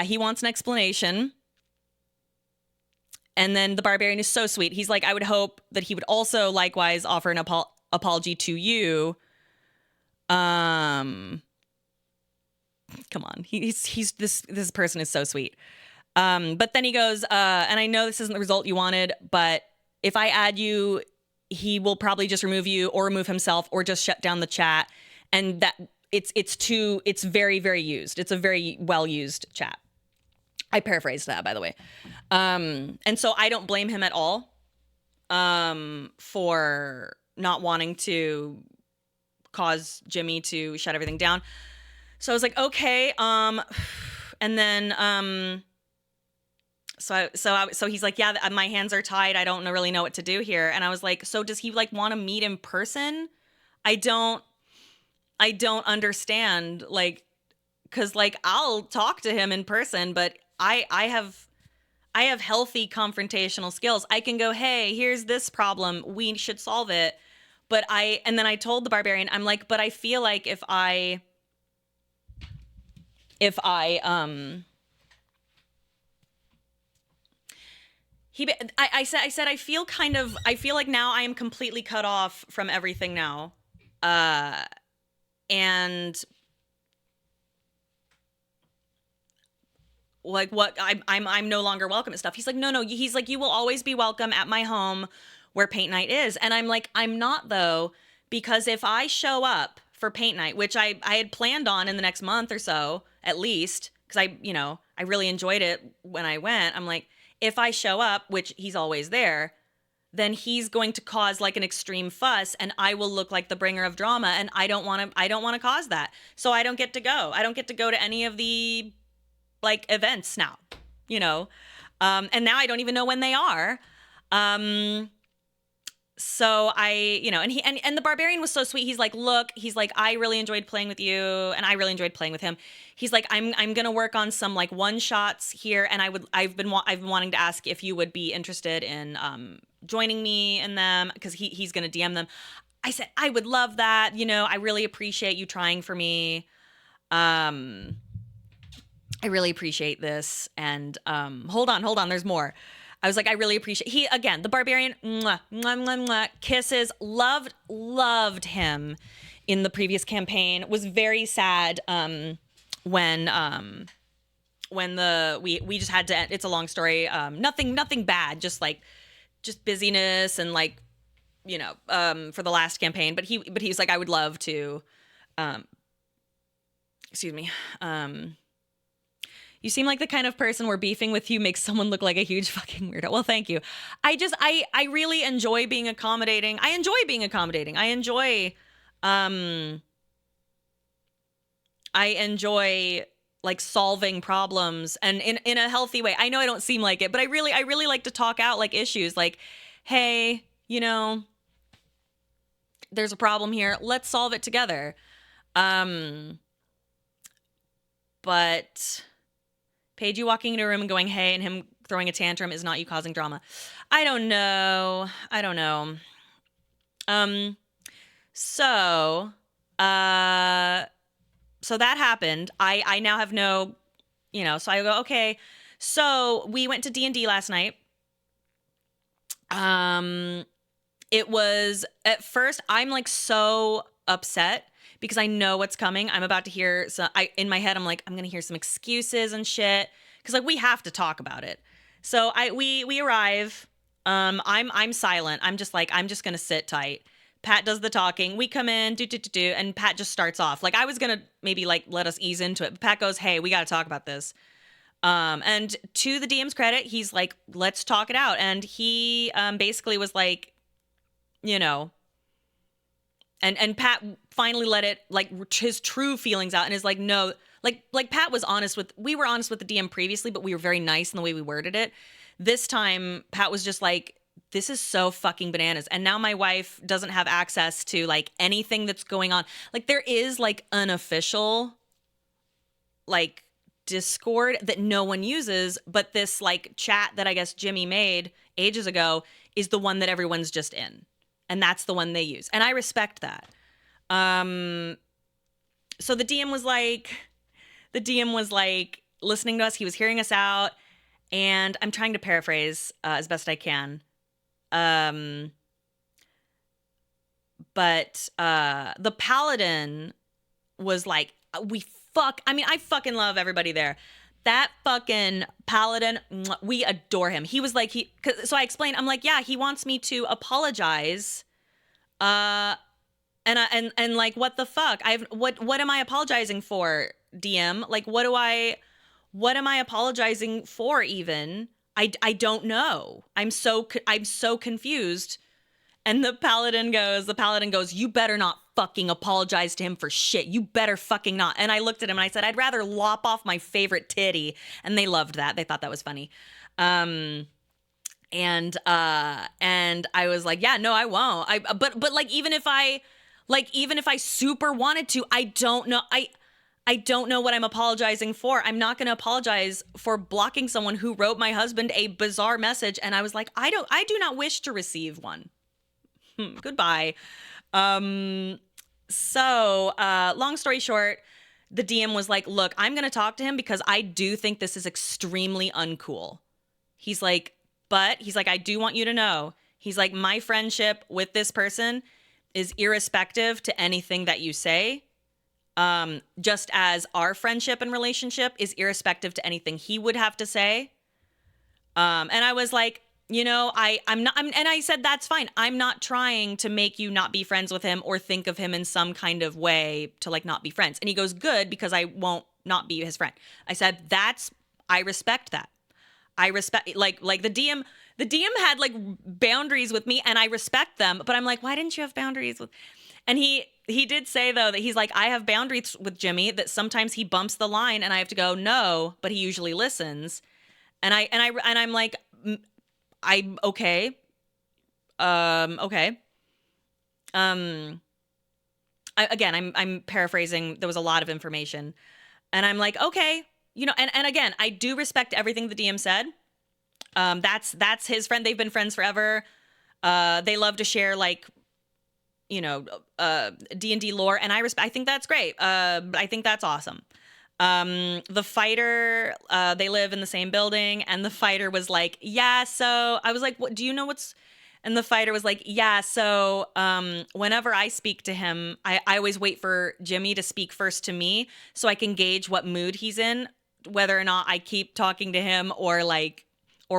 he wants an explanation. And then the Barbarian is so sweet. He's like, I would hope that he would also likewise offer an apology to you. Come on. He's this person is so sweet. But then he goes, and I know this isn't the result you wanted, but if I add you, he will probably just remove you or remove himself or just shut down the chat. And that it's very, very used. It's a very well used chat. I paraphrased that, by the way. And so I don't blame him at all, for not wanting to cause Jimmy to shut everything down. So I was like, okay. And then, so he's like, yeah, my hands are tied. I don't really know what to do here. And I was like, so does he like want to meet in person? I don't understand. Like, cause like I'll talk to him in person, but I have healthy confrontational skills. I can go, hey, here's this problem. We should solve it. And then I told the Barbarian, I'm like, but I feel like I said I feel like now I am completely cut off from everything now, and like what I'm no longer welcome and stuff. He's like, no. He's like, you will always be welcome at my home where paint night is. And I'm like, I'm not though, because if I show up for paint night, which I had planned on in the next month or so, at least, because I really enjoyed it when I went. I'm like, if I show up, which he's always there, then he's going to cause like an extreme fuss and I will look like the bringer of drama. And I don't want to cause that. So I don't get to go. I don't get to go to any of the like events now, and now I don't even know when they are. so I, and the barbarian was so sweet. He's like, look, I really enjoyed playing with you, and I really enjoyed playing with him. He's like, I'm gonna work on some like one shots here, and I've been wanting to ask if you would be interested in joining me in them, because he's gonna DM them. I said I would love that. I really appreciate you trying for me. I really appreciate this. And hold on, there's more. I was like, I really appreciate the barbarian, mwah, mwah, mwah, mwah, kisses, loved him in the previous campaign. Was very sad when we just had to end. It's a long story. Nothing bad, just busyness and for the last campaign. But he was like, I would love to excuse me. You seem like the kind of person where beefing with you makes someone look like a huge fucking weirdo. Well, thank you. I really enjoy being accommodating. I enjoy like solving problems, and in a healthy way. I know I don't seem like it, but I really like to talk out like issues, like, hey, there's a problem here. Let's solve it together. But Paige, you walking into a room and going, hey, and him throwing a tantrum is not you causing drama. I don't know. So that happened. I now have no, so I go, okay. So we went to D&D last night. It was, at first, I'm like so upset because I know what's coming. I'm about to hear, in my head, I'm like, I'm going to hear some excuses and shit. Because like, we have to talk about it. So we arrive. I'm silent. I'm just going to sit tight. Pat does the talking. We come in, and Pat just starts off. Like, I was going to maybe like let us ease into it. But Pat goes, hey, we got to talk about this. And to the DM's credit, he's like, let's talk it out. And he basically was like, and Pat finally let it, like, his true feelings out, and is like, no, like Pat was we were honest with the DM previously, but we were very nice in the way we worded it. This time, Pat was just like, this is so fucking bananas. And now my wife doesn't have access to like anything that's going on. Like, there is like unofficial like Discord that no one uses, but this like chat that I guess Jimmy made ages ago is the one that everyone's just in. And that's the one they use. And I respect that. So the DM was like listening to us. He was hearing us out. And I'm trying to paraphrase as best I can. But the paladin was like, I fucking love everybody there. That fucking paladin, we adore him. He was like, so I explained, I'm like, yeah, he wants me to apologize. And like, what the fuck? What am I apologizing for, DM? Like, what am I apologizing for even? I don't know. I'm so confused. And the paladin goes, you better not fucking apologize to him for shit. You better fucking not. And I looked at him and I said, I'd rather lop off my favorite titty. And they loved that. They thought that was funny. And I was like, yeah, no, I won't. But like, even if I super wanted to, I don't know. I don't know what I'm apologizing for. I'm not going to apologize for blocking someone who wrote my husband a bizarre message. And I was like, I do not wish to receive one. Goodbye. So long story short, the DM was like, look, I'm going to talk to him because I do think this is extremely uncool. He's like, I do want you to know. He's like, my friendship with this person is irrespective to anything that you say. Just as our friendship and relationship is irrespective to anything he would have to say. And I was like, and I said, that's fine. I'm not trying to make you not be friends with him or think of him in some kind of way to like not be friends. And he goes, good, because I won't not be his friend. I said, I respect that. I respect, like the DM had like boundaries with me and I respect them, but I'm like, why didn't you have boundaries with, and he did say though, that he's like, I have boundaries with Jimmy that sometimes he bumps the line and I have to go, no, but he usually listens. And I'm like, I'm okay. Okay. I'm paraphrasing. There was a lot of information. And I'm like, okay, and again, I do respect everything the DM said. That's his friend. They've been friends forever. They love to share D&D lore, and I think that's great. I think that's awesome. The fighter, they live in the same building, and the fighter was like, yeah, so I was like, what, do you know what's, and the fighter was like, yeah, so whenever I speak to him, I always wait for Jimmy to speak first to me so I can gauge what mood he's in, whether or not I keep talking to him or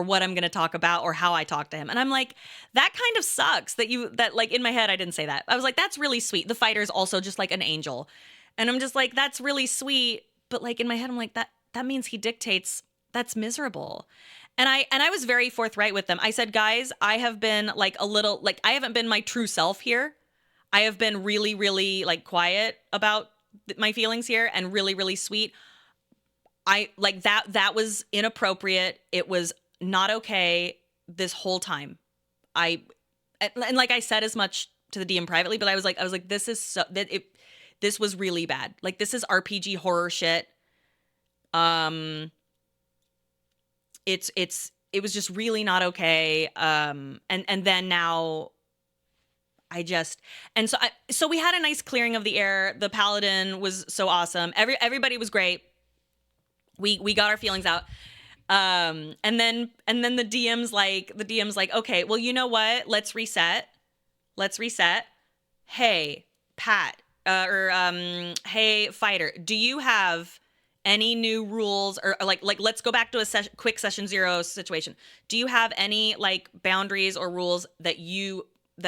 what I'm going to talk about or how I talk to him. And I'm like, that kind of sucks that in my head, I didn't say that. I was like, that's really sweet. The fighter's also just like an angel. And I'm just like, that's really sweet. But like in my head, I'm like, that means he dictates. That's miserable. And I was very forthright with them. I said, guys, I have been I haven't been my true self here. I have been really, really quiet about my feelings here and really, really sweet. That was inappropriate. It was not okay this whole time. I said as much to the DM privately, but I was like, this is this was really bad. Like, this is RPG horror shit. It was just really not okay. And then now so we had a nice clearing of the air. The paladin was so awesome. Everybody was great. We got our feelings out. And then the DM's like, okay, well, you know what? Let's reset. Hey, Pat, hey, fighter, do you have any new rules or let's go back to a quick session 0 situation. Do you have any boundaries or rules that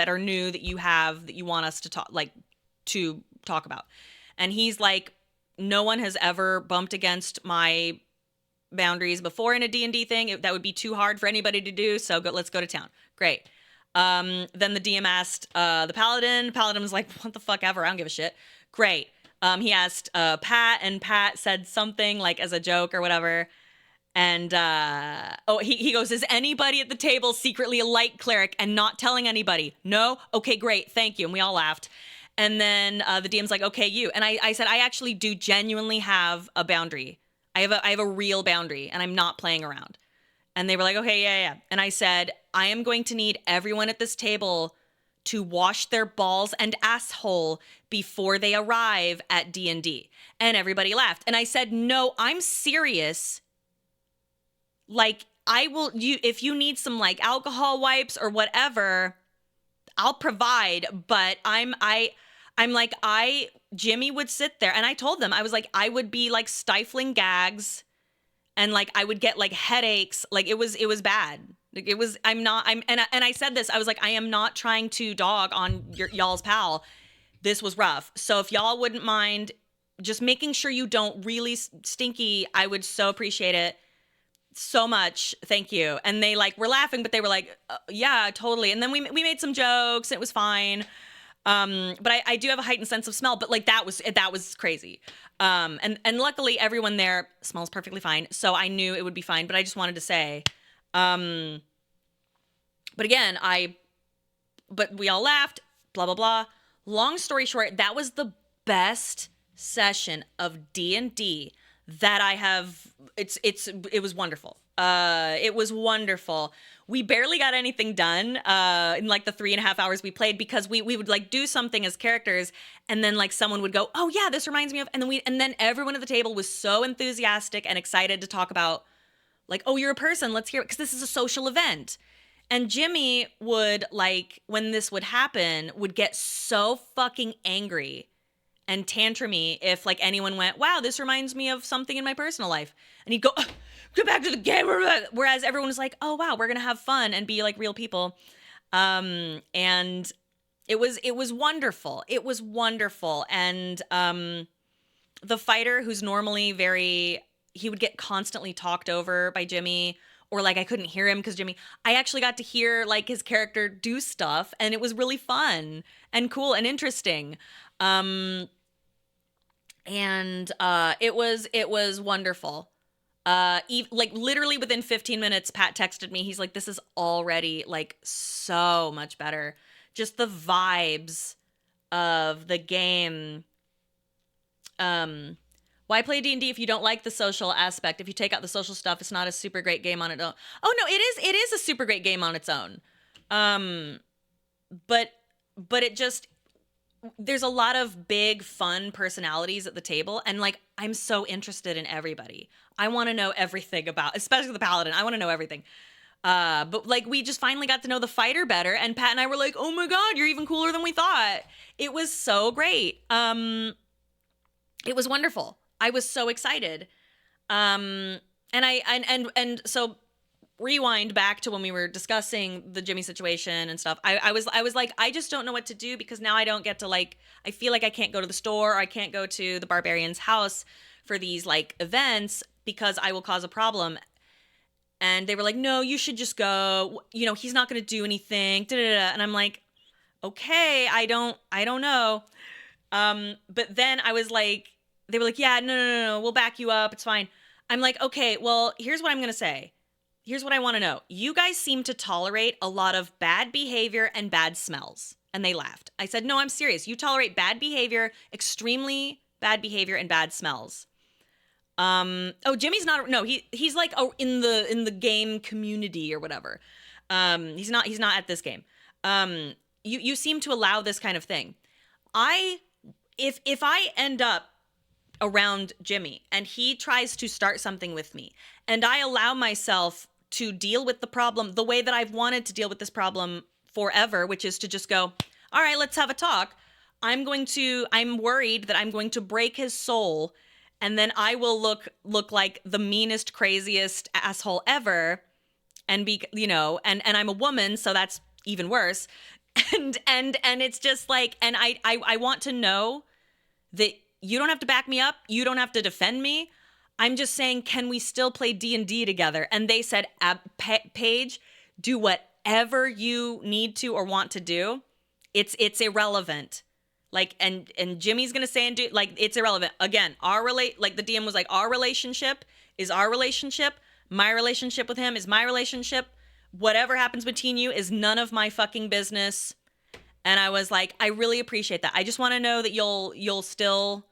are new that you have that you want us to talk about? And he's like, no one has ever bumped against my boundaries before in a D&D thing. That would be too hard for anybody to do. So let's go to town. Great. Then the DM asked the paladin. Paladin was like, what the fuck ever. I don't give a shit. Great. He asked Pat, and Pat said something as a joke or whatever. And he goes, is anybody at the table secretly a light cleric and not telling anybody? No? Okay, great. Thank you. And we all laughed. And then the DM's like, okay, you. And I said, I actually do genuinely have a boundary. I have a real boundary, and I'm not playing around. And they were like, okay, yeah. And I said, I am going to need everyone at this table to wash their balls and asshole before they arrive at D&D. And everybody laughed. And I said, no, I'm serious. I will, if you need some alcohol wipes or whatever, I'll provide. But Jimmy would sit there, and I told them, I was like, I would be stifling gags, and I would get headaches. It was bad. And I said this, I was like, I am not trying to dog on y'all's pal. This was rough. So if y'all wouldn't mind just making sure you don't really stinky, I would so appreciate it so much. Thank you. And they were laughing, but they were like, yeah, totally. And then we made some jokes. It was fine. But I do have a heightened sense of smell, but that was crazy. And luckily everyone there smells perfectly fine. So I knew it would be fine, but I just wanted to say, but again, but we all laughed, blah, blah, blah. Long story short, that was the best session of D&D that I have. It was wonderful. It was wonderful. We barely got anything done in the 3.5 hours we played, because we would do something as characters, and then someone would go, oh yeah, this reminds me of, and then everyone at the table was so enthusiastic and excited to talk about oh, you're a person, let's hear it, because this is a social event. And Jimmy would when this would happen, would get so fucking angry and tantrumy if anyone went, wow, this reminds me of something in my personal life. And he'd go, get back to the game. Whereas everyone was like, oh wow, we're going to have fun and be real people. And it was wonderful. It was wonderful. And the fighter, who's normally he would get constantly talked over by Jimmy, or I couldn't hear him because I actually got to hear his character do stuff, and it was really fun and cool and interesting. And it was wonderful. Like literally within 15 minutes, Pat texted me. He's like, "This is already like so much better. Just the vibes of the game. Why play D&D if you don't like the social aspect? If you take out the social stuff, it's not a super great game on its own." Oh no, it is a super great game on its own. But it just, there's a lot of big fun personalities at the table, and like I'm so interested in everybody. I want to know everything about, especially the paladin. I want to know everything. But like we just finally got to know the fighter better, and Pat and I were like, "Oh my god, you're even cooler than we thought." It was so great. It was wonderful. I was so excited. And so rewind back to when we were discussing the Jimmy situation and stuff. I was like, I just don't know what to do, because now I don't get to like, I feel like I can't go to the store, or I can't go to the barbarian's house for these like events because I will cause a problem. And they were like, "No, you should just go. You know, he's not going to do anything." And I'm like, "Okay, I don't know." But then I was like, they were like, "Yeah, no, we'll back you up. It's fine." I'm like, "Okay, well, here's what I'm going to say. Here's what I want to know. You guys seem to tolerate a lot of bad behavior and bad smells." And they laughed. I said, "No, I'm serious. You tolerate bad behavior, extremely bad behavior, and bad smells." Oh, Jimmy's not, no, he's like in the game community or whatever. He's not at this game. You seem to allow this kind of thing. If I end up around Jimmy and he tries to start something with me, and I allow myself to deal with the problem the way that I've wanted to deal with this problem forever, which is to just go, "All right, let's have a talk." I'm worried that I'm going to break his soul, and then I will look like the meanest, craziest asshole ever, and be, you know, and I'm a woman, so that's even worse. And it's just like, and I want to know that you don't have to back me up, you don't have to defend me. I'm just saying, can we still play D&D together? And they said, "Paige, do whatever you need to or want to do. It's irrelevant." Like, and Jimmy's gonna say and do, like, it's irrelevant. Again, like the DM was like, our relationship is our relationship. My relationship with him is my relationship. Whatever happens between you is none of my fucking business. And I was like, I really appreciate that. I just want to know that you'll still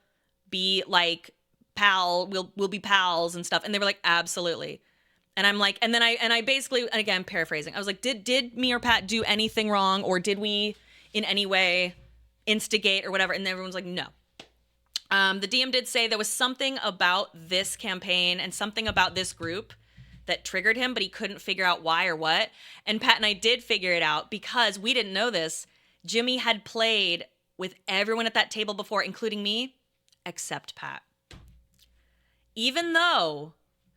be like we'll be pals and stuff. And they were like, "Absolutely." And I'm like, and then I basically, and again, paraphrasing, I was like, did me or Pat do anything wrong, or did we in any way instigate or whatever? And everyone's like, "No." The DM did say there was something about this campaign and something about this group that triggered him, but he couldn't figure out why or what. And Pat and I did figure it out, because we didn't know this. Jimmy had played with everyone at that table before, including me, except Pat. Even though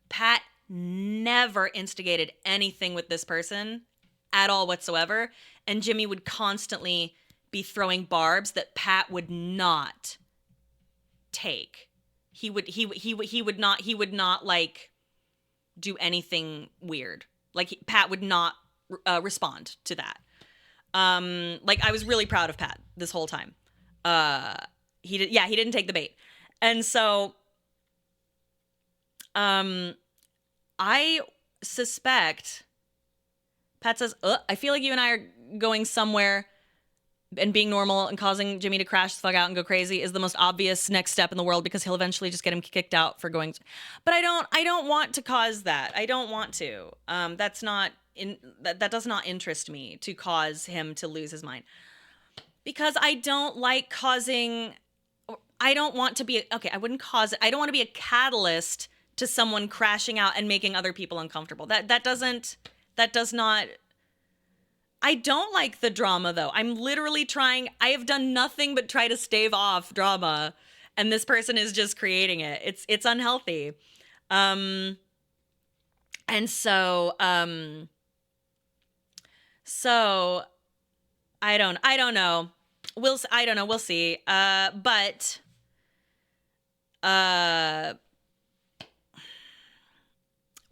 Pat never instigated anything with this person at all whatsoever, and Jimmy would constantly be throwing barbs that Pat would not take. He would not like do anything weird. Like Pat would not respond to that. Like I was really proud of Pat this whole time. He didn't take the bait. And so I suspect Pat says, "I feel like you and I are going somewhere, and being normal and causing Jimmy to crash the fuck out and go crazy is the most obvious next step in the world, because he'll eventually just get him kicked out for going." But I don't want to cause that. I don't want to. That does not interest me, to cause him to lose his mind, because I don't like causing. I don't want to be I wouldn't cause it. I don't want to be a catalyst to someone crashing out and making other people uncomfortable. That does not. I don't like the drama, though. I'm literally trying. I have done nothing but try to stave off drama, and this person is just creating it. It's unhealthy. And so I don't know. I don't know. We'll see. But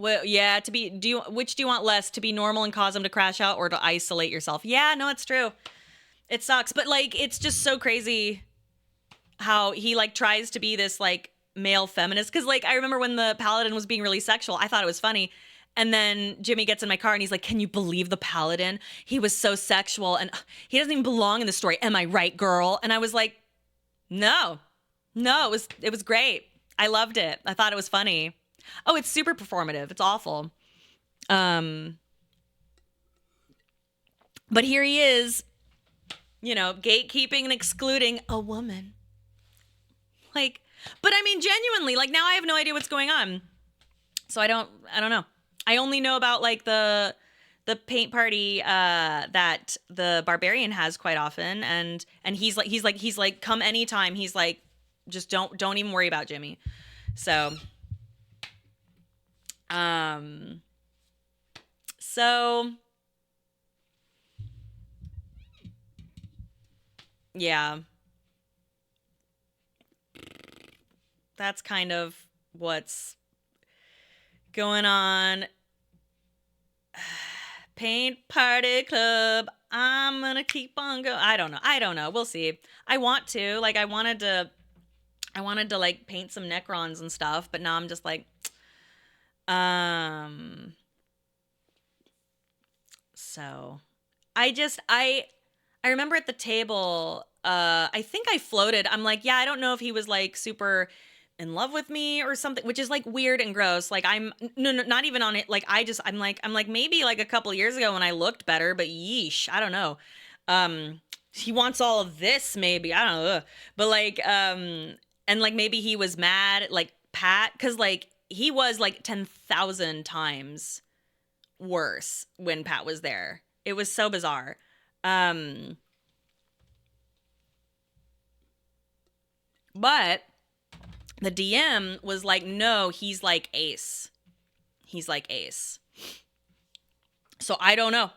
well, yeah, which do you want less, to be normal and cause them to crash out, or to isolate yourself? Yeah, no, it's true. It sucks, but like, it's just so crazy how he like tries to be this like male feminist. Because, like, I remember when the paladin was being really sexual, I thought it was funny. And then Jimmy gets in my car and he's like, can you believe the paladin? He was so sexual and he doesn't even belong in the story. Am I right, girl? And I was like, no, it was great. I loved it. I thought it was funny. Oh, it's super performative. It's awful. But here he is, you know, gatekeeping and excluding a woman. Like, but I mean, genuinely, like, now I have no idea what's going on. So I don't know. I only know about, like, the paint party that the barbarian has quite often, and he's like come anytime. He's like, just don't even worry about Jimmy. So yeah, that's kind of what's going on. Paint party club. I'm gonna keep on going. I don't know. We'll see. I wanted to like paint some Necrons and stuff, but now I'm just like, so I remember at the table, I think I floated. I'm like, yeah, I don't know if he was like super in love with me or something, which is like weird and gross. Like I'm no, not even on it. Like I'm like maybe like a couple years ago when I looked better, but yeesh, I don't know. He wants all of this, maybe, I don't know, but like, and like maybe he was mad, like Pat, because like he was like 10,000 times worse when Pat was there. It was so bizarre. But the DM was like, no, he's like Ace. He's like Ace. So I don't know.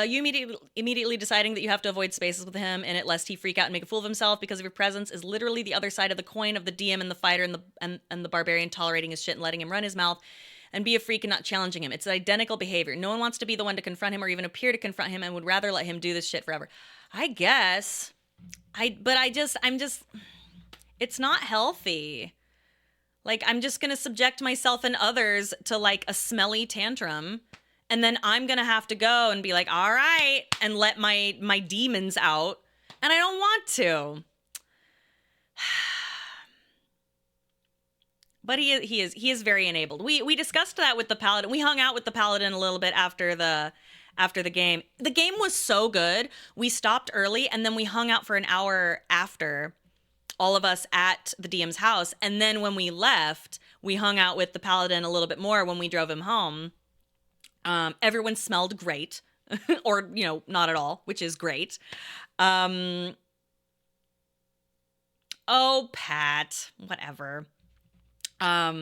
You immediately deciding that you have to avoid spaces with him in it lest he freak out and make a fool of himself because of your presence is literally the other side of the coin of the DM and the fighter and the barbarian tolerating his shit and letting him run his mouth and be a freak and not challenging him. It's identical behavior. No one wants to be the one to confront him or even appear to confront him and would rather let him do this shit forever. I guess. It's not healthy. Like, I'm just going to subject myself and others to like a smelly tantrum. And then I'm going to have to go and be like, all right, and let my demons out. And I don't want to. But he is very enabled. We discussed that with the paladin. We hung out with the paladin a little bit after the game. The game was so good. We stopped early and then we hung out for an hour after, all of us at the DM's house. And then when we left, we hung out with the paladin a little bit more when we drove him home. Everyone smelled great, or, you know, not at all, which is great. Oh, Pat, whatever. What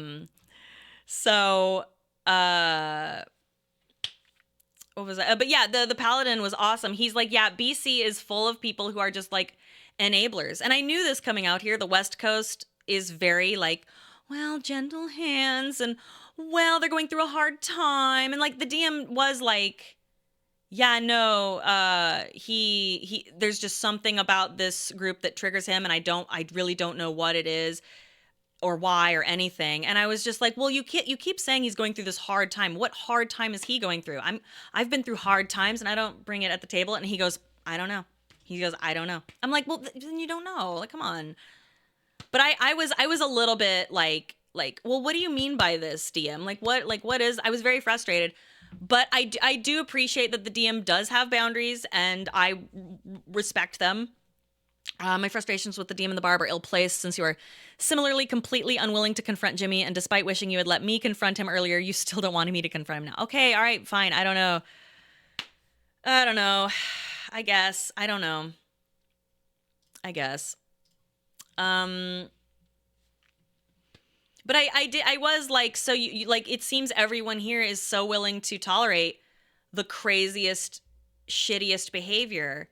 was that? But yeah, the paladin was awesome. He's like, yeah, BC is full of people who are just like enablers. And I knew this coming out here. The West Coast is very like, well, gentle hands and, well, they're going through a hard time. And like the DM was like, yeah, no, he there's just something about this group that triggers him. And I really don't know what it is or why or anything. And I was just like, well, you keep saying he's going through this hard time. What hard time is he going through? I've been through hard times and I don't bring it at the table. And he goes, I don't know. He goes, I don't know. I'm like, well, then you don't know. Like, come on. But I was a little bit like, well, what do you mean by this, DM? What is, I was very frustrated, but I do appreciate that the DM does have boundaries and I respect them. My frustrations with the DM and the barb are ill-placed since you are similarly completely unwilling to confront Jimmy, and despite wishing you had let me confront him earlier, you still don't want me to confront him now. Okay, all right, fine. I don't know. I guess. I don't know. I guess. But I was like, so you like, it seems everyone here is so willing to tolerate the craziest, shittiest behavior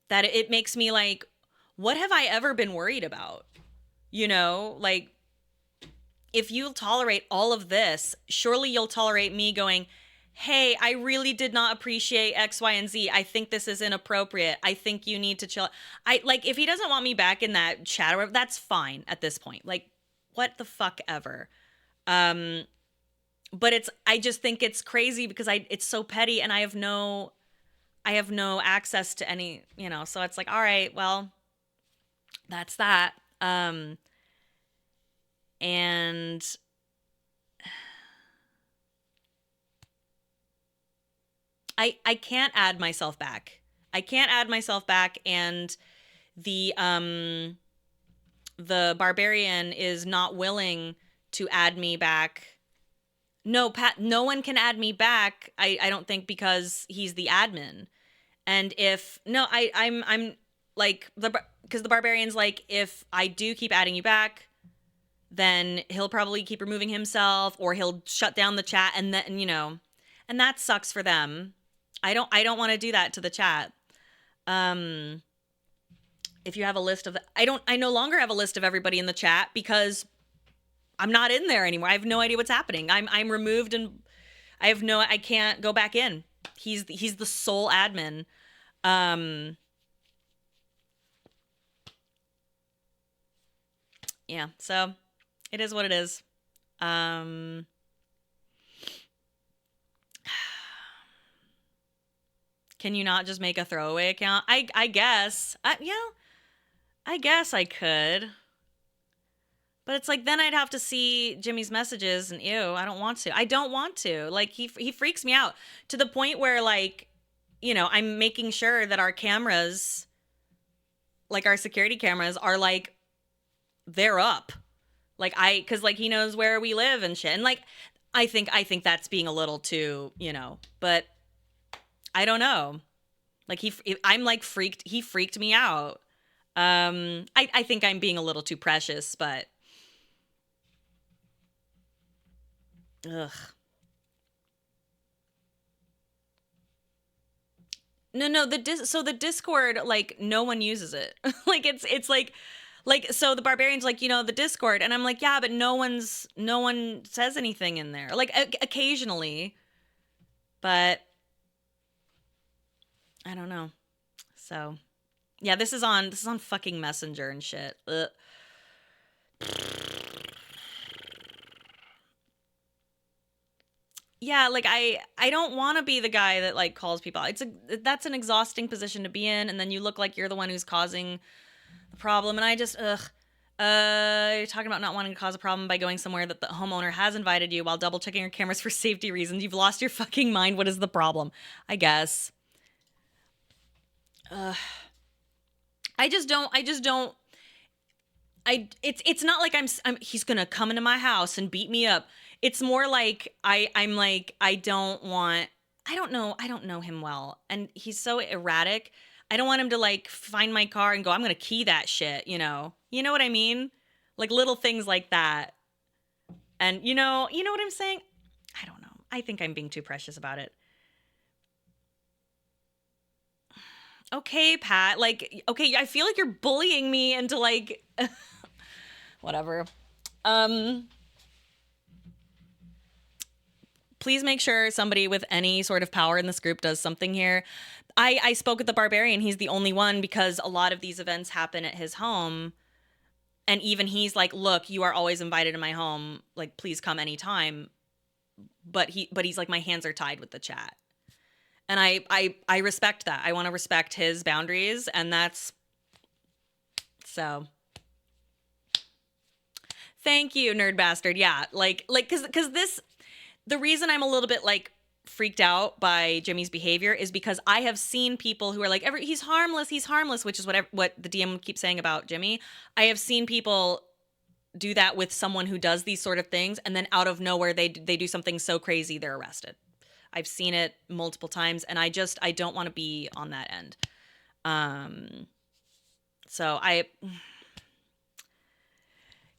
that it makes me like, what have I ever been worried about? You know, like, if you tolerate all of this, surely you'll tolerate me going, hey, I really did not appreciate X, Y, and Z. I think this is inappropriate. I think you need to chill. Like, if he doesn't want me back in that chat or whatever, that's fine at this point. Like, what the fuck ever. But I just think it's crazy because it's so petty and I have no access to any, so it's like, all right, well, that's that. And I can't add myself back. And the barbarian is not willing to add me back. No, Pat, no one can add me back. I don't think, because he's the admin. And I'm like, because the barbarian's like, if I do keep adding you back, then he'll probably keep removing himself, or he'll shut down the chat, and then, and that sucks for them. I don't want to do that to the chat. If you have a list of, I no longer have a list of everybody in the chat because I'm not in there anymore. I have no idea what's happening. I'm removed, and I can't go back in. He's the sole admin. Yeah, so it is what it is. Can you not just make a throwaway account? I guess. I guess I could. But it's like, then I'd have to see Jimmy's messages, and ew, I don't want to. Like, he freaks me out to the point where, like, I'm making sure that our cameras, like our security cameras, are like, they're up. Like, cause like he knows where we live and shit. And like, I think that's being a little too, but I don't know. Like he freaked me out. I think I'm being a little too precious, but ugh. No, the Discord, like, no one uses it. Like, it's like, so the barbarian's like, the Discord, and I'm like, yeah, but no one says anything in there. Like, occasionally, but I don't know. So, yeah, this is on fucking Messenger and shit. Ugh. Yeah, like I don't want to be the guy that like calls people out. That's an exhausting position to be in, and then you look like you're the one who's causing the problem. And I just you're talking about not wanting to cause a problem by going somewhere that the homeowner has invited you while double checking your cameras for safety reasons. You've lost your fucking mind. What is the problem? I guess. It's not like he's gonna come into my house and beat me up. It's more like I'm like, I don't know him well, and he's so erratic. I don't want him to like find my car and go, I'm gonna key that shit, you know what I mean? Like little things like that. And you know what I'm saying? I don't know. I think I'm being too precious about it. Okay, Pat, like, okay, I feel like you're bullying me into like, whatever. Please make sure somebody with any sort of power in this group does something here. I spoke with the barbarian. He's the only one, because a lot of these events happen at his home. And even he's like, look, you are always invited to my home. Like, please come anytime. But he's like, my hands are tied with the chat. And I respect that. I want to respect his boundaries. And that's, so. Thank you, nerd bastard. Yeah, like, cause this, the reason I'm a little bit like freaked out by Jimmy's behavior is because I have seen people who are like, he's harmless, which is what the DM keeps saying about Jimmy. I have seen people do that with someone who does these sort of things, and then out of nowhere they do something so crazy they're arrested. I've seen it multiple times, and I don't want to be on that end. So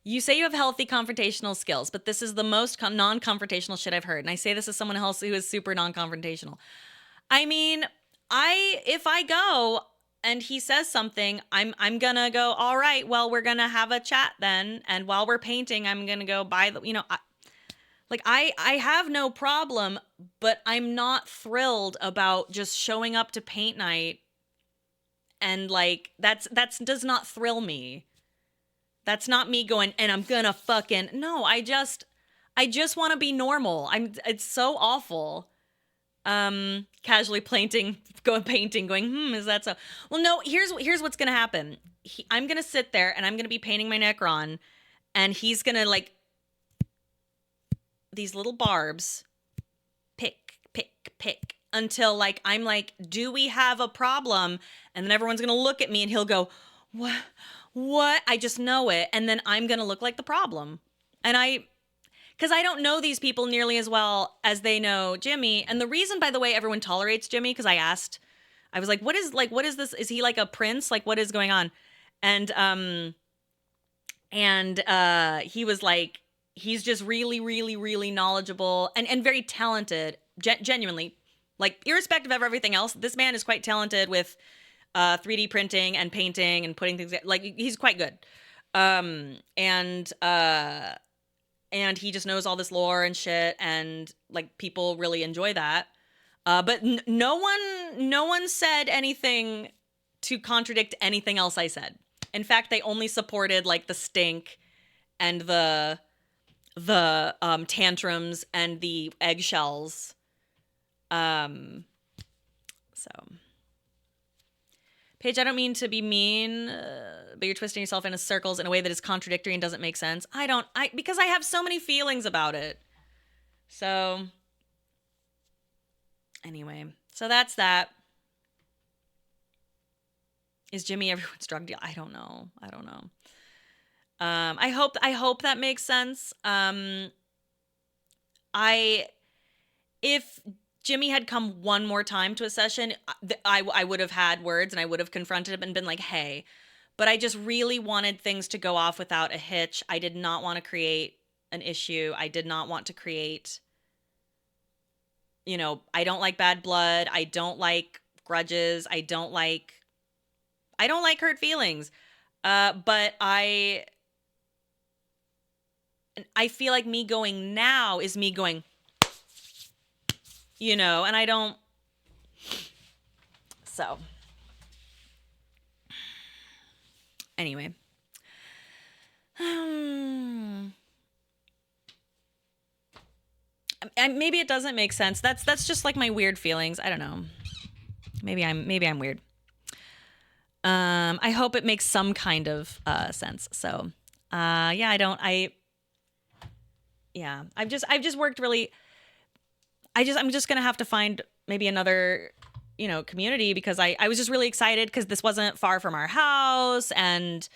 you say you have healthy confrontational skills, but this is the most non-confrontational shit I've heard. And I say this as someone else who is super non-confrontational. I mean, if I go and he says something, I'm gonna go, all right, well, we're gonna have a chat then. And while we're painting, I'm gonna go buy the, I have no problem But I'm not thrilled about just showing up to paint night and like that's does not thrill me. That's not me going and I'm gonna fucking no, I just want to be normal. It's so awful. Casually painting, going, is that so? Well, no, here's what's gonna happen. I'm gonna sit there and I'm gonna be painting my Necron, and he's gonna like these little barbs pick until like I'm like, do we have a problem? And then everyone's gonna look at me and he'll go, what? I just know it. And then I'm gonna look like the problem. And because I don't know these people nearly as well as they know Jimmy. And the reason, by the way, everyone tolerates Jimmy, because I was like, what is this? Is he like a prince? Like, what is going on? And he was like, he's just really, really, really knowledgeable and very talented, genuinely. Like, irrespective of everything else, this man is quite talented with 3D printing and painting and putting things, like, he's quite good. And he just knows all this lore and shit, and like people really enjoy that. But no one said anything to contradict anything else I said. In fact, they only supported like the stink and the tantrums and the eggshells. So, Paige, I don't mean to be mean, but you're twisting yourself into circles in a way that is contradictory and doesn't make sense. Because I have so many feelings about it. So, anyway, so that's that. Is Jimmy everyone's drug deal? I don't know. I hope that makes sense. If Jimmy had come one more time to a session, I would have had words and I would have confronted him and been like, hey, but I just really wanted things to go off without a hitch. I did not want to create an issue. I did not want to create, I don't like bad blood. I don't like grudges. I don't like hurt feelings. But I feel like me going now is me going, and I don't. So, anyway. Maybe it doesn't make sense. That's just like my weird feelings. I don't know. Maybe I'm weird. I hope it makes some kind of sense. So, I've just worked really. I'm just gonna have to find maybe another, community, because I was just really excited because this wasn't far from our house, and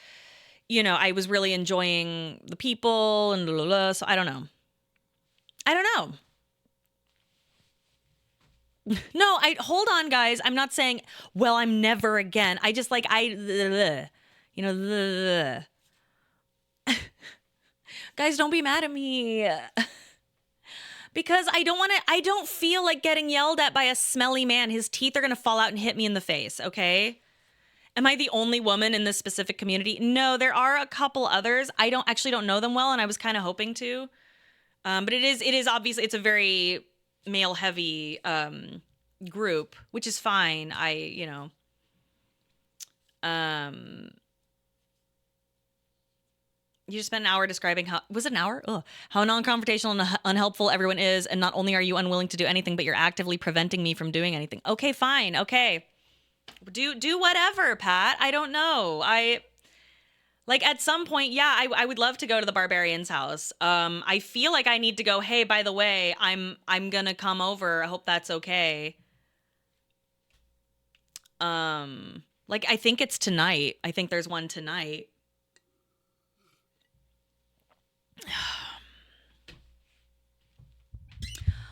I was really enjoying the people and blah, blah, blah, so I don't know. No, hold on, guys. I'm not saying, well, I'm never again. I just like, guys, don't be mad at me. Because I don't feel like getting yelled at by a smelly man. His teeth are going to fall out and hit me in the face, okay? Am I the only woman in this specific community? No, there are a couple others. I don't know them well, and I was kind of hoping to. But it is obviously, it's a very male heavy group, which is fine. You just spent an hour describing was it an hour? Ugh. How non-confrontational and unhelpful everyone is, and not only are you unwilling to do anything, but you're actively preventing me from doing anything. Okay, fine. Okay. Do whatever, Pat. I don't know. Like at some point, yeah, I would love to go to the barbarian's house. I feel like I need to go, hey, by the way, I'm gonna come over. I hope that's okay. Like I think it's tonight. I think there's one tonight.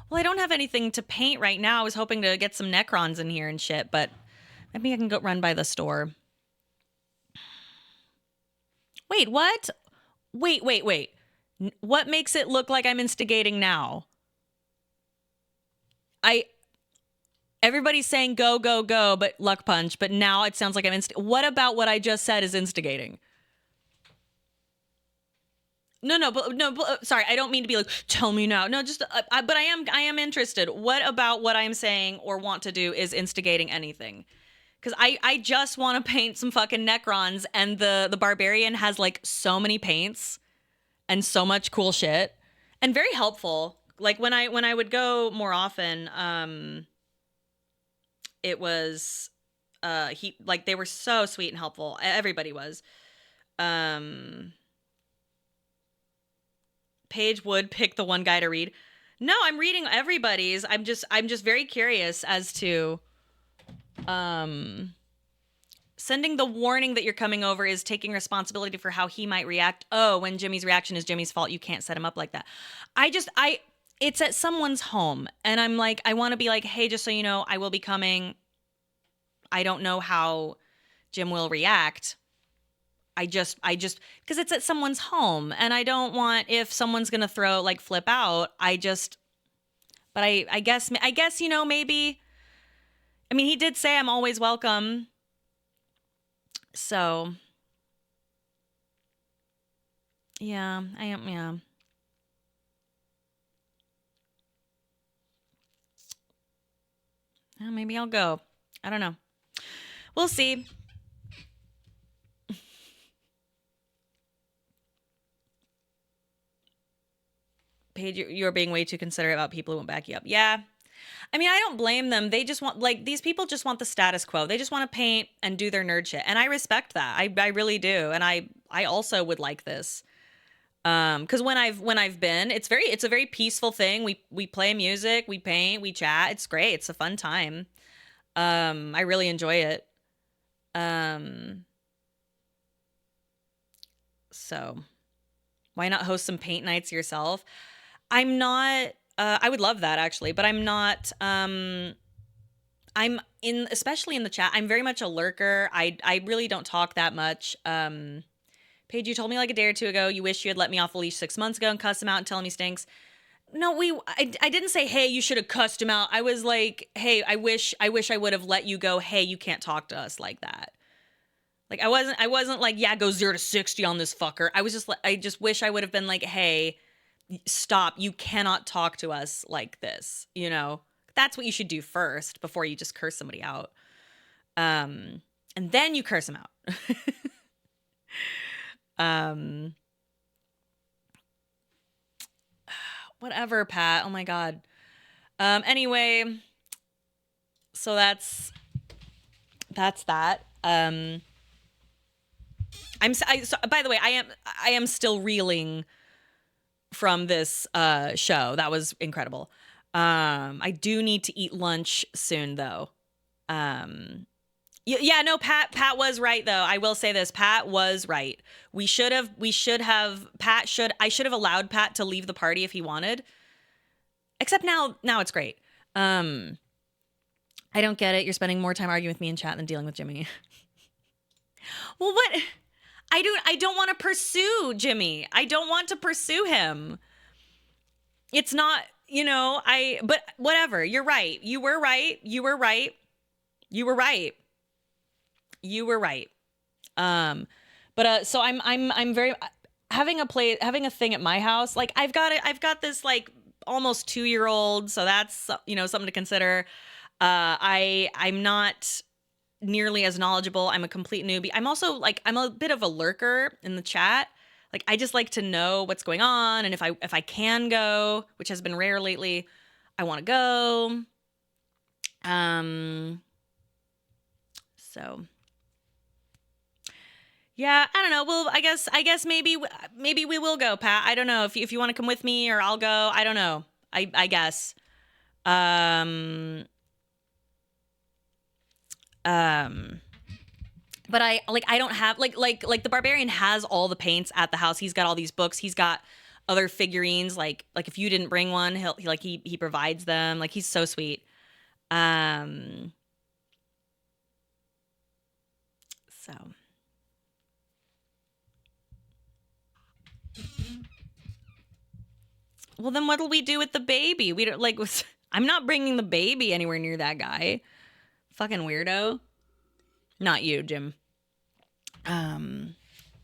Well, I don't have anything to paint right now. I was hoping to get some Necrons in here and shit, but maybe I can go run by the store. Wait, what? Wait. What makes it look like I'm instigating now? Everybody's saying go, but luck punch, but now it sounds like I'm what about what I just said is instigating? Sorry, I don't mean to be like, tell me now. No, just, but I am interested. What about what I'm saying or want to do is instigating anything? Because I just want to paint some fucking Necrons, and the Barbarian has like so many paints and so much cool shit, and very helpful. Like when I would go more often, it was they were so sweet and helpful. Everybody was. Paige would pick the one guy to read. No, I'm reading everybody's. I'm just very curious as to sending the warning that you're coming over is taking responsibility for how he might react. Oh, when Jimmy's reaction is Jimmy's fault, you can't set him up like that. It's at someone's home, and I'm like, I want to be like, hey, just so you know, I will be coming. I don't know how Jim will react. I just, because it's at someone's home, and I don't want, if someone's going to flip out, but I guess, maybe, I mean, he did say I'm always welcome. So, yeah, I am, yeah. Well, maybe I'll go. I don't know. We'll see. Paige, you're being way too considerate about people who won't back you up. Yeah. I mean, I don't blame them. They just want, these people just want the status quo. They just want to paint and do their nerd shit. And I respect that. I really do. And I also would like this. Because when I've been, it's a very peaceful thing. We play music, we paint, we chat. It's great. It's a fun time. I really enjoy it. So why not host some paint nights yourself? I'm not, I would love that actually, but I'm not, especially in the chat, I'm very much a lurker. I really don't talk that much. Paige, you told me like a day or two ago, you wish you had let me off the leash 6 months ago and cuss him out and tell him he stinks. No, I didn't say, hey, you should have cussed him out. I was like, hey, I wish I would have let you go, hey, you can't talk to us like that. Like, I wasn't like, yeah, go 0 to 60 on this fucker. I was just like, I just wish I would have been like, hey, stop. You cannot talk to us like this. You know, that's what you should do first before you just curse somebody out. And then you curse them out. Whatever, Pat. Oh my God. Anyway, so that's that. By the way, I am still reeling from this show. That was incredible. I do need to eat lunch soon though. Yeah, no, Pat was right though. I will say this, Pat was right. I should have allowed Pat to leave the party if he wanted. Except now it's great. I don't get it. You're spending more time arguing with me in chat than dealing with Jimmy. Well, what? I don't want to pursue Jimmy. I don't want to pursue him. It's not, but whatever. You're right. You were right. So I'm very having a thing at my house. Like I've got this like almost 2-year-old. So that's, something to consider. I'm not nearly as knowledgeable. I'm a complete newbie. I'm also like, I'm a bit of a lurker in the chat. Like I just like to know what's going on. And if I can go, which has been rare lately, I want to go. So yeah, I don't know. Well, I guess maybe we will go, Pat. I don't know if you want to come with me or I'll go. I don't know. I guess. But I don't have like the Barbarian has all the paints at the house. He's got all these books. He's got other figurines. Like if you didn't bring one, he provides them. Like he's so sweet. So well, then what'll we do with the baby? We don't like. I'm not bringing the baby anywhere near that guy. Fucking weirdo. Not you, Jim.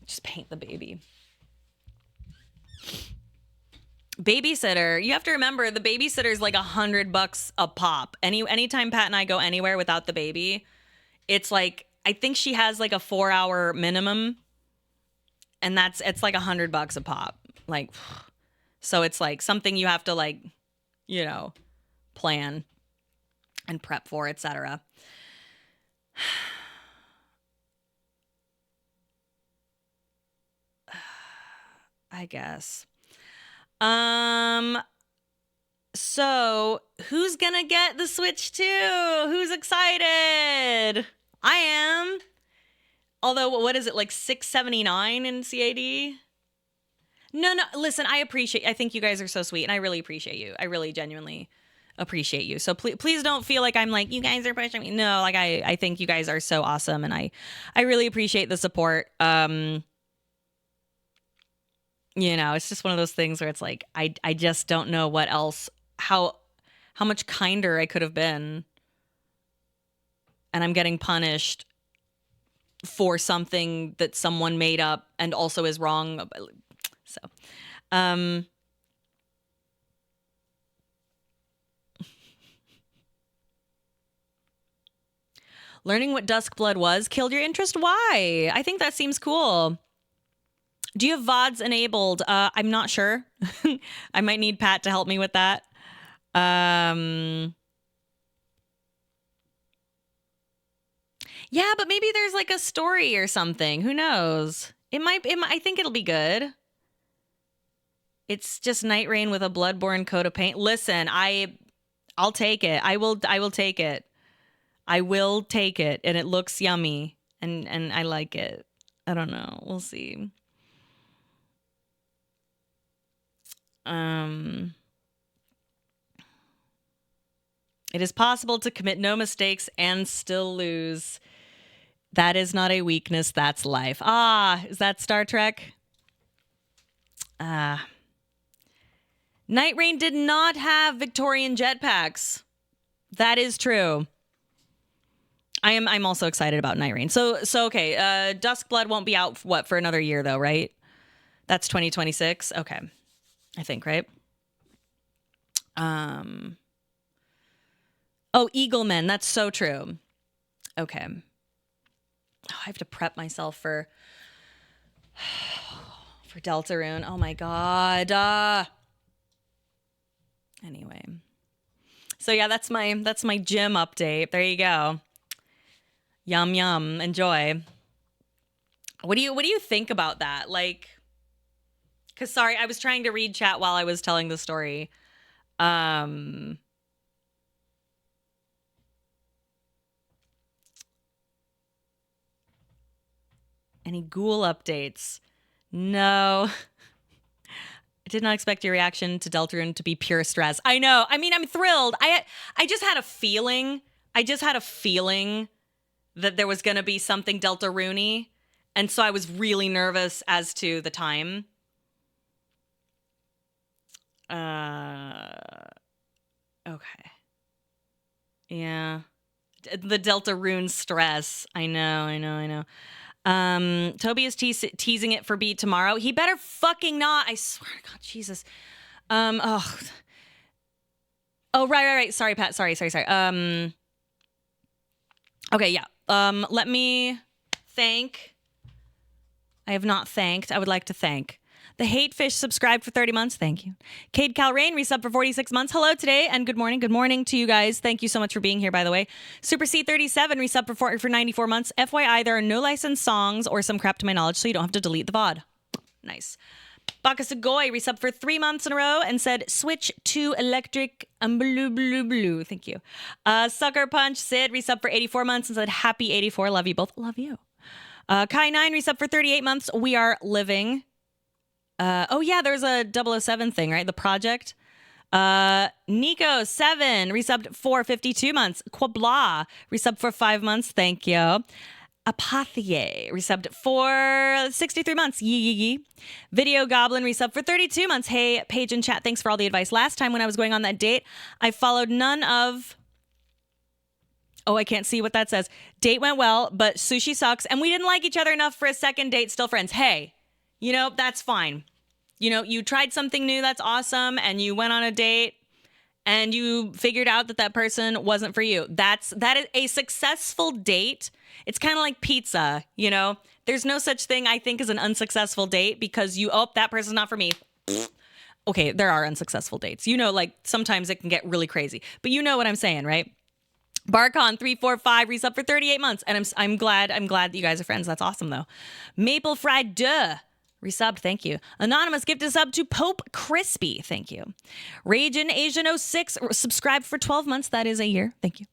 Just paint the baby. Babysitter. You have to remember the babysitter's like $100 a pop. Anytime Pat and I go anywhere without the baby, it's like, I think she has like a 4-hour minimum, and it's like $100 a pop. Like, so it's like something you have to like, plan and prep for, etc. I guess. So who's gonna get the Switch 2? Who's excited? I am. Although, what is it, like $679 in CAD? No, listen, I think you guys are so sweet, and I really appreciate you. I really genuinely appreciate you. So please don't feel like I'm like, you guys are pushing me. No, like I think you guys are so awesome, and I really appreciate the support. It's just one of those things where it's like, I just don't know what else, how much kinder I could have been. And I'm getting punished for something that someone made up and also is wrong. So, learning what Duskblood was killed your interest. Why? I think that seems cool. Do you have VODs enabled? I'm not sure. I might need Pat to help me with that. Yeah, but maybe there's like a story or something. Who knows? It might, I think it'll be good. It's just Night Rain with a bloodborne coat of paint. Listen, I'll take it. I will take it. I will take it, and it looks yummy, and I like it. I don't know. We'll see. It is possible to commit no mistakes and still lose. That is not a weakness, that's life. Is that Star Trek? Night Rain did not have Victorian jetpacks. That is true. I'm also excited about Night Rain. So okay, Duskblood won't be out for another year though, right? That's 2026. Okay. I think, right? Oh, Eaglemen. That's so true. Okay. Oh, I have to prep myself for Deltarune. Oh my God. Anyway. So yeah, that's my gym update. There you go. Yum yum. Enjoy. What do you think about that? Like, because sorry, I was trying to read chat while I was telling the story. Any ghoul updates? No. I did not expect your reaction to Deltarune to be pure stress. I know. I mean, I'm thrilled. I just had a feeling. That there was going to be something Deltarune-y. And so I was really nervous as to the time. Okay. Yeah. The Deltarune stress. I know. Toby is teasing it for Beat tomorrow. He better fucking not. I swear to God, Jesus. Oh, right. Sorry, Pat. Sorry. Okay, yeah. Let me thank. I have not thanked. I would like to thank. The Hatefish subscribed for 30 months. Thank you. Cade Calrain resub for 46 months. Hello today and good morning. Good morning to you guys. Thank you so much for being here, by the way. Super C37 resub for 94 months. FYI, there are no licensed songs or some crap to my knowledge, so you don't have to delete the VOD. Nice. Bakasugoi resub for 3 months in a row and said, switch to electric blue. Thank you. Sucker Punch Sid resub for 84 months and said, happy 84. Love you both. Love you. Kai9 resub for 38 months. We are living. Oh yeah, there's a 007 thing, right? The project. Nico 7 resubbed for 52 months. Quabla resubbed for 5 months. Thank you. Apothier resubbed for 63 months. Yee. Video Goblin resubbed for 32 months. Hey, Paige and chat, thanks for all the advice. Last time when I was going on that date, I followed none of... Oh, I can't see what that says. Date went well, but sushi sucks, and we didn't like each other enough for a second date. Still friends. Hey, that's fine. You know, you tried something new that's awesome and you went on a date and you figured out that that person wasn't for you. That is a successful date. It's kind of like pizza, you know? There's no such thing, I think, as an unsuccessful date because that person's not for me. Okay, there are unsuccessful dates. You know, like sometimes it can get really crazy. But you know what I'm saying, right? Barcon345 resub for 38 months. And I'm glad that you guys are friends. That's awesome though. Maple Fried Duh. Resubbed, thank you. Anonymous gifted a sub to Pope Crispy, thank you. Ragin Asian 06 subscribed for 12 months, that is a year, thank you.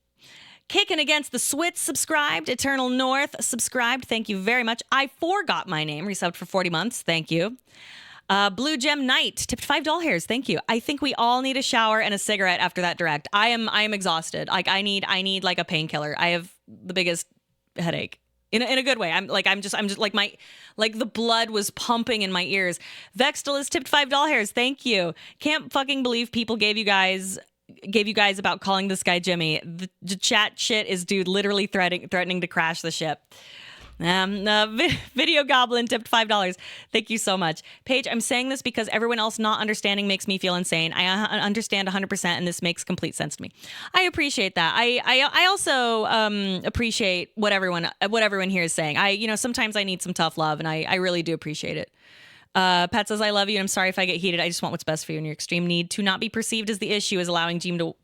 Kicking Against the Switz subscribed. Eternal North subscribed, thank you very much. I Forgot My Name resubbed for 40 months, thank you. Blue Gem Knight tipped $5 hairs, thank you. I think we all need a shower and a cigarette after that direct. I am exhausted. Like I need like a painkiller. I have the biggest headache. In a good way. I'm just like the blood was pumping in my ears. Vextel is tipped $5 hairs. Thank you. Can't fucking believe people gave you guys about calling this guy Jimmy. The chat shit is dude literally threatening to crash the ship. Video Goblin tipped $5. Thank you so much. Paige, I'm saying this because everyone else not understanding makes me feel insane. I understand 100% and this makes complete sense to me. I appreciate that. I also appreciate what everyone here is saying. Sometimes I need some tough love and I really do appreciate it. Pat says, I love you and I'm sorry if I get heated. I just want what's best for you. And your extreme need to not be perceived as the issue is allowing Jim to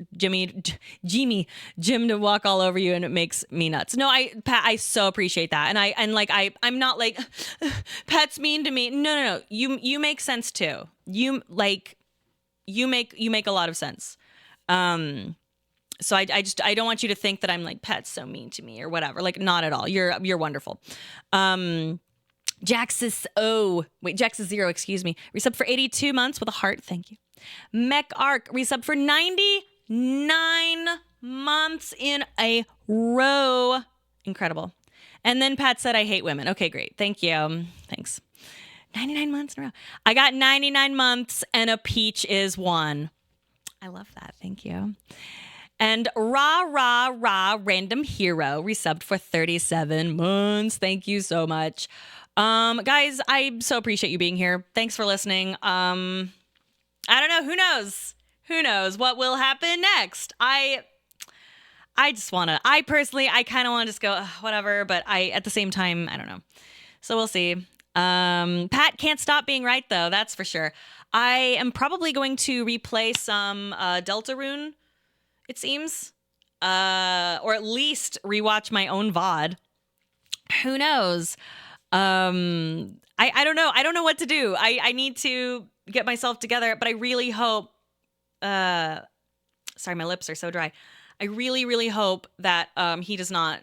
walk all over you and it makes me nuts. No, Pat, I so appreciate that. I'm not like, Pat's mean to me. No. You make sense too. You make a lot of sense. So I don't want you to think that I'm like, Pat's so mean to me or whatever. Like, not at all. You're wonderful. Jaxis 0, excuse me. Resub for 82 months with a heart. Thank you. Mech Arc resub for 99 months in a row. Incredible. And then Pat said, I hate women. Okay, great. Thank you. Thanks. 99 months in a row. I got 99 months and a peach is one. I love that. Thank you. And Random Hero resubbed for 37 months. Thank you so much. Guys, I so appreciate you being here. Thanks for listening. I don't know. Who knows what will happen next? I kind of want to just go, whatever, but at the same time, I don't know. So we'll see. Pat can't stop being right though. That's for sure. I am probably going to replay some, Deltarune, it seems, or at least rewatch my own VOD. Who knows? I don't know. I don't know what to do. I need to get myself together, but I really hope, sorry, my lips are so dry. I really, really hope that, he does not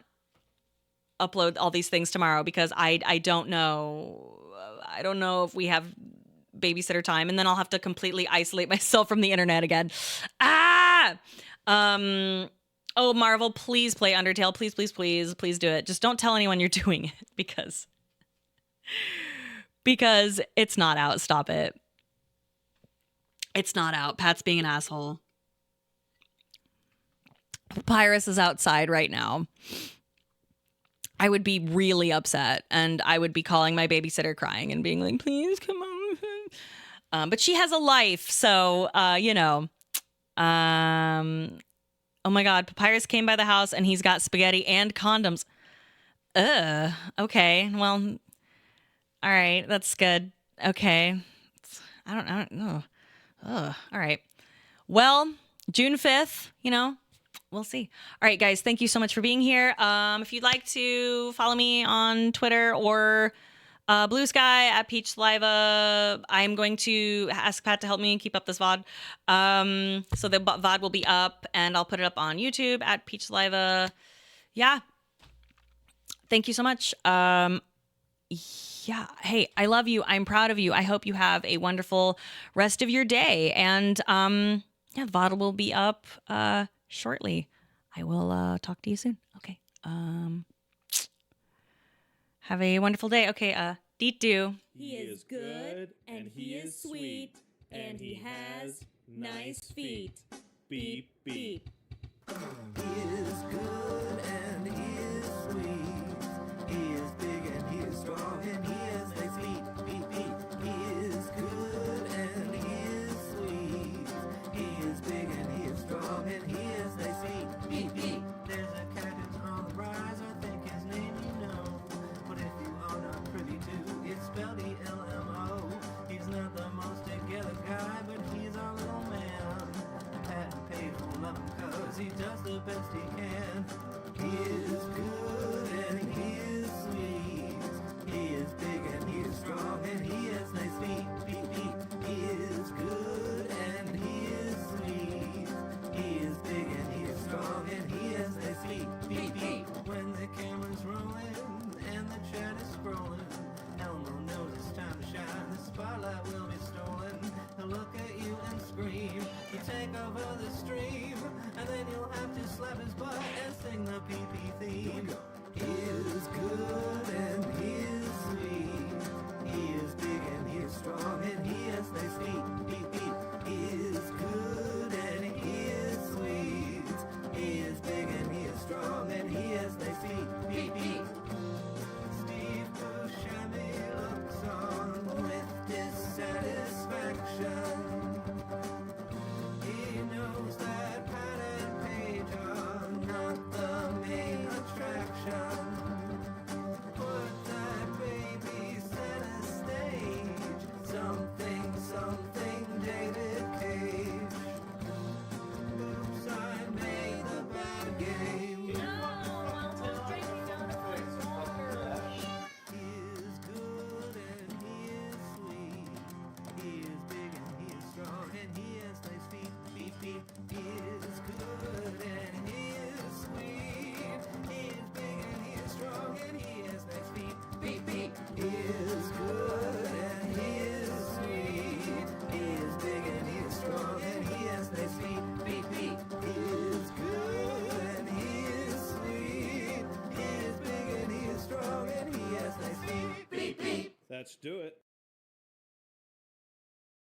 upload all these things tomorrow because I don't know. I don't know if we have babysitter time and then I'll have to completely isolate myself from the internet again. Oh, Marvel, please play Undertale. Please, please, please, please do it. Just don't tell anyone you're doing it because it's not out. Stop it. It's not out. Pat's being an asshole. Papyrus is outside right now. I would be really upset and I would be calling my babysitter crying and being like, please come on. But she has a life. So, oh my God, Papyrus came by the house and he's got spaghetti and condoms. Okay. Well, all right. That's good. Okay. I don't know. All right. Well, June 5th, we'll see. All right, guys, thank you so much for being here. If you'd like to follow me on Twitter or Blue Sky at Peach Saliva, I'm going to ask Pat to help me keep up this VOD. So the VOD will be up and I'll put it up on YouTube at Peach Saliva. Yeah. Thank you so much. Yeah. Hey, I love you. I'm proud of you. I hope you have a wonderful rest of your day. And yeah, the VOD will be up shortly. I will talk to you soon. Okay. Have a wonderful day. Okay, Deetu. He is good, and he is sweet, and he has nice feet. Beep, beep. He is good, and he is sweet. He is big, and he is strong, and he has nice feet. Beep, beep. He is good. he does the best he can. He is good and he is sweet. He is big and he is strong and he has nice feet. Beep, beep. He is good and he is sweet. He is big and he is strong and he has nice feet. Beep, beep. When the camera's rolling and the chat is scrolling, Elmo knows it's time to shine. The spotlight will be stolen. He'll look at you and scream. You take over the stream, and then you'll have to slap his butt and sing the PP theme. He is good and he is sweet. He is big and he is strong and he has nice feet. Beep, beep. He is good and he is sweet. He is big and he is strong and he has nice feet. Beep, beep. Steve Buscemi looks on with dissatisfaction. He knows that Pat and Paige are not the main attraction. Put that baby center stage. Something, something, David Cage. Oops, I made the bad game. He is good and he is sweet. He is big and he is strong and he has nice feet. Beep, beep. He is good and he is sweet. He is big and he is strong and he has nice feet. Beep, beep. He is good and he is sweet. He is big and he is strong and he has nice feet. Beep, beep. He is good and he is sweet. He is big and he is strong and he has nice feet. Beep, beep. Let's do it.